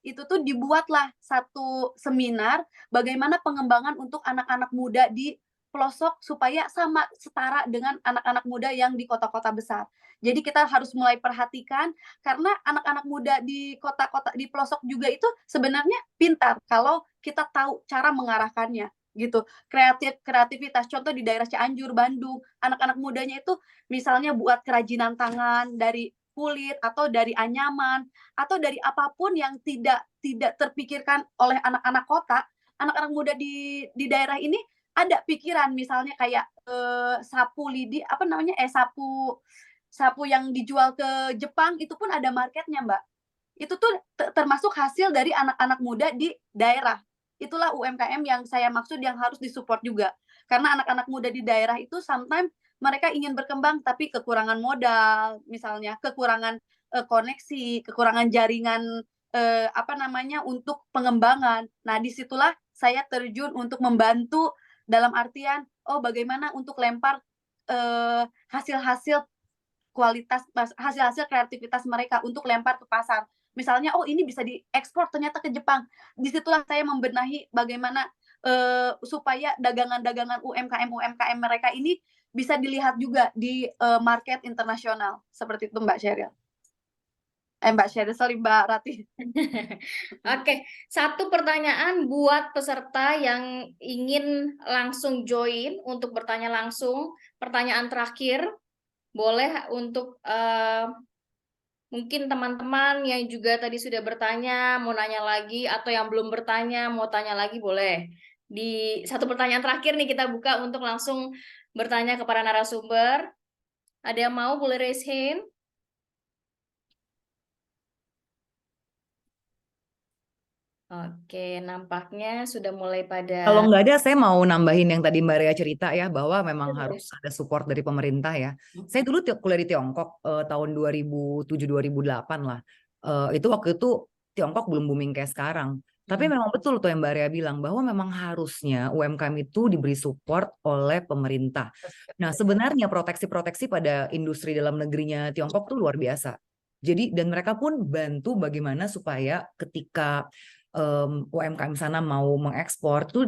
itu tuh dibuatlah satu seminar bagaimana pengembangan untuk anak-anak muda di pelosok supaya sama setara dengan anak-anak muda yang di kota-kota besar. Jadi kita harus mulai perhatikan karena anak-anak muda di kota-kota di pelosok juga itu sebenarnya pintar kalau kita tahu cara mengarahkannya gitu. Kreativitas contoh di daerah Cianjur, Bandung, anak-anak mudanya itu misalnya buat kerajinan tangan dari kulit atau dari anyaman atau dari apapun yang tidak terpikirkan oleh anak-anak kota, anak-anak muda di daerah ini ada pikiran misalnya kayak sapu lidi apa namanya sapu yang dijual ke Jepang itu pun ada marketnya, Mbak. Itu tuh termasuk hasil dari anak-anak muda di daerah. Itulah UMKM yang saya maksud yang harus disupport juga. Karena anak-anak muda di daerah itu sometimes mereka ingin berkembang tapi kekurangan modal, misalnya kekurangan koneksi, kekurangan jaringan apa namanya untuk pengembangan. Nah, disitulah saya terjun untuk membantu dalam artian bagaimana untuk lempar hasil-hasil kualitas hasil-hasil kreativitas mereka untuk lempar ke pasar. Misalnya, ini bisa diekspor ternyata ke Jepang. Disitulah saya membenahi bagaimana supaya dagangan-dagangan UMKM mereka ini bisa dilihat juga di market internasional. Seperti itu Mbak Sheryl. Mbak Ratih. Oke, satu pertanyaan buat peserta yang ingin langsung join untuk bertanya langsung. Pertanyaan terakhir, boleh untuk mungkin teman-teman yang juga tadi sudah bertanya, mau nanya lagi, atau yang belum bertanya, mau tanya lagi, boleh. Di satu pertanyaan terakhir nih kita buka untuk langsung bertanya kepada narasumber. Ada yang mau, boleh raise hand? Oke, nampaknya sudah mulai pada... Kalau nggak ada, saya mau nambahin yang tadi Mbak Rea cerita ya, bahwa memang Boleh. harus ada support dari pemerintah ya. Saya dulu kuliah di Tiongkok tahun 2007-2008 lah. Itu waktu itu Tiongkok belum booming kayak sekarang. Tapi memang betul tuh yang Mbak Rea bilang, bahwa memang harusnya UMKM itu diberi support oleh pemerintah. Nah, sebenarnya proteksi-proteksi pada industri dalam negerinya Tiongkok tuh luar biasa. Jadi, dan mereka pun bantu bagaimana supaya ketika UMKM sana mau mengekspor tuh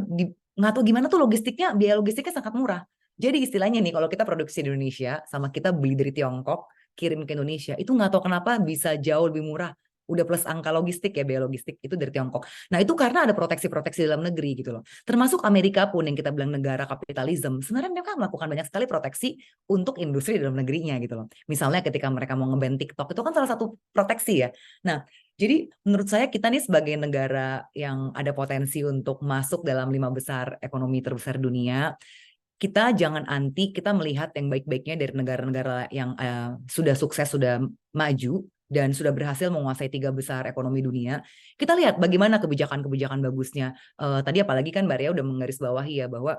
nggak tahu gimana tuh logistiknya, biaya logistiknya sangat murah. Jadi istilahnya nih, kalau kita produksi di Indonesia sama kita beli dari Tiongkok kirim ke Indonesia, itu nggak tahu kenapa bisa jauh lebih murah. Udah plus angka logistik ya, biaya logistik itu dari Tiongkok. Nah, itu karena ada proteksi-proteksi dalam negeri gitu loh. Termasuk Amerika pun yang kita bilang negara kapitalisme, sebenarnya mereka melakukan banyak sekali proteksi untuk industri dalam negerinya gitu loh. Misalnya ketika mereka mau nge-ban TikTok, itu kan salah satu proteksi ya. Nah, jadi menurut saya kita nih sebagai negara yang ada potensi untuk masuk dalam 5 besar ekonomi terbesar dunia, kita jangan anti, kita melihat yang baik-baiknya dari negara-negara yang sudah sukses, sudah maju, dan sudah berhasil menguasai 3 besar ekonomi dunia. Kita lihat bagaimana kebijakan-kebijakan bagusnya. Tadi apalagi kan Mbak Ria udah menggarisbawahi ya, bahwa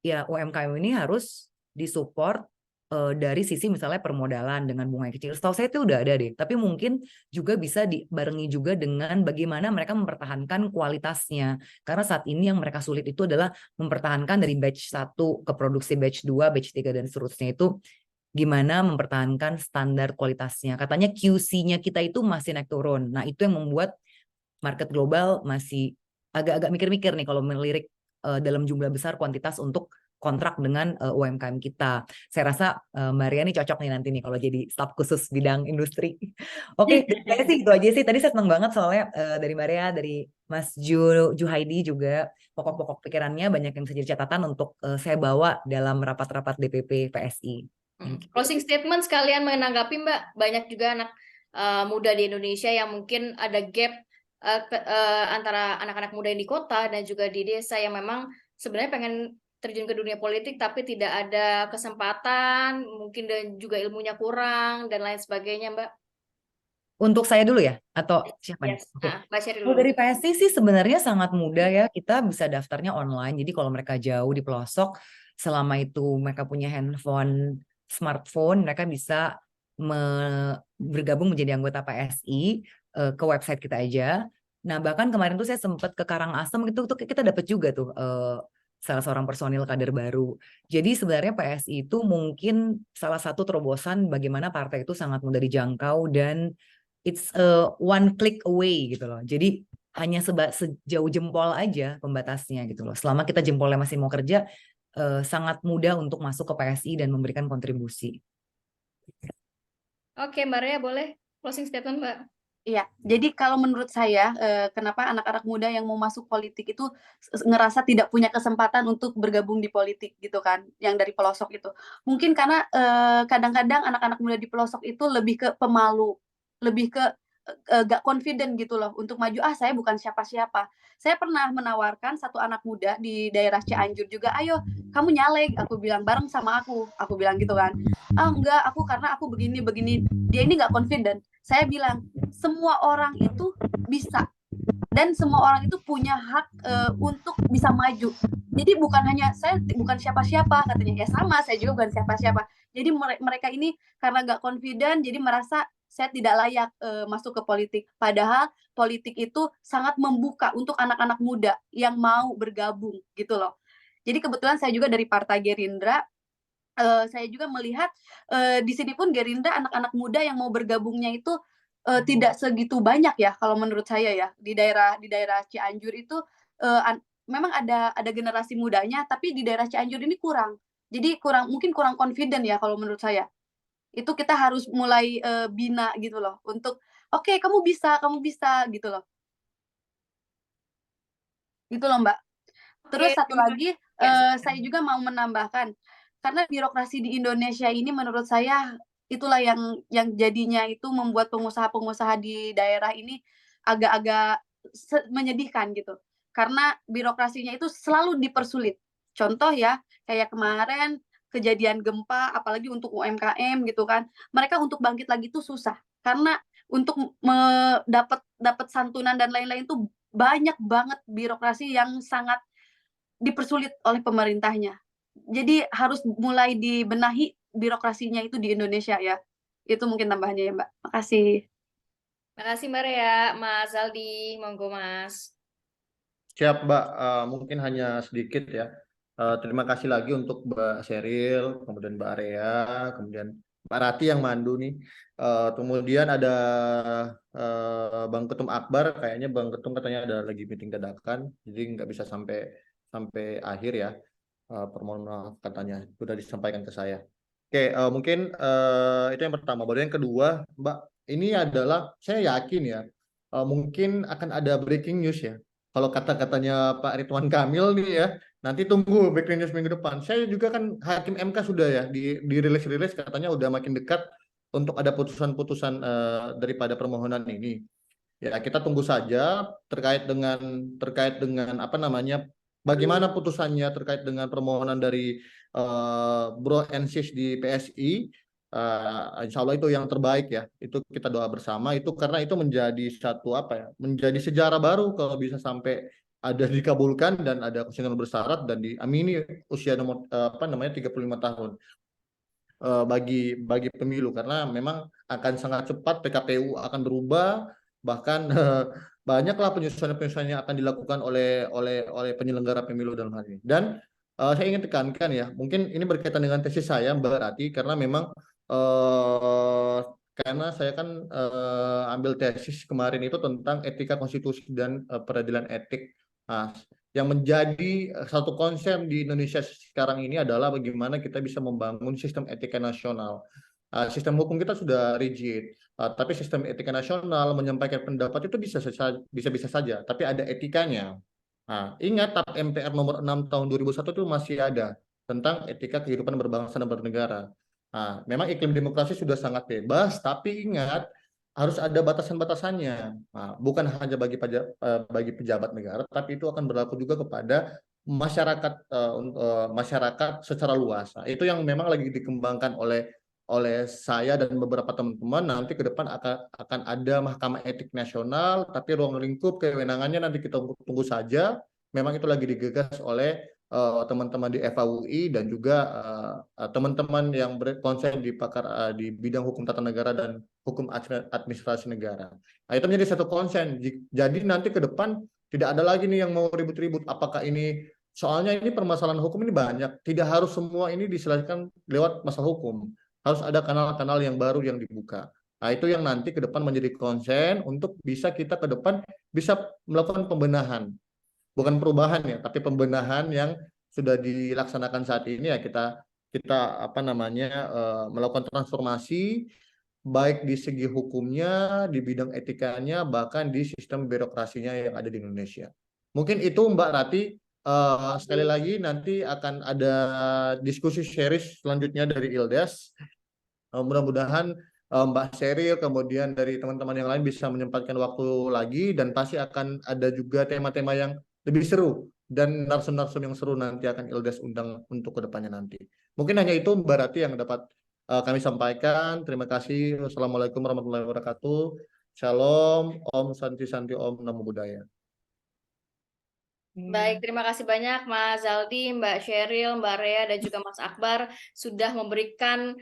ya UMKM ini harus disupport dari sisi misalnya permodalan dengan bunga yang kecil. Setahu saya itu udah ada deh, tapi mungkin juga bisa dibarengi juga dengan bagaimana mereka mempertahankan kualitasnya. Karena saat ini yang mereka sulit itu adalah mempertahankan dari batch 1 ke produksi batch 2, batch 3 dan seterusnya itu gimana mempertahankan standar kualitasnya. Katanya QC-nya kita itu masih naik turun. Nah, itu yang membuat market global masih agak-agak mikir-mikir nih kalau melirik dalam jumlah besar kuantitas untuk kontrak dengan UMKM kita. Saya rasa Mbak Ria nih cocok nih nanti nih kalau jadi staf khusus bidang industri. Oke, saya sih itu aja sih. Tadi saya senang banget soalnya dari Mbak Ria, dari Mas Juhaidi juga pokok-pokok pikirannya banyak yang bisa jadi catatan untuk saya bawa dalam rapat-rapat DPP PSI. Closing statement sekalian menanggapi Mbak, banyak juga anak muda di Indonesia yang mungkin ada gap antara anak-anak muda yang di kota dan juga di desa yang memang sebenarnya pengen terjun ke dunia politik tapi tidak ada kesempatan, mungkin dan juga ilmunya kurang dan lain sebagainya, Mbak? Untuk saya dulu ya, atau siapa nih? Yes. Oke. Mbak Sheryl Kalau dulu. dari PSI sih sebenarnya sangat mudah ya, kita bisa daftarnya online. Jadi kalau mereka jauh di pelosok, selama itu mereka punya handphone, smartphone, mereka bisa bergabung menjadi anggota PSI ke website kita aja. Nah bahkan kemarin tuh saya sempat ke Karangasem gitu tuh kita dapat juga tuh salah seorang personil kader baru. Jadi sebenarnya PSI itu mungkin salah satu terobosan bagaimana partai itu sangat mudah dijangkau dan it's one click away gitu loh. Jadi hanya sejauh jempol aja pembatasnya gitu loh. Selama kita jempolnya masih mau kerja, sangat mudah untuk masuk ke PSI dan memberikan kontribusi. Oke, Mbak Rea boleh closing statement, Mbak? Iya, jadi kalau menurut saya, kenapa anak-anak muda yang mau masuk politik itu ngerasa tidak punya kesempatan untuk bergabung di politik gitu kan, yang dari pelosok itu. Mungkin karena, kadang-kadang anak-anak muda di pelosok itu lebih ke pemalu, lebih ke, gak confident gitu loh untuk maju, "Ah, saya bukan siapa-siapa." Saya pernah menawarkan satu anak muda di daerah Cianjur juga, "Ayo, kamu nyalek," aku bilang, "bareng sama aku bilang gitu kan. "Ah, enggak, karena aku begini begini." Dia ini nggak confident. Saya bilang, semua orang itu bisa dan semua orang itu punya hak untuk bisa maju. Jadi bukan hanya saya bukan siapa-siapa katanya. Ya sama, saya juga bukan siapa-siapa. Jadi mereka ini karena nggak confident, jadi merasa saya tidak layak masuk ke politik. Padahal politik itu sangat membuka untuk anak-anak muda yang mau bergabung gitu loh. Jadi kebetulan saya juga dari Partai Gerindra. Saya juga melihat di sini pun Gerindra anak-anak muda yang mau bergabungnya itu tidak segitu banyak ya kalau menurut saya ya di daerah Cianjur itu memang ada generasi mudanya tapi di daerah Cianjur ini kurang. Jadi mungkin kurang confident ya kalau menurut saya. Itu kita harus mulai bina gitu loh untuk oke, kamu bisa gitu loh. Gitu loh Mbak. Terus Oke, satu terima lagi kasih. saya juga mau menambahkan karena birokrasi di Indonesia ini menurut saya itulah yang jadinya itu membuat pengusaha-pengusaha di daerah ini agak-agak menyedihkan gitu. Karena birokrasinya itu selalu dipersulit. Contoh ya, kayak kemarin kejadian gempa apalagi untuk UMKM gitu kan. Mereka untuk bangkit lagi itu susah. Karena untuk dapat santunan dan lain-lain tuh banyak banget birokrasi yang sangat dipersulit oleh pemerintahnya. Jadi harus mulai dibenahi birokrasinya itu di Indonesia ya. Itu mungkin tambahannya ya, Mbak. Makasih. Makasih Mbak Rea, Mas Aldi, monggo Mas. Siap, Mbak. Mungkin hanya sedikit ya. Terima kasih lagi untuk Mbak Sheryl, kemudian Mbak Area, kemudian Mbak Rati yang mandu nih. Kemudian ada Bang Ketum Akbar, kayaknya Bang Ketum katanya ada lagi meeting dadakan, jadi nggak bisa sampai akhir ya. Permohonan maaf katanya sudah disampaikan ke saya. Oke, mungkin itu yang pertama. Baru yang kedua, Mbak, ini adalah saya yakin ya, mungkin akan ada breaking news ya. Kalau kata-katanya Pak Ridwan Kamil nih ya, nanti tunggu breaking news minggu depan. Saya juga kan Hakim MK sudah ya dirilis katanya udah makin dekat untuk ada putusan-putusan daripada permohonan ini. Ya, kita tunggu saja terkait dengan apa namanya, bagaimana putusannya terkait dengan permohonan dari Bro and Sis di PSI. Insya Allah itu yang terbaik ya. Itu kita doa bersama itu karena itu menjadi satu apa ya? Menjadi sejarah baru kalau bisa sampai ada dikabulkan dan ada konstitusional bersyarat dan diamini usia nomor apa namanya 35 tahun bagi pemilu karena memang akan sangat cepat PKPU akan berubah bahkan banyaklah penyusunan-penyusunan yang akan dilakukan oleh penyelenggara pemilu dalam hal ini. Dan saya ingin tekankan ya, mungkin ini berkaitan dengan tesis saya Mbak Rati karena memang karena saya kan ambil tesis kemarin itu tentang etika konstitusi dan peradilan etik. Nah, yang menjadi satu konsep di Indonesia sekarang ini adalah bagaimana kita bisa membangun sistem etika nasional. Sistem hukum kita sudah rigid, tapi sistem etika nasional menyampaikan pendapat itu bisa saja, tapi ada etikanya. Nah, ingat TAP MPR nomor 6 tahun 2001 itu masih ada tentang etika kehidupan berbangsa dan bernegara. Nah, memang iklim demokrasi sudah sangat bebas, tapi ingat harus ada batasan-batasannya. Nah, bukan hanya bagi pejabat negara, tapi itu akan berlaku juga kepada masyarakat secara luas. Nah, itu yang memang lagi dikembangkan oleh saya dan beberapa teman-teman. Nanti ke depan akan ada Mahkamah Etik Nasional, tapi ruang lingkup kewenangannya nanti kita tunggu saja. Memang itu lagi digagas oleh teman-teman di FAUI dan juga teman-teman yang berkonsen di di bidang hukum tata negara dan hukum administrasi negara. Nah, itu menjadi satu konsen. Jadi nanti ke depan tidak ada lagi nih yang mau ribut-ribut. Apakah ini, soalnya ini permasalahan hukum ini banyak. Tidak harus semua ini diselesaikan lewat masalah hukum. Harus ada kanal-kanal yang baru yang dibuka. Nah, itu yang nanti ke depan menjadi konsen untuk bisa kita ke depan bisa melakukan pembenahan. Bukan perubahan ya, tapi pembenahan yang sudah dilaksanakan saat ini ya kita melakukan transformasi baik di segi hukumnya, di bidang etikanya, bahkan di sistem birokrasinya yang ada di Indonesia. Mungkin itu Mbak Rati. Sekali lagi nanti akan ada diskusi series selanjutnya dari ILDES. Mudah-mudahan Mbak Sheryl kemudian dari teman-teman yang lain bisa menyempatkan waktu lagi, dan pasti akan ada juga tema-tema yang lebih seru dan narsum-narsum yang seru nanti akan ILDES undang untuk kedepannya nanti. Mungkin hanya itu Mbak Rati yang dapat kami sampaikan. Terima kasih. Wassalamualaikum warahmatullahi wabarakatuh. Shalom, Om Santi Santi, Om Namo Buddhaya. Baik, terima kasih banyak Mas Zaldi, Mbak Sheryl, Mbak Rea, dan juga Mas Akbar sudah memberikan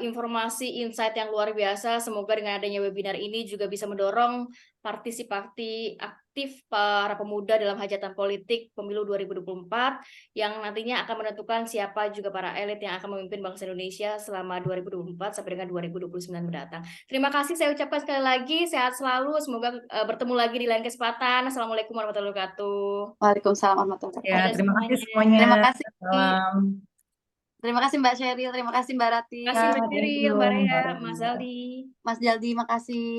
informasi, insight yang luar biasa. Semoga dengan adanya webinar ini juga bisa mendorong partisipasi aktif para pemuda dalam hajatan politik pemilu 2024 yang nantinya akan menentukan siapa juga para elit yang akan memimpin bangsa Indonesia selama 2024 sampai dengan 2029 mendatang. Terima kasih saya ucapkan sekali lagi, sehat selalu, semoga bertemu lagi di lain kesempatan. Assalamualaikum warahmatullahi wabarakatuh. Waalaikumsalam warahmatullahi wabarakatuh. Ya, terima kasih semuanya. Terima kasih. Salam. Terima kasih Mbak Sheryl, terima kasih Mbak Rati. Terima kasih Mbak Thank Sheryl, you, Mbak Rea, Mbak Mas Rea. Zaldi. Mas Jaldi, makasih.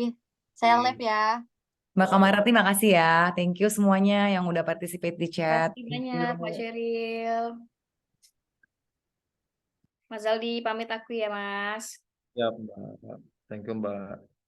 Saya live ya. Mbak Kamarati, makasih ya. Thank you semuanya yang udah participate di Terima chat. kasih banyak Mbak Sheryl. Mas Zaldi pamit aku ya Mas. Ya, Mbak. Thank you, Mbak.